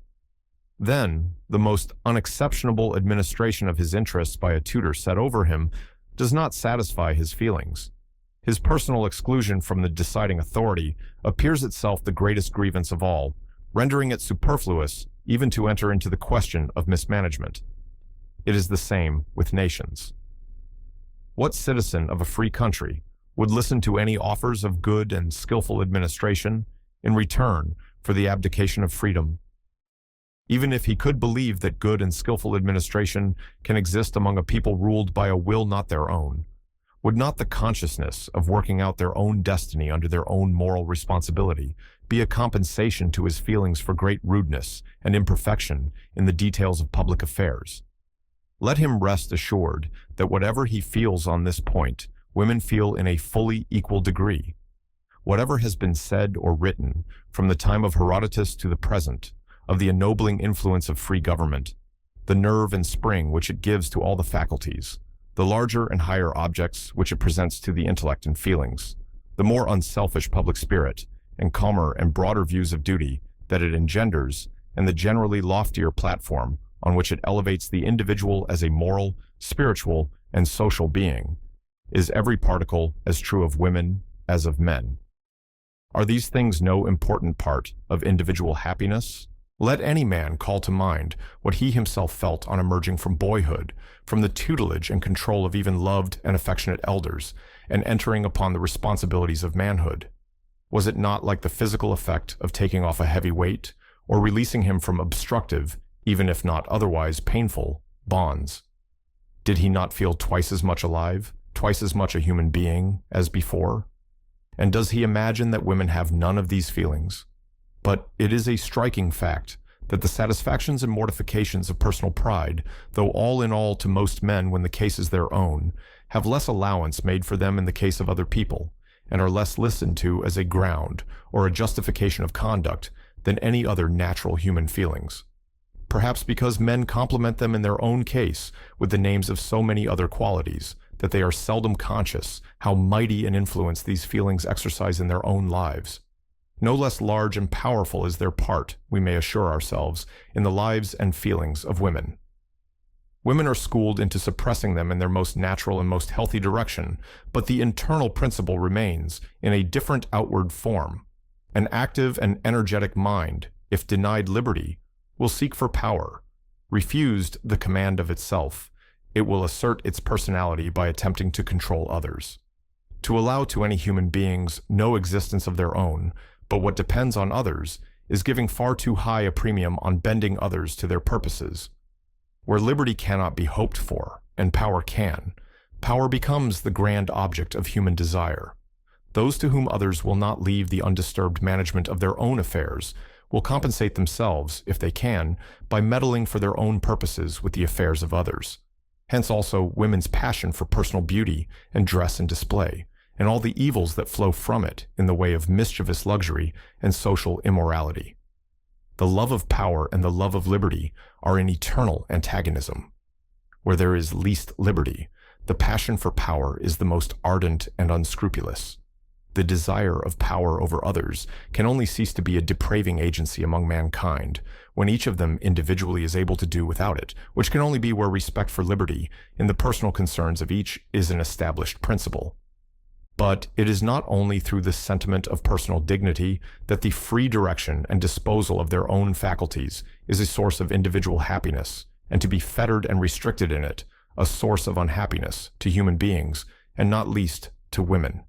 A: Then, the most unexceptionable administration of his interests by a tutor set over him does not satisfy his feelings. His personal exclusion from the deciding authority appears itself the greatest grievance of all, rendering it superfluous even to enter into the question of mismanagement. It is the same with nations. What citizen of a free country would listen to any offers of good and skillful administration in return for the abdication of freedom? Even if he could believe that good and skillful administration can exist among a people ruled by a will not their own, would not the consciousness of working out their own destiny under their own moral responsibility be a compensation to his feelings for great rudeness and imperfection in the details of public affairs? Let him rest assured that whatever he feels on this point, women feel in a fully equal degree. Whatever has been said or written, from the time of Herodotus to the present, of the ennobling influence of free government, the nerve and spring which it gives to all the faculties, the larger and higher objects which it presents to the intellect and feelings, the more unselfish public spirit, and calmer and broader views of duty that it engenders, and the generally loftier platform on which it elevates the individual as a moral, spiritual, and social being, is every particle as true of women as of men. Are these things no important part of individual happiness? Let any man call to mind what he himself felt on emerging from boyhood, from the tutelage and control of even loved and affectionate elders, and entering upon the responsibilities of manhood. Was it not like the physical effect of taking off a heavy weight, or releasing him from obstructive, even if not otherwise painful, bonds? Did he not feel twice as much alive, twice as much a human being as before? And does he imagine that women have none of these feelings? But it is a striking fact that the satisfactions and mortifications of personal pride, though all in all to most men when the case is their own, have less allowance made for them in the case of other people, and are less listened to as a ground or a justification of conduct than any other natural human feelings. Perhaps because men compliment them in their own case with the names of so many other qualities, that they are seldom conscious how mighty an influence these feelings exercise in their own lives. No less large and powerful is their part, we may assure ourselves, in the lives and feelings of women. Women are schooled into suppressing them in their most natural and most healthy direction, but the internal principle remains in a different outward form. An active and energetic mind, if denied liberty, will seek for power, Refused the command of itself, it will assert its personality by attempting to control others. To allow to any human beings no existence of their own, but what depends on others, is giving far too high a premium on bending others to their purposes. Where liberty cannot be hoped for, and power can, power becomes the grand object of human desire. Those to whom others will not leave the undisturbed management of their own affairs will compensate themselves, if they can, by meddling for their own purposes with the affairs of others. Hence also women's passion for personal beauty and dress and display, and all the evils that flow from it in the way of mischievous luxury and social immorality. The love of power and the love of liberty are in eternal antagonism. Where there is least liberty, the passion for power is the most ardent and unscrupulous. The desire of power over others can only cease to be a depraving agency among mankind when each of them individually is able to do without it, which can only be where respect for liberty in the personal concerns of each is an established principle. But it is not only through the sentiment of personal dignity that the free direction and disposal of their own faculties is a source of individual happiness, and to be fettered and restricted in it, a source of unhappiness to human beings, and not least to women.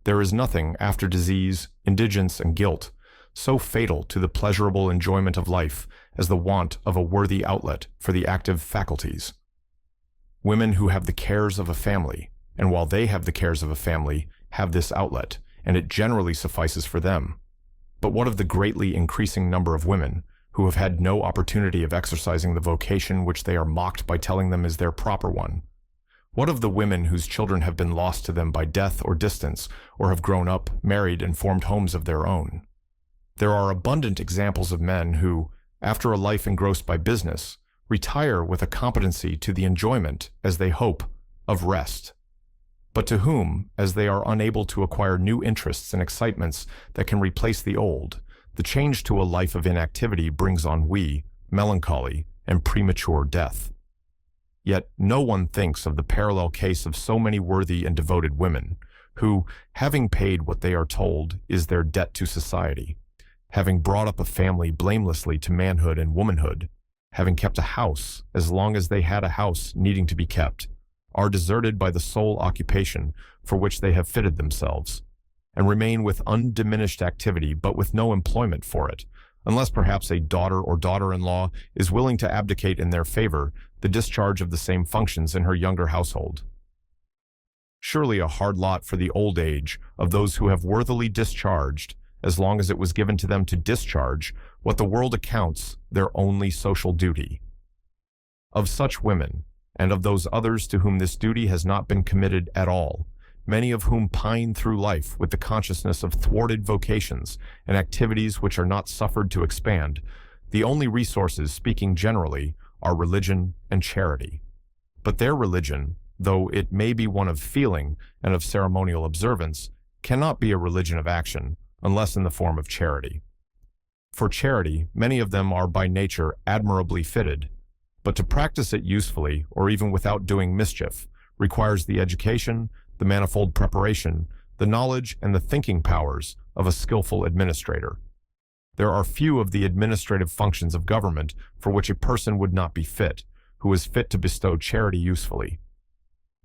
A: There is nothing after disease, indigence, and guilt so fatal to the pleasurable enjoyment of life as the want of a worthy outlet for the active faculties. Women who have the cares of a family, and while they have the cares of a family, have this outlet, and it generally suffices for them. But what of the greatly increasing number of women who have had no opportunity of exercising the vocation which they are mocked by telling them is their proper one? What of the women whose children have been lost to them by death or distance, or have grown up, married, and formed homes of their own? There are abundant examples of men who, after a life engrossed by business, retire with a competency to the enjoyment, as they hope, of rest, but to whom, as they are unable to acquire new interests and excitements that can replace the old, the change to a life of inactivity brings ennui, melancholy, and premature death. Yet no one thinks of the parallel case of so many worthy and devoted women, who, having paid what they are told is their debt to society, having brought up a family blamelessly to manhood and womanhood, having kept a house as long as they had a house needing to be kept, are deserted by the sole occupation for which they have fitted themselves, and remain with undiminished activity but with no employment for it, unless perhaps a daughter or daughter-in-law is willing to abdicate in their favor the discharge of the same functions in her younger household. Surely a hard lot for the old age of those who have worthily discharged, as long as it was given to them to discharge what the world accounts their only social duty. Of such women, and of those others to whom this duty has not been committed at all, many of whom pine through life with the consciousness of thwarted vocations and activities which are not suffered to expand, the only resources, speaking generally, are religion and charity. But their religion, though it may be one of feeling and of ceremonial observance, cannot be a religion of action, unless in the form of charity. For charity, many of them are by nature admirably fitted, but to practice it usefully, or even without doing mischief, requires the education, the manifold preparation, the knowledge, and the thinking powers of a skillful administrator. There are few of the administrative functions of government for which a person would not be fit, who is fit to bestow charity usefully.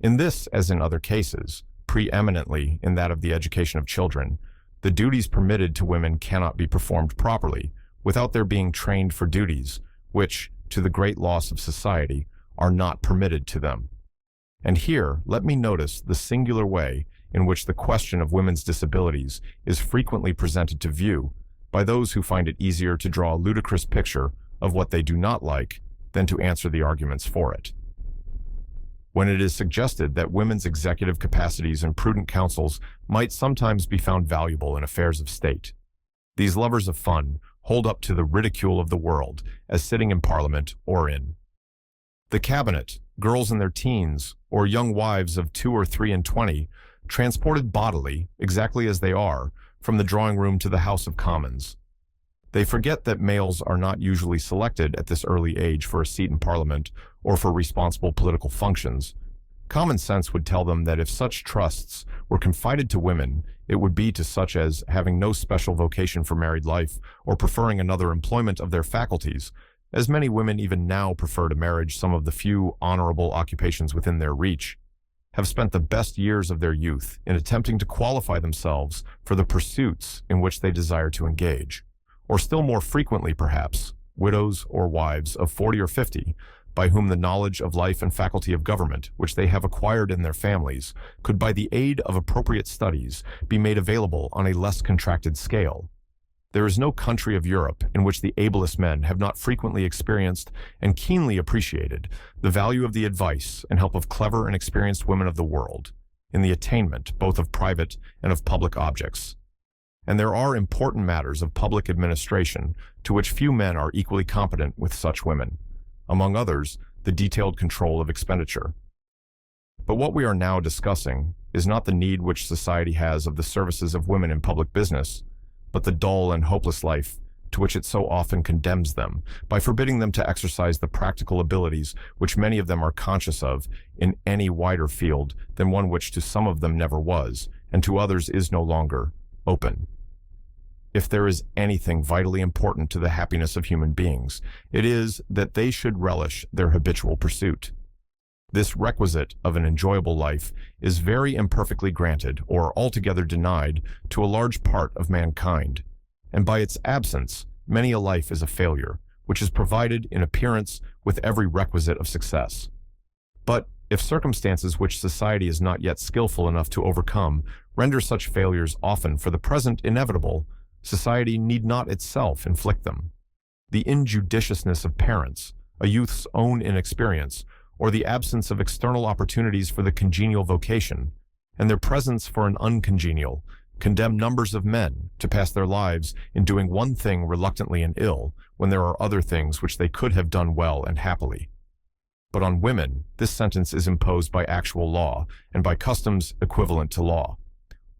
A: In this, as in other cases, preeminently in that of the education of children, the duties permitted to women cannot be performed properly without their being trained for duties which, to the great loss of society, are not permitted to them. And here let me notice the singular way in which the question of women's disabilities is frequently presented to view by those who find it easier to draw a ludicrous picture of what they do not like than to answer the arguments for it. When it is suggested that women's executive capacities and prudent counsels might sometimes be found valuable in affairs of state, these lovers of fun hold up to the ridicule of the world as sitting in Parliament or in the Cabinet, girls in their teens, or young wives of 2 or 3 and 20, transported bodily, exactly as they are, from the drawing room to the House of Commons. They forget that males are not usually selected at this early age for a seat in Parliament or for responsible political functions. Common sense would tell them that if such trusts were confided to women, it would be to such as, having no special vocation for married life or preferring another employment of their faculties, as many women even now prefer to marriage some of the few honorable occupations within their reach, have spent the best years of their youth in attempting to qualify themselves for the pursuits in which they desire to engage, or still more frequently perhaps, widows or wives of 40 or 50, by whom the knowledge of life and faculty of government, which they have acquired in their families, could by the aid of appropriate studies be made available on a less contracted scale. There is no country of Europe in which the ablest men have not frequently experienced and keenly appreciated the value of the advice and help of clever and experienced women of the world, in the attainment both of private and of public objects. And there are important matters of public administration to which few men are equally competent with such women. Among others, the detailed control of expenditure. But what we are now discussing is not the need which society has of the services of women in public business, but the dull and hopeless life to which it so often condemns them by forbidding them to exercise the practical abilities which many of them are conscious of in any wider field than one which to some of them never was, and to others is no longer, open. If there is anything vitally important to the happiness of human beings, it is that they should relish their habitual pursuit. This requisite of an enjoyable life is very imperfectly granted or altogether denied to a large part of mankind, and by its absence, many a life is a failure, which is provided in appearance with every requisite of success. But if circumstances which society is not yet skillful enough to overcome render such failures often for the present inevitable, society need not itself inflict them. The injudiciousness of parents, a youth's own inexperience, or the absence of external opportunities for the congenial vocation, and their presence for an uncongenial, condemn numbers of men to pass their lives in doing one thing reluctantly and ill, when there are other things which they could have done well and happily. But on women, this sentence is imposed by actual law, and by customs equivalent to law.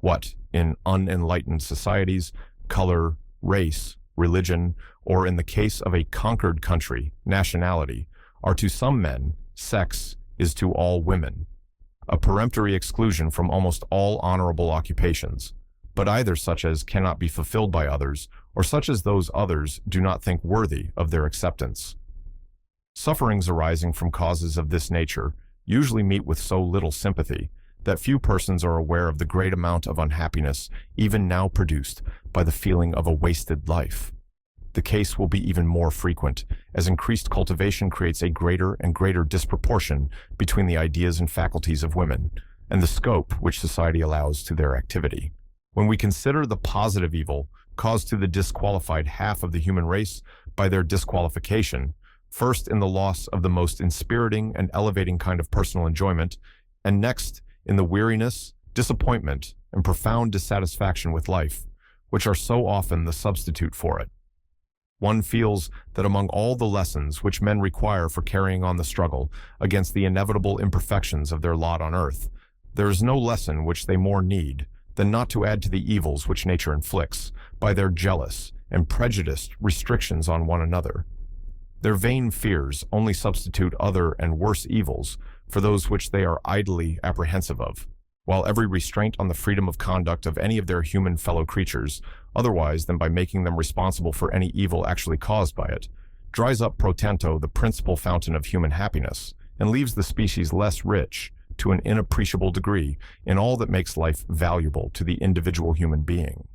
A: What, in unenlightened societies, color, race, religion, or in the case of a conquered country, nationality, are to some men, sex is to all women, a peremptory exclusion from almost all honorable occupations, but either such as cannot be fulfilled by others, or such as those others do not think worthy of their acceptance. Sufferings arising from causes of this nature usually meet with so little sympathy that few persons are aware of the great amount of unhappiness even now produced by the feeling of a wasted life. The case will be even more frequent, as increased cultivation creates a greater and greater disproportion between the ideas and faculties of women, and the scope which society allows to their activity. When we consider the positive evil caused to the disqualified half of the human race by their disqualification, first in the loss of the most inspiriting and elevating kind of personal enjoyment, and next in the weariness, disappointment, and profound dissatisfaction with life, which are so often the substitute for it, one feels that among all the lessons which men require for carrying on the struggle against the inevitable imperfections of their lot on earth, there is no lesson which they more need than not to add to the evils which nature inflicts by their jealous and prejudiced restrictions on one another. Their vain fears only substitute other and worse evils for those which they are idly apprehensive of, while every restraint on the freedom of conduct of any of their human fellow creatures, otherwise than by making them responsible for any evil actually caused by it, dries up pro tanto the principal fountain of human happiness, and leaves the species less rich, to an inappreciable degree, in all that makes life valuable to the individual human being.